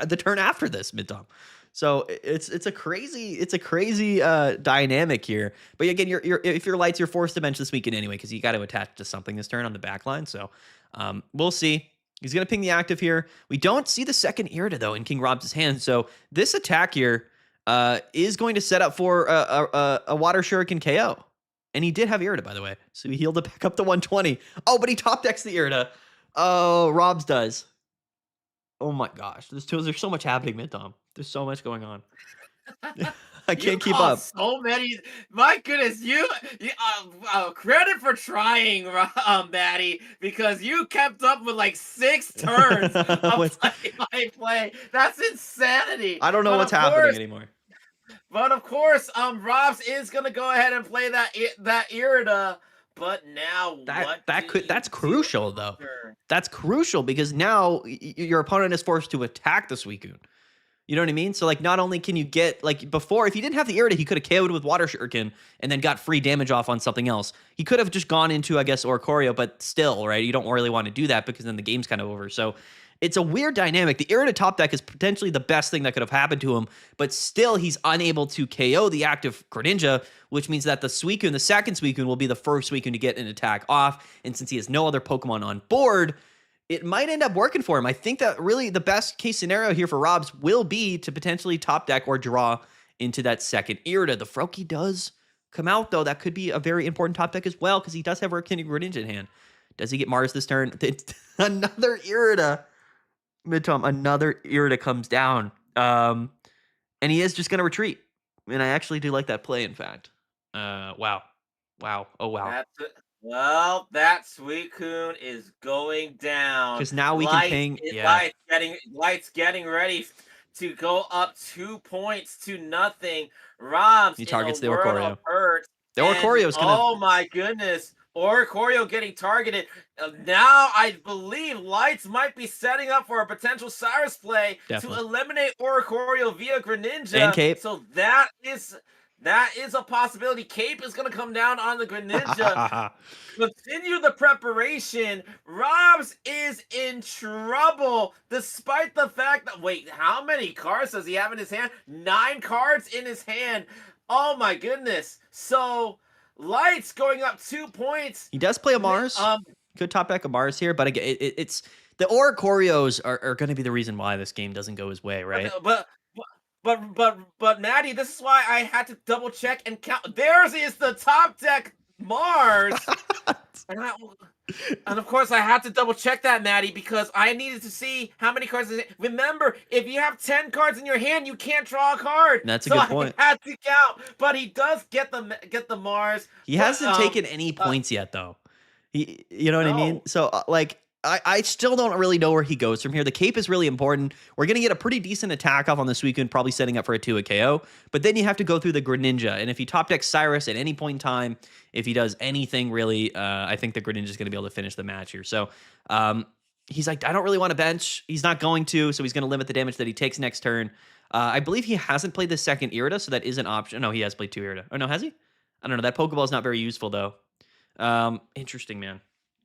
the turn after this, Mid-Tom. So it's a crazy dynamic here. But again, you're if you're lights, you're forced to bench this weekend anyway because you got to attach to something this turn on the back line. So we'll see. He's gonna ping the active here. We don't see the second Irida though in King Rob's hand. So this attack here is going to set up for a Water Shuriken KO. And he did have Irida, by the way. So he healed it back up to 120. Oh, but he top decks the Irida. Oh, Rob's does. Oh my gosh. There's so much happening, Mid-Tom. There's so much going on. I You can't keep called up. so many. My goodness, you credit for trying, Maddie, because you kept up with like 6 turns of play by play. That's insanity. I don't know But what's of happening course, anymore. but of course, Robs is gonna go ahead and play that Irida. But now That's crucial though. after? That's crucial because now your opponent is forced to attack the Suicune. You know what I mean? So like not only can you get like before, if he didn't have the Irida, he could have KO'd with Water Shuriken and then got free damage off on something else. He could have just gone into, I guess, Oricorio, but still, right? You don't really want to do that because then the game's kind of over. So it's a weird dynamic. The Irida top deck is potentially the best thing that could have happened to him, but still he's unable to KO the active Greninja, which means that the Suicune, the second Suicune, will be the first Suicune to get an attack off. And since he has no other Pokemon on board, it might end up working for him. I think that really the best case scenario here for Robs will be to potentially top deck or draw into that second Irida. The Froakie does come out, though. That could be a very important top deck as well, because he does have Arcanic Greninja in hand. Does he get Mars this turn? Another Irida. Mid-Tom, another Irida comes down. And he is just going to retreat. And I actually do like that play, in fact. Wow. Wow. Oh, wow. That's it. Well, that Suicune is going down. Because now we can ping. Yeah. Lights getting ready to go up 2 points to nothing. Robs He targets in the a world Oricorio. of hurt. The Oricorio's going to... Oh my goodness. Oricorio getting targeted. Now I believe Lights might be setting up for a potential Cyrus play Definitely. to eliminate Oricorio via Greninja. And Cape. So that is a possibility. Cape is going to come down on the Greninja. Continue the preparation. Robs is in trouble, despite the fact that, wait, how many cards does he have in his hand? 9 cards in his hand. Oh my goodness. So, Lights going up 2 points. He does play a Mars. Could top deck a Mars here, but again, it's the Oricorios are going to be the reason why this game doesn't go his way, right? But Maddie, this is why I had to double check and count. Theirs is the top deck Mars. And of course, I had to double check that, Maddie, because I needed to see how many cards. Remember, if you have 10 cards in your hand, you can't draw a card. That's a good point. I had to count, but he does get the Mars. He hasn't taken any points yet, though. You know what I mean? So, I still don't really know where he goes from here. The Cape is really important. We're going to get a pretty decent attack off on the Suicune, probably setting up for a 2 KO. But then you have to go through the Greninja. And if he top decks Cyrus at any point in time, if he does anything really, I think the Greninja is going to be able to finish the match here. So he's like, I don't really want to bench. He's not going to, so he's going to limit the damage that he takes next turn. I believe he hasn't played the second Irida, so that is an option. No, he has played 2 Irida. Oh, no, has he? I don't know. That Pokeball is not very useful, though. Interesting, man.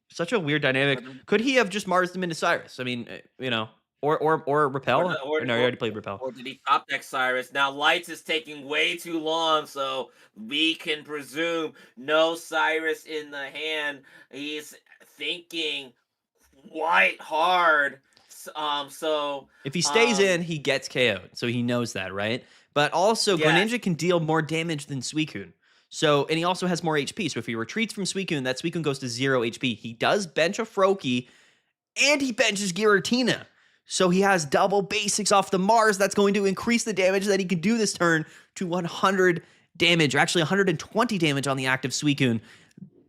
Such a weird dynamic. Could he have just Marsed him into Cyrus? I mean, you know, or Repel? No, he already played Repel. Or did he top deck Cyrus? Now, Lights is taking way too long, so we can presume no Cyrus in the hand. He's thinking quite hard. So if he stays in, he gets KO'd. So he knows that, right? But also, Greninja can deal more damage than Suicune. So, and he also has more HP. So if he retreats from Suicune, that Suicune goes to 0 HP. He does bench a Froakie, and he benches Giratina. So he has double basics off the Mars. That's going to increase the damage that he can do this turn to 100 damage, or actually 120 damage on the active Suicune.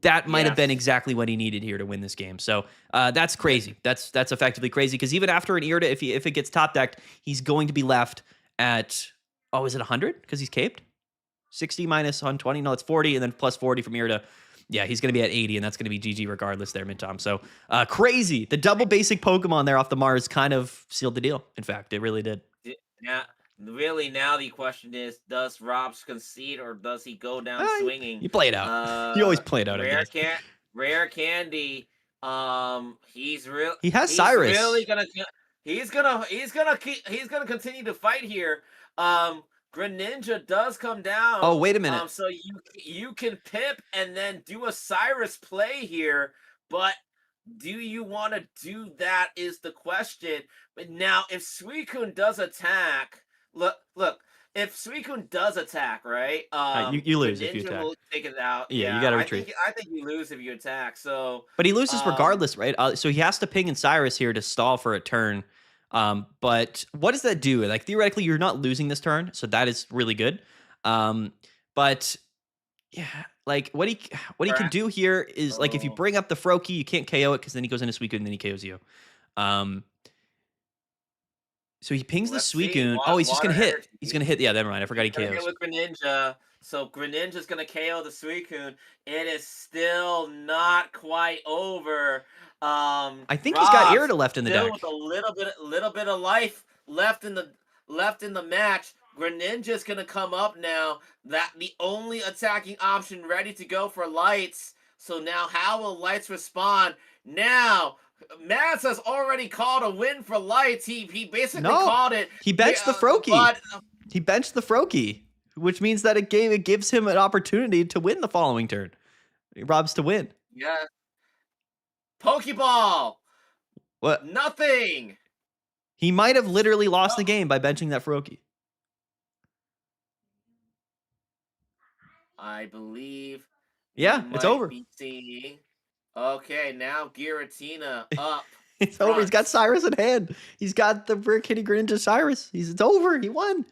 That might have been exactly what he needed here to win this game. So that's crazy. That's effectively crazy, because even after an Irida, if it gets top decked, he's going to be left at, oh, is it 100? Because he's caped? 60 minus 120. No, it's 40, and then plus 40 from Irida. Yeah, he's going to be at 80, and that's going to be GG regardless there, Mid-Tom. So crazy. The double basic Pokemon there off the Mars kind of sealed the deal. In fact, it really did. Yeah, really, now the question is, does Robs concede, or does he go down swinging? You play it out. You always play it out, I guess. Rare Candy, he has Cyrus. Really gonna he's gonna continue to fight here. Um, Greninja does come Oh, down. wait a minute. So you can pip and then do a Cyrus play here, but do you want to do that is the question. But now, if Suicune does attack, look, if Suicune does attack, right? You lose if you Greninja attack. will take it out. Yeah, you Yeah, got to I retreat. think I think you lose if you attack. So, But he loses um, regardless, right? So he has to ping in Cyrus here to stall for a turn. But what does that do? Like theoretically, you're not losing this turn, so that is really good. But yeah, like what he can do here is like if you oh, bring up the Froakie, you can't KO it because then he goes into Suicune and then he KOs you. Um, so he pings the let's see. Suicune. Oh, he's just Water gonna hit. He's energy. gonna hit. Yeah, never mind. I forgot He's he gonna hit KOs. with Greninja. So Greninja's gonna KO the Suicune. It is still not quite over. I think he's got Rob's Irida left in the still deck. with a little bit of life left in the match. Greninja's gonna come up now. That the only attacking option ready to go for Lights. So now how will Lights respond? Now Maz has already called a win for Lights. He basically No, called it. he benched the Froakie. But He benched the Froakie, which means that it gives him an opportunity to win the following turn. Rob's to win. yeah, Pokeball, What? nothing. He might have literally lost the Oh, game by benching that Froakie. I believe we Yeah, it's might over. be seeing. Okay, now Giratina up It's over. He's got front. Cyrus in hand. He's got the Brick Kitty Greninja Cyrus. It's over. He won.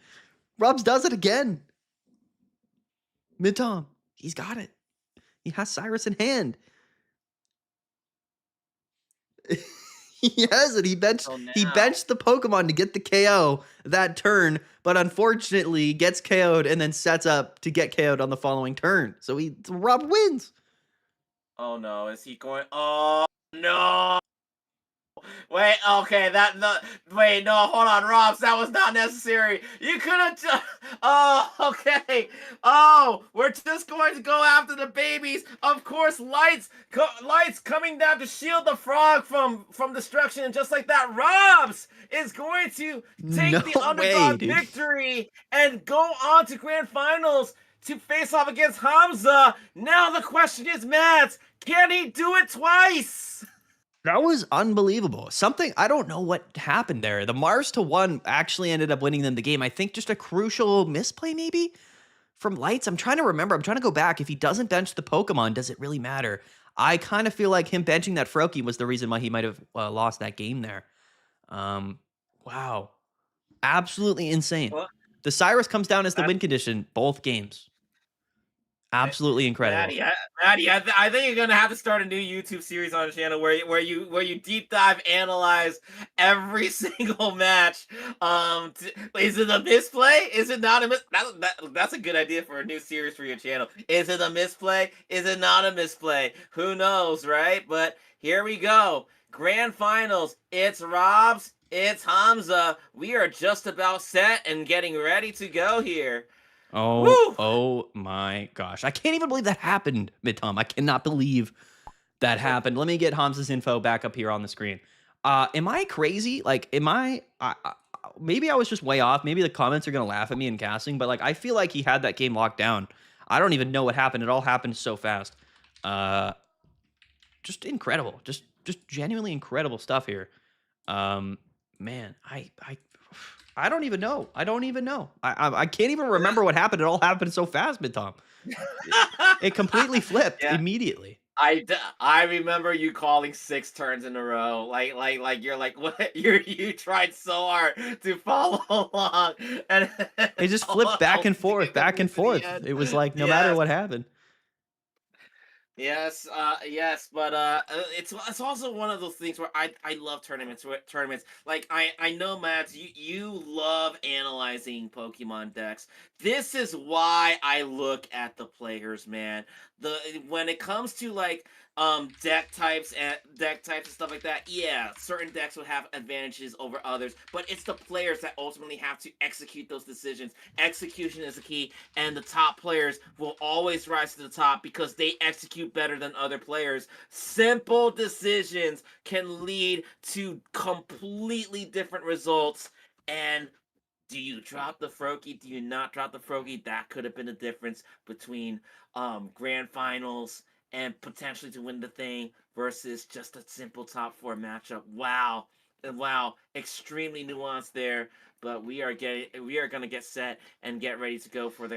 Robs does it again. Mid Tom. He's got it. He has Cyrus in hand. He has it. So He now, benched the Pokemon to get the KO that turn, but unfortunately gets KO'd and then sets up to get KO'd on the following turn. So Rob wins. oh no, is he going? Oh no! Wait, okay, wait, no, hold on, Robs, that was not necessary. You could have oh, okay. Oh, we're just going to go after the babies. Of course, Lights coming down to shield the frog from destruction, and just like that, Robs is going to No take the way, underdog dude. victory and go on to grand finals to face off against Hamza. Now the question is, Matt, can he do it twice? That was unbelievable. Something I don't know what happened there. The Mars to 1 actually ended up winning them the game. I think just a crucial misplay maybe from Lights. I'm trying to remember. I'm trying to go back. If he doesn't bench the Pokemon, does it really matter? I kind of feel like him benching that Froakie was the reason why he might have lost that game there. Um, wow. Absolutely insane. Well, The Cyrus comes down as the that win condition both games. Absolutely incredible. Maddie, I think you're gonna have to start a new YouTube series on the channel where you deep dive analyze every single match. Is it a misplay? Is it not a that's a good idea for a new series for your channel. Is it a misplay? Is it not a misplay? Who knows, right? But here we go. Grand finals. It's Rob's. It's Hamza. We are just about set and getting ready to go here. Woo! Oh my gosh. I can't even believe that happened, Midtom. I cannot believe that happened. Let me get Hamza's info back up here on the screen. Am I crazy? Like, maybe I was just way off. Maybe the comments are going to laugh at me in casting, but like, I feel like he had that game locked down. I don't even know what happened. It all happened so fast. Just incredible. Just genuinely incredible stuff here. Man, I don't even know. I don't even know. I can't even remember what happened. It all happened so fast, mid Tom. It completely flipped Yeah. immediately. I remember you calling 6 turns in a row. Like you're like what you tried so hard to follow along and It just flipped back and forth, back and to the forth. end. It was like no matter Yes. what happened. Yes, but it's also one of those things where I love tournaments. Like I know Matt, you love analyzing Pokemon decks. This is why I look at the players, man. The when it comes to like deck types and stuff like that, yeah, certain decks will have advantages over others, but it's the players that ultimately have to execute those decisions. Execution is the key, and the top players will always rise to the top because they execute better than other players. Simple decisions can lead to completely different results, and Do you drop the Froakie? Do you not drop the Froakie? That could have been the difference between grand finals and potentially to win the thing versus just a simple top four matchup. Wow. Wow, extremely nuanced there, but we are gonna get set and get ready to go for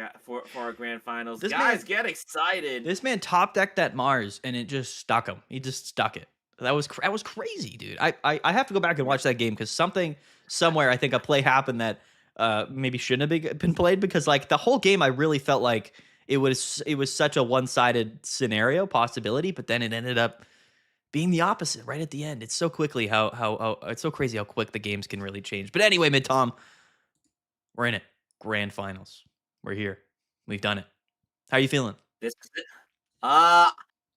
our grand finals. This Guys, man, get excited. this man top decked that Mars and it just stuck him. He just stuck it. That was crazy, dude. I have to go back and watch that game because something somewhere I think a play happened that maybe shouldn't have been played because like the whole game I really felt like it was such a one-sided scenario possibility, but then it ended up being the opposite right at the end. It's so quickly how it's so crazy how quick the games can really change. But anyway, Mid Tom, we're in it. Grand finals. We're here. We've done it. How are you feeling? This is it.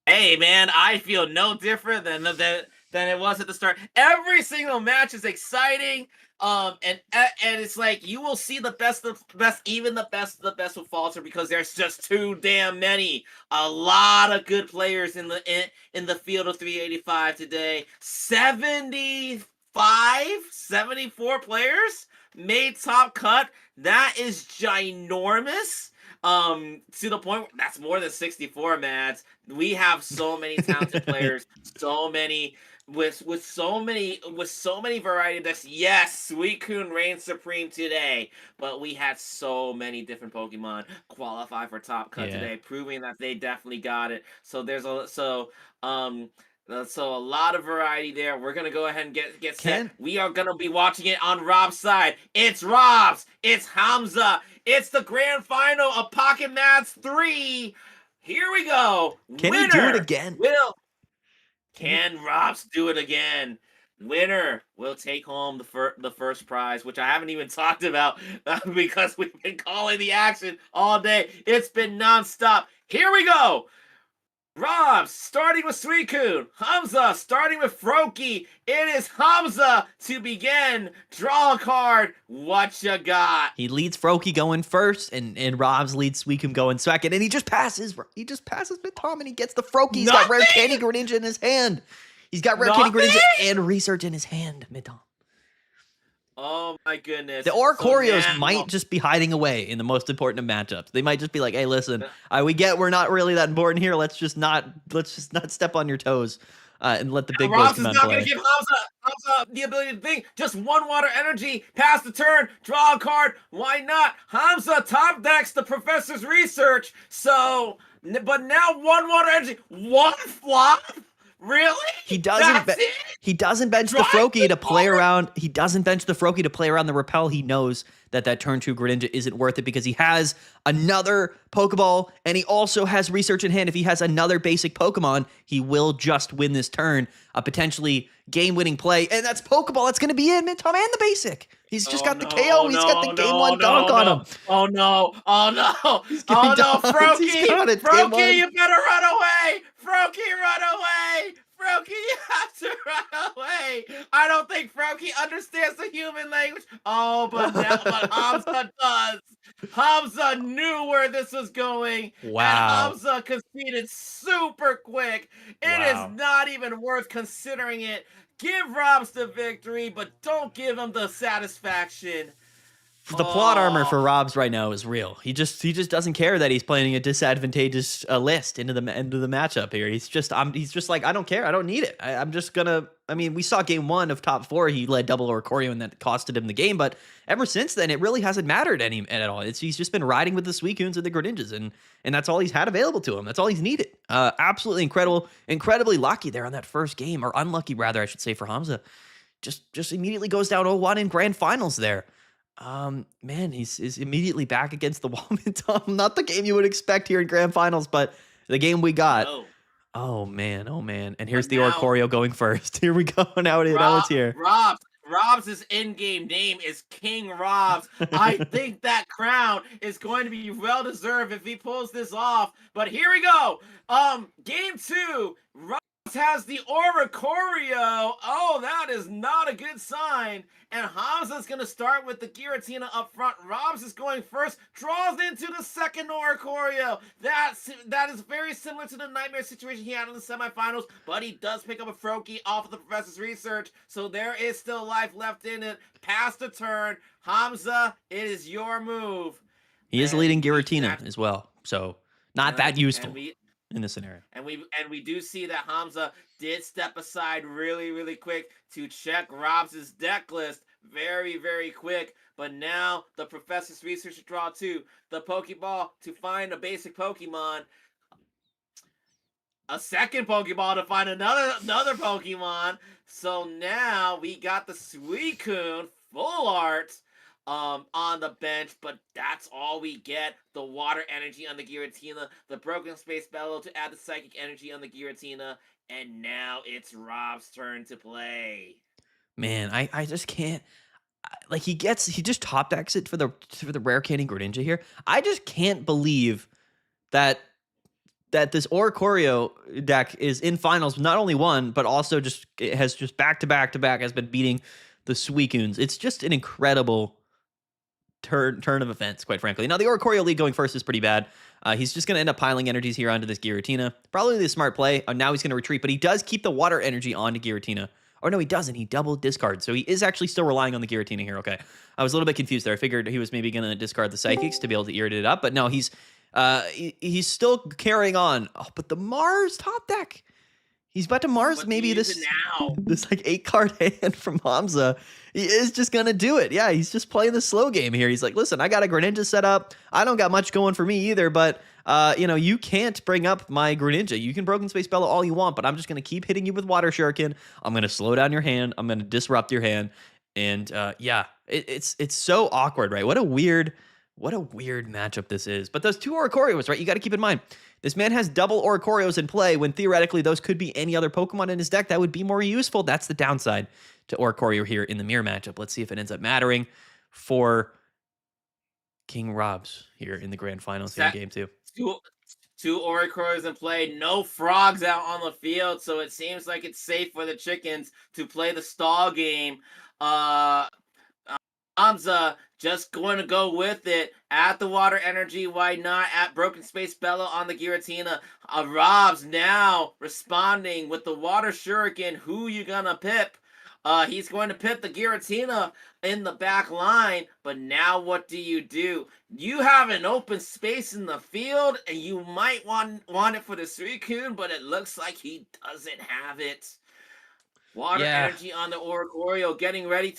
Hey man, I feel no different than it was at the start. Every single match is exciting. And it's like you will see the best of the best, even the best of the best will falter because there's just too damn many. A lot of good players in the field of 385 today. 74 players made top cut. That is ginormous. To the point where that's more than 64, Mads. We have so many talented players, so many with so many variety decks. Yes, Suicune reigns supreme today, but we had so many different Pokemon qualify for top cut today, proving that they definitely got it. So there's so a lot of variety there. We're gonna go ahead and get set. We are gonna be watching it on Rob's side. It's Rob's. It's Hamza. It's the grand final of Pocket Mats 3. Here we go. Can Winner he do it again? Can Robs do it again? Winner will take home the first prize, which I haven't even talked about because we've been calling the action all day. It's been nonstop. Here we go. Robs starting with Suicune. Hamza starting with Froakie. It is Hamza to begin. Draw a card. What you got? He leads Froakie going first, and Robs leads Suicune going second, and he just passes. He just passes Mid Tom, and he gets the Froakie. He's got Rare Candy Greninja in his hand. He's got Rare Candy Greninja and Research in his hand, Mid Tom. Oh my goodness. The Oricorios might just be hiding away in the most important of matchups. They might just be like, hey, listen, we're not really that important here. Let's just not step on your toes and let the big boys come out and play. Robs is not going to give Hamza the ability to think. Just one water energy, pass the turn, draw a card. Why not? Hamza top decks the professor's research. So, but now one water energy, one flop. Really? He doesn't bench the Froakie to play around. He doesn't bench the Froakie to play around the repel. He knows that turn 2 Greninja isn't worth it because he has another Pokeball and he also has Research in hand. If he has another basic Pokemon, he will just win this turn, a potentially game-winning play, and that's Pokeball. That's going to be in Mid Tom and the basic. He's just got the KO. He's got the game 1 donk on him. Oh no! Froakie, you better run away! Froakie, run away! Froakie, you have to run away! I don't think Froakie understands the human language. Oh, but Hamza does. Hamza knew where this was going. Wow. And Hamza conceded super quick. It is not even worth considering it. Give Robs the victory, but don't give him the satisfaction. The plot armor for Robs right now is real. He just doesn't care that he's playing a disadvantageous list into the matchup here. He's just like, I don't care. I don't need it. I'm just gonna. I mean, we saw game 1 of top 4. He led double Oricorio and that costed him the game. But ever since then, it really hasn't mattered at all. He's just been riding with the Suicunes and the Greninjas, and that's all he's had available to him. That's all he's needed. Absolutely incredibly lucky there on that first game, or unlucky rather, I should say, for Hamza. Just immediately goes down 0-1 in grand finals there. Man, he's immediately back against the wall. Not the game you would expect here in grand finals, but the game we got. No. Oh man. And here's the Oricorio going first. Here we go. Now it's here. Rob's in-game name is King Robs. I think that crown is going to be well deserved if he pulls this off. But here we go. Game 2. Robs has the Oricorio. Oh, that is not a good sign. And Hamza's going to start with the Giratina up front. Robs is going first, draws into the second Oricorio. That is very similar to the nightmare situation he had in the semifinals, but he does pick up a Froakie off of the professor's research, so there is still life left in it. Past the turn. Hamza, it is your move. He is leading Giratina as well, so not that useful in this scenario. And we do see that Hamza did step aside really quick to check Robs' deck list. Very quick. But now the professor's research to draw two. The Pokeball to find a basic Pokemon. A second Pokeball to find another Pokemon. So now we got the Suicune full art on the bench, but that's all we get. The water energy on the Giratina, the broken space bellow to add the psychic energy on the Giratina, and now it's Rob's turn to play. Man, I just can't. Like he just top decks it for the rare candy Greninja here. I just can't believe that this Oricorio deck is in finals. Not only one, but also it has just back to back has been beating the Suicunes. It's just an incredible turn of events, quite frankly. Now the Oricorio lead going first is pretty bad. He's just going to end up piling energies here onto this Giratina. Probably the smart play. Now he's going to retreat, but he does keep the water energy onto Giratina. Or no, he doesn't. He double discards. So he is actually still relying on the Giratina here. Okay. I was a little bit confused there. I figured he was maybe going to discard the Psychics to be able to irritate it up, but no, he's still carrying on. Oh, but the Mars top deck. He's about to Mars maybe this like 8-card hand from Hamza. He is just going to do it. Yeah, he's just playing the slow game here. He's like, listen, I got a Greninja set up. I don't got much going for me either, but you can't bring up my Greninja. You can Broken Space Bellow all you want, but I'm just going to keep hitting you with Water Shuriken. I'm going to slow down your hand. I'm going to disrupt your hand. And it's so awkward, right? What a weird matchup this is. But those two Oricorios, right? You got to keep in mind, this man has double Oricorios in play when theoretically those could be any other Pokemon in his deck that would be more useful. That's the downside to Oricorio here in the mirror matchup. Let's see if it ends up mattering for King Robs here in the grand finals here in game two. Two Oricorios in play, no frogs out on the field, so it seems like it's safe for the chickens to play the stall game. Hamza just going to go with it. At the water energy, why not? At Broken Space Bellow on the Giratina. Robs now responding with the Water Shuriken. Who you gonna pip? He's going to pip the Giratina in the back line, but now what do? You have an open space in the field, and you might want it for the Suicune, but it looks like he doesn't have it. Water energy on the Oricorio, getting ready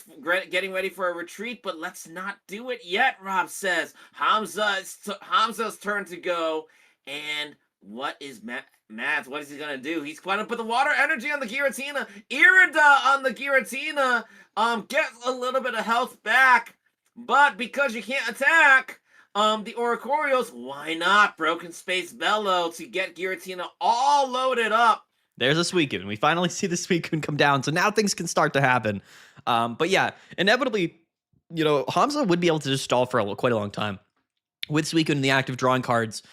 for a retreat, but let's not do it yet, Rob says. Hamza's turn to go, and what is Mads? What is he gonna do? He's going to put the water energy on the Giratina, Irida on the Giratina, gets a little bit of health back, but because you can't attack the Oricorios, why not Broken Space Bellow to get Giratina all loaded up? There's a Suicune. We finally see the Suicune come down, so now things can start to happen. But yeah, inevitably, Hamza would be able to just stall for quite a long time with Suicune in the active drawing cards.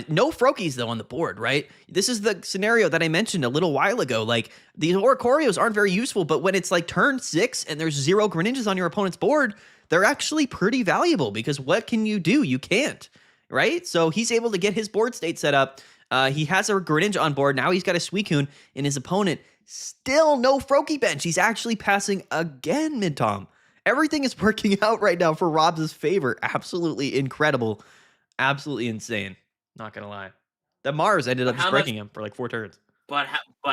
No Froakies, though, on the board, right? This is the scenario that I mentioned a little while ago. Like, these Oricorios aren't very useful, but when it's like turn 6 and there's 0 Greninjas on your opponent's board, they're actually pretty valuable because what can you do? You can't, right? So he's able to get his board state set up. He has a Greninja on board. Now he's got a Suicune, and his opponent still no Froakie bench. He's actually passing again, Mid-Tom. Everything is working out right now for Rob's favor. Absolutely incredible. Absolutely insane. Not going to lie. That Mars ended up just breaking him for like 4 turns. But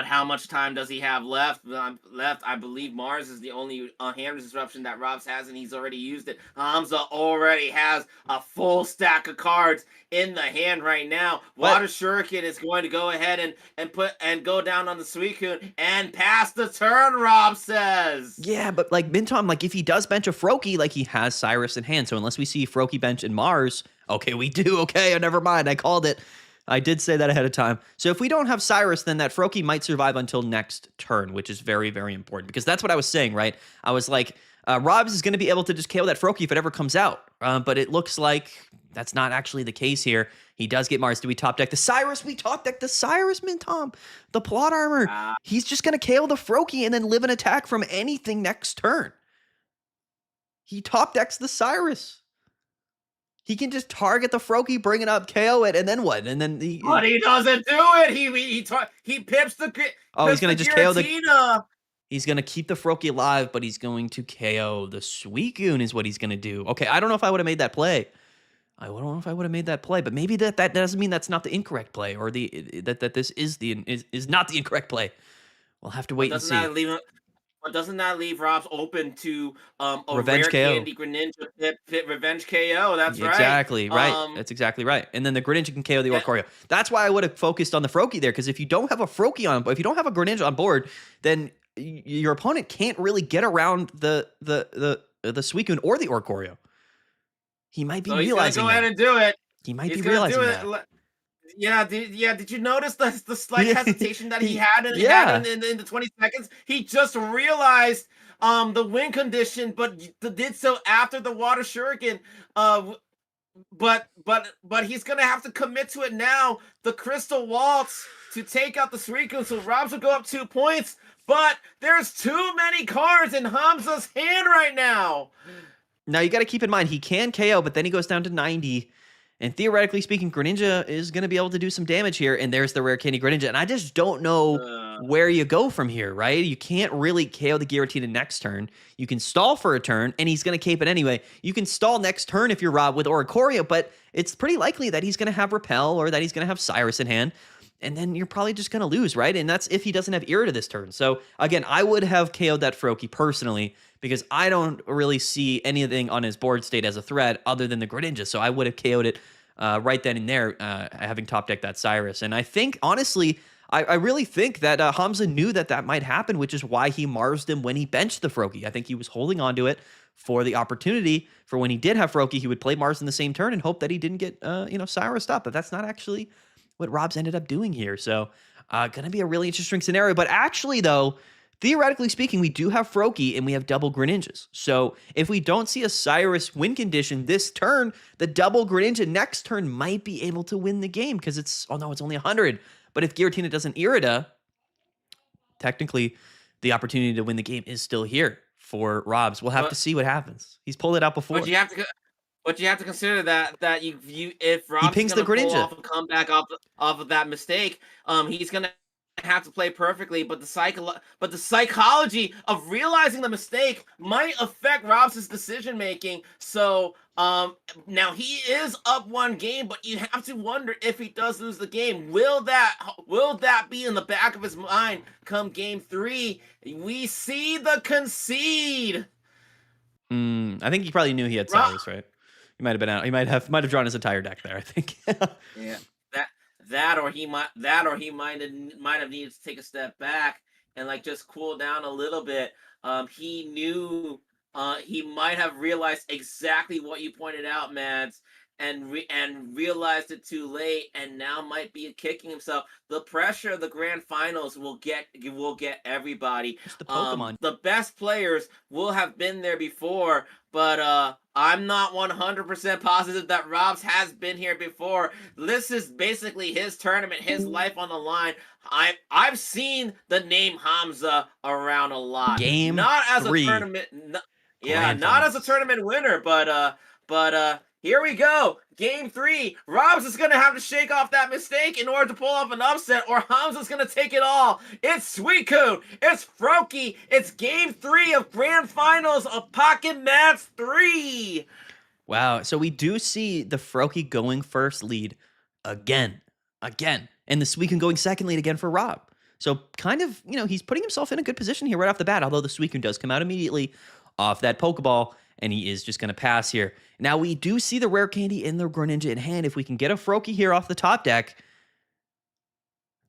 how much time does he have left? I believe Mars is the only hand disruption that Robs has, and he's already used it. Hamza already has a full stack of cards in the hand right now. Water Shuriken is going to go ahead and go down on the Suicune and pass the turn, Rob says. Yeah, but like Mintom, like if he does bench a Froakie, like he has Cyrus in hand. So unless we see Froakie bench and Mars, okay, we do. Okay, never mind. I called it. I did say that ahead of time. So if we don't have Cyrus, then that Froakie might survive until next turn, which is very, very important because that's what I was saying, right? I was like, Robs is going to be able to just KO that Froakie if it ever comes out. But it looks like that's not actually the case here. He does get Mars. Do we top deck the Cyrus? We top deck the Cyrus, Tom. The plot armor. He's just going to KO the Froakie and then live an attack from anything next turn. He top decks the Cyrus. He can just target the Froakie, bring it up, KO it, and then what? And then but he doesn't do it. He pips the. He's gonna just KO the. He's gonna keep the Froakie alive, but he's going to KO the Suicune is what he's gonna do. Okay, I don't know if I would have made that play. I don't know if I would have made that play, but maybe that doesn't mean that's not the incorrect play, or that this is not the incorrect play. We'll have to wait and see. But doesn't that leave Robs open to a Revenge rare KO. Candy Greninja pit Revenge KO? That's right. Exactly right. That's exactly right. And then the Greninja can KO the Oricorio. That's why I would have focused on the Froakie there, because if you don't have a Froakie if you don't have a Greninja on board, then your opponent can't really get around the Suicune or the Oricorio. He might be realizing go ahead and do it. He might be realizing that. Yeah, did you notice the slight hesitation that he had in the 20 seconds? He just realized the win condition, but did so after the water shuriken. But he's gonna have to commit to it now. The Crystal Waltz to take out the Suicune, so Robs will go up 2 points. But there's too many cards in Hamza's hand right now. Now you got to keep in mind he can KO, but then he goes down to 90. And theoretically speaking, Greninja is going to be able to do some damage here. And there's the rare Candy Greninja. And I just don't know where you go from here, right? You can't really KO the Giratina next turn. You can stall for a turn, and he's going to cape it anyway. You can stall next turn if you're Rob with Oricorio, but it's pretty likely that he's going to have Repel or that he's going to have Cyrus in hand. And then you're probably just going to lose, right? And that's if he doesn't have Irida this turn. So again, I would have KO'd that Froakie personally, because I don't really see anything on his board state as a threat other than the Greninja. So I would have KO'd it right then and there, having top decked that Cyrus. And I think, honestly, I really think that Hamza knew that might happen, which is why he Marsed him when he benched the Froakie. I think he was holding on to it for the opportunity for when he did have Froakie, he would play Mars in the same turn and hope that he didn't get, Cyrus up. But that's not actually what Rob's ended up doing here. So going to be a really interesting scenario. But actually, though, theoretically speaking, we do have Froakie and we have double Greninjas. So if we don't see a Cyrus win condition this turn, the double Greninja next turn might be able to win the game because it's only 100. But if Giratina doesn't Irida, technically the opportunity to win the game is still here for Robs. We'll have to see what happens. He's pulled it out before. But you have to consider that if Rob's pings the Greninja, pull off a comeback off of that mistake, he's gonna have to play perfectly. But the psychology of realizing the mistake might affect Rob's decision making. So now he is up 1 game, but you have to wonder if he does lose the game. Will that be in the back of his mind come game 3? We see the concede. I think he probably knew he had Cyrus, right? He might have been out. He might have drawn his entire deck there, I think. Yeah, that or he might have needed to take a step back and just cool down a little bit. He knew he might have realized exactly what you pointed out, Mads, and realized it too late, and now might be kicking himself. The pressure of the grand finals will get everybody. It's the Pokemon. The best players will have been there before, but I'm not 100% positive that Robs has been here before. This is basically his tournament, his life on the line. I've seen the name Hamza around a lot. Not as a tournament, not as a tournament winner, but here we go. Game 3. Robs is going to have to shake off that mistake in order to pull off an upset, or Hamza's going to take it all. It's Suicune. It's Froakie. It's Game 3 of Grand Finals of Pocket Mats 3. Wow. So we do see the Froakie going first lead again. And the Suicune going second lead again for Rob. So kind of, he's putting himself in a good position here right off the bat, although the Suicune does come out immediately off that Pokeball, and he is just going to pass here. Now, we do see the rare candy in the Greninja in hand. If we can get a Froakie here off the top deck.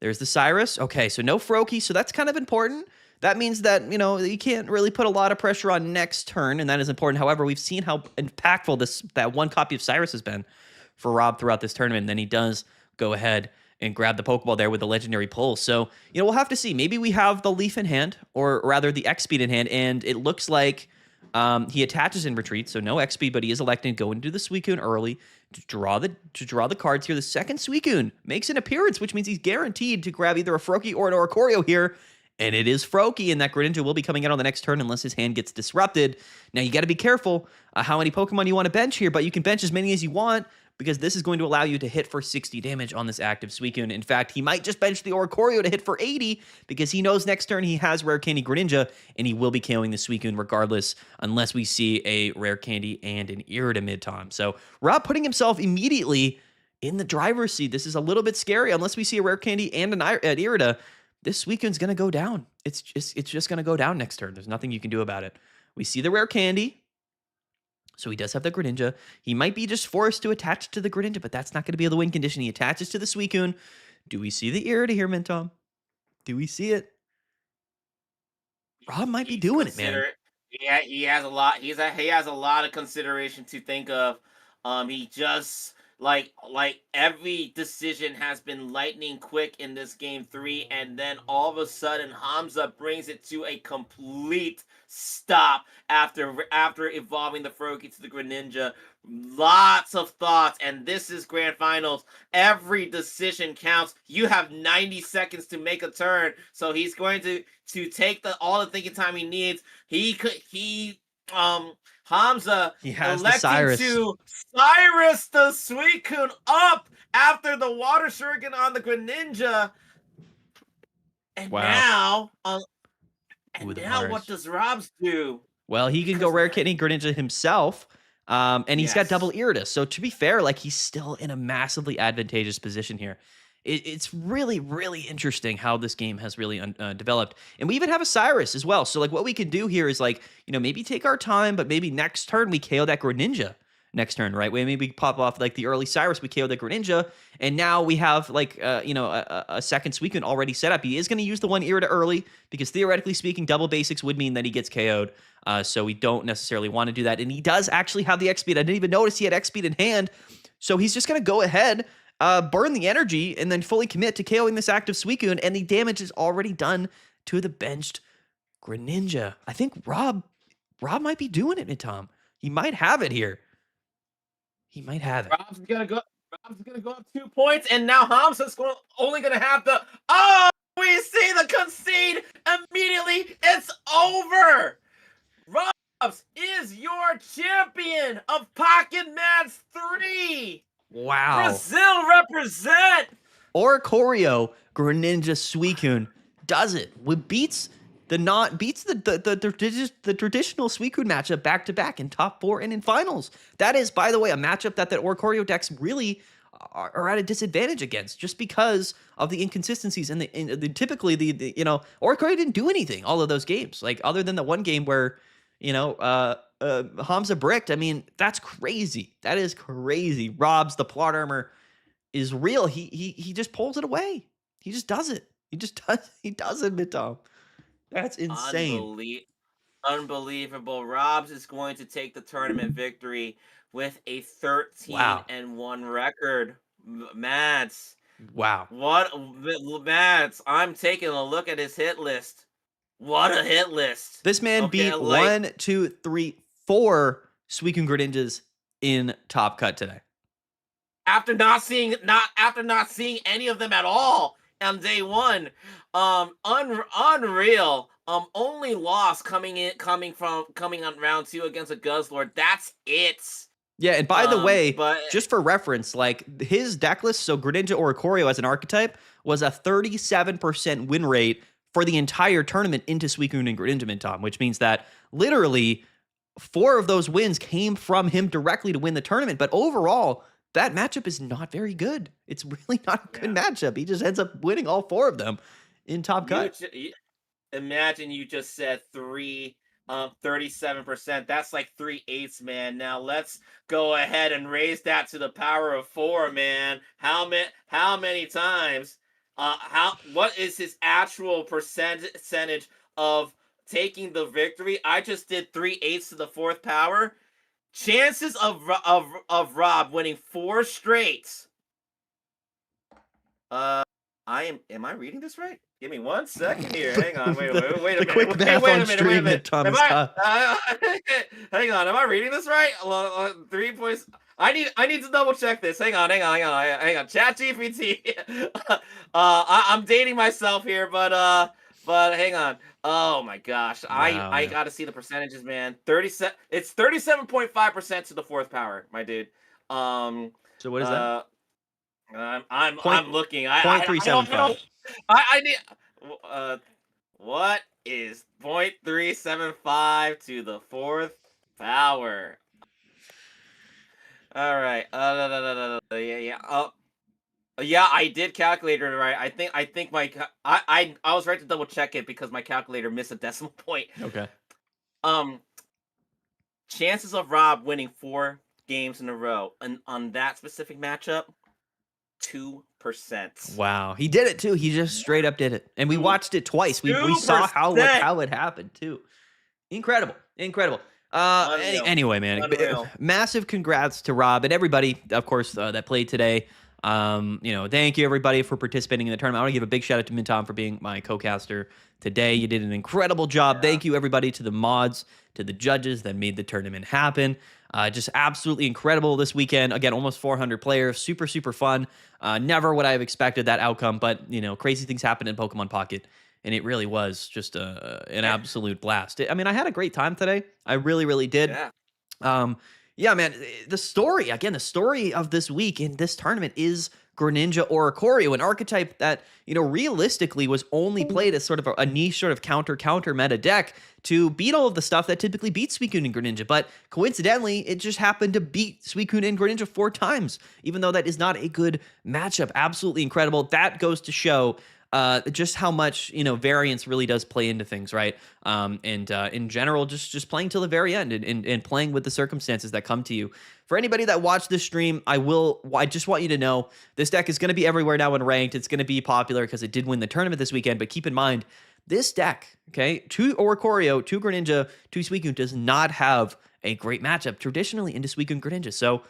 There's the Cyrus. Okay, so no Froakie, so that's kind of important. That means that, you can't really put a lot of pressure on next turn, and that is important. However, we've seen how impactful that 1 copy of Cyrus has been for Rob throughout this tournament, and then he does go ahead and grab the Pokeball there with the legendary pull. So, we'll have to see. Maybe we have the Leaf in hand, or rather the X-Speed in hand, and it looks like He attaches and retreats, so no X speed, but he is electing to go into the Suicune early to draw the cards here. The second Suicune makes an appearance, which means he's guaranteed to grab either a Froakie or an Oricorio here. And it is Froakie, and that Greninja will be coming out on the next turn unless his hand gets disrupted. Now, you got to be careful how many Pokemon you want to bench here, but you can bench as many as you want because this is going to allow you to hit for 60 damage on this active Suicune. In fact, he might just bench the Oricorio to hit for 80 because he knows next turn he has Rare Candy Greninja, and he will be KOing the Suicune regardless unless we see a Rare Candy and an Irida mid-time. So Rob putting himself immediately in the driver's seat. This is a little bit scary unless we see a Rare Candy and an Irida. This Suicune's going to go down. It's just going to go down next turn. There's nothing you can do about it. We see the Rare Candy. So he does have the Greninja. He might be just forced to attach to the Greninja, but that's not going to be the win condition. He attaches to the Suicune. Do we see the Irida here, Mintom? Do we see it? Rob might be doing it, man. Yeah, he has a lot. He has a lot of consideration to think of. He just like every decision has been lightning quick in this game 3, and then all of a sudden Hamza brings it to a complete stop after evolving the Froakie to the Greninja. Lots of thoughts, and this is grand finals. Every decision counts. You have 90 seconds to make a turn, so he's going to take all the thinking time he needs. Hamza He has electing Cyrus. to Cyrus the Suicune up after the Water Shuriken on the Greninja. And Wow. now what does Robs do? Well, he can go Rare Candy Greninja himself, and he's got double Irida. So to be fair, like, he's still in a massively advantageous position here. It's really, really interesting how this game has really developed. And we even have a Cyrus as well. So, like, what we could do here is, like, maybe take our time, but maybe next turn we KO that Greninja next turn, right? Maybe we pop off, like, the early Cyrus, we KO the Greninja, and now we have, like, a second Suicune already set up. He is going to use the one Irida early because, theoretically speaking, double basics would mean that he gets KO'd. So we don't necessarily want to do that. And he does actually have the X-Speed. I didn't even notice he had X-Speed in hand. So he's just going to go ahead, burn the energy, and then fully commit to KOing this active Suicune, and the damage is already done to the benched Greninja. I think Rob might be doing it, Tom. He might have it here. He might have it. Rob's gonna go up 2 points, and now Hamza's only gonna have the. Oh, we see the concede immediately. It's over. Robs is your champion of Pocket Mats 3. Wow. Brazil represent. Oricorio Greninja Suicune does it. Beats the traditional Suicune matchup back to back in top 4 and in finals. That is, by the way, a matchup that Oricorio decks really are at a disadvantage against, just because of the inconsistencies and typically Oricorio didn't do anything all of those games, like, other than the one game where Hamza bricked. I mean, that's crazy. That is crazy. Rob's the plot armor is real. He just pulls it away. He just does it. He does it, Midtom. That's insane. Unbelievable. Robs is going to take the tournament victory with a 13-1 record. Mads. Wow. Mads, I'm taking a look at his hit list. What a hit list. This man beat 1, 2, 3, 4 Suicune Greninjas in Top Cut today. After not seeing any of them at all on day 1. Unreal. Only loss coming on round 2 against a Guzzlord. That's it. Yeah, and by the way, just for reference, like, his deck list, so Greninja Oricorio as an archetype was a 37% win rate for the entire tournament into Suicune and Greninja Mintom, which means that literally 4 of those wins came from him directly to win the tournament. But overall, that matchup is not very good. It's really not a good matchup. He just ends up winning all 4 of them in Top Cut. Imagine you just said 37%. That's like 3/8, man. Now let's go ahead and raise that to the power of 4, man. How many times? What is his actual percentage of taking the victory? I just did 3/8 to the 4th power. Chances of Rob winning 4 straight. Am I reading this right? Give me 1 second here. Hang on. Wait a The minute. quick math Wait on a minute. Wait a stream minute. that Tom Am is I? top. Hang on. Am I reading this right? 3 points. I need to double check this. Hang on. Chat GPT. I'm dating myself here, but hang on. Oh my gosh. Wow, I yeah. got to see the percentages, man. 37. It's 37.5% to the fourth power, my dude. Um. So what is that? Uh. I'm Point I'm looking. point three I seven don't I five. don't I need uh what is 0.375 to the fourth power? All right. Yeah, yeah. Yeah, I did calculate it right. I think I was right to double check it because my calculator missed a decimal point. Okay. Um Chances of Rob winning 4 games in a row and on that specific matchup, 2%. Wow, he did it too. He just straight up did it, and we Two watched it twice. We saw 2%. how it happened too. Incredible, incredible. Unreal. Anyway, man, Unreal. massive congrats to Rob and everybody, of course, that played today. Thank you everybody for participating in the tournament. I want to give a big shout out to Mintom for being my co-caster today. You did an incredible job. Yeah. Thank you everybody, to the mods, to the judges that made the tournament happen. Just absolutely incredible this weekend. Again, almost 400 players. Super, super fun. Never would I have expected that outcome, but crazy things happen in Pokemon Pocket, and it really was just an Yeah. absolute blast. I mean, I had a great time today. I really, really did. Yeah. Um, yeah, man. The story of this week in this tournament is Greninja or Ikorio, an archetype that realistically was only played as sort of a niche, sort of counter meta deck to beat all of the stuff that typically beats Suicune and Greninja. But coincidentally, it just happened to beat Suicune and Greninja 4 times, even though that is not a good matchup. Absolutely incredible. That goes to show just how much variance really does play into things, right? And in general, just playing till the very end and playing with the circumstances that come to you. For anybody that watched this stream, I just want you to know this deck is going to be everywhere now in ranked. It's going to be popular because it did win the tournament this weekend. But keep in mind, this deck, okay, 2 Oricorio, 2 Greninja, 2 Suicune does not have a great matchup traditionally into Suicune Greninja. So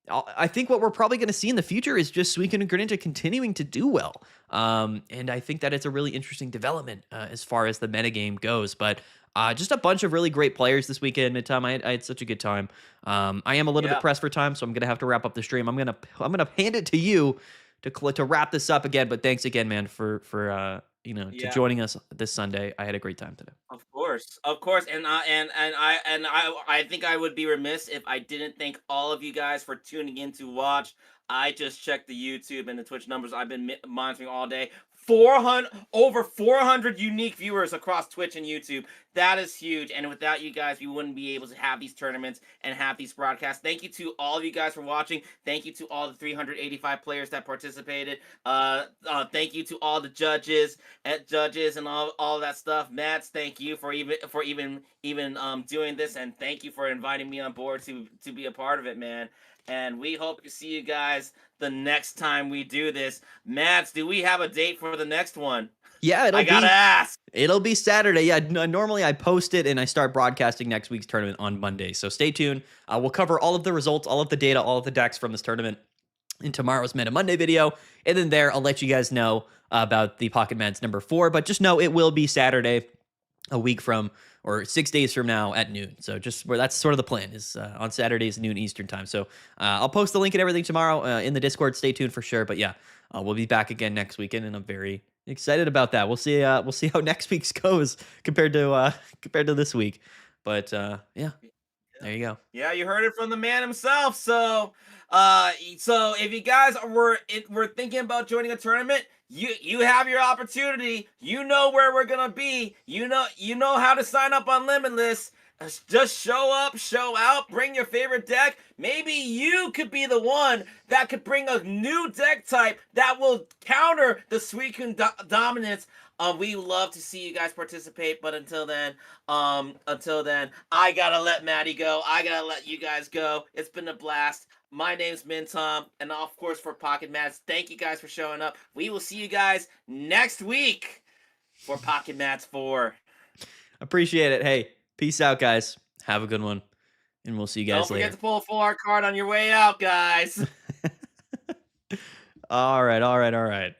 I think what we're probably going to see in the future is just Suicune and Greninja continuing to do well. And I think that it's a really interesting development as far as the metagame goes. But just a bunch of really great players this weekend. Midtime, I had such a good time. I am a little bit Yeah. pressed for time, so I'm gonna have to wrap up the stream. I'm gonna hand it to you to wrap this up again. But thanks again, man, for to Yeah. joining us this Sunday. I had a great time today. Of course, and I think I would be remiss if I didn't thank all of you guys for tuning in to watch. I just checked the YouTube and the Twitch numbers. I've been monitoring all day. 400 over 400 unique viewers across Twitch and YouTube. That is huge. And without you guys, we wouldn't be able to have these tournaments and have these broadcasts. Thank you to all of you guys for watching. Thank you to all the 385 players that participated. Thank you to all the judges and all that stuff. Mats, thank you for even doing this, and thank you for inviting me on board to be a part of it, man. And we hope to see you guys the next time we do this. Mats, do we have a date for the next one? Yeah, I gotta ask. It'll be Saturday. Yeah, normally I post it and I start broadcasting next week's tournament on Monday. So stay tuned. We'll cover all of the results, all of the data, all of the decks from this tournament in tomorrow's Meta Monday video. And then there, I'll let you guys know about the Pocket Mats number 4. But just know it will be Saturday, a week from, or 6 days from now at noon. So just where that's sort of the plan is on Saturdays noon Eastern time. So I'll post the link and everything tomorrow in the Discord. Stay tuned for sure. But yeah, we'll be back again next weekend, and I'm very excited about that. We'll see how next week's goes compared to this week. But yeah, there you go. Yeah, you heard it from the man himself. So if you guys were thinking about joining a tournament, you have your opportunity. You know where we're gonna be. You know how to sign up on Limitless. Just show up, show out, bring your favorite deck. Maybe you could be the one that could bring a new deck type that will counter the Suicune dominance. We love to see you guys participate, but until then, I gotta let Maddie go. I gotta let you guys go. It's been a blast. My name's Mintom, and of course for Pocket Mats, thank you guys for showing up. We will see you guys next week for Pocket Mats 4. Appreciate it. Hey, peace out, guys. Have a good one, and we'll see you guys Don't forget later. to pull a full art card on your way out, guys. All right.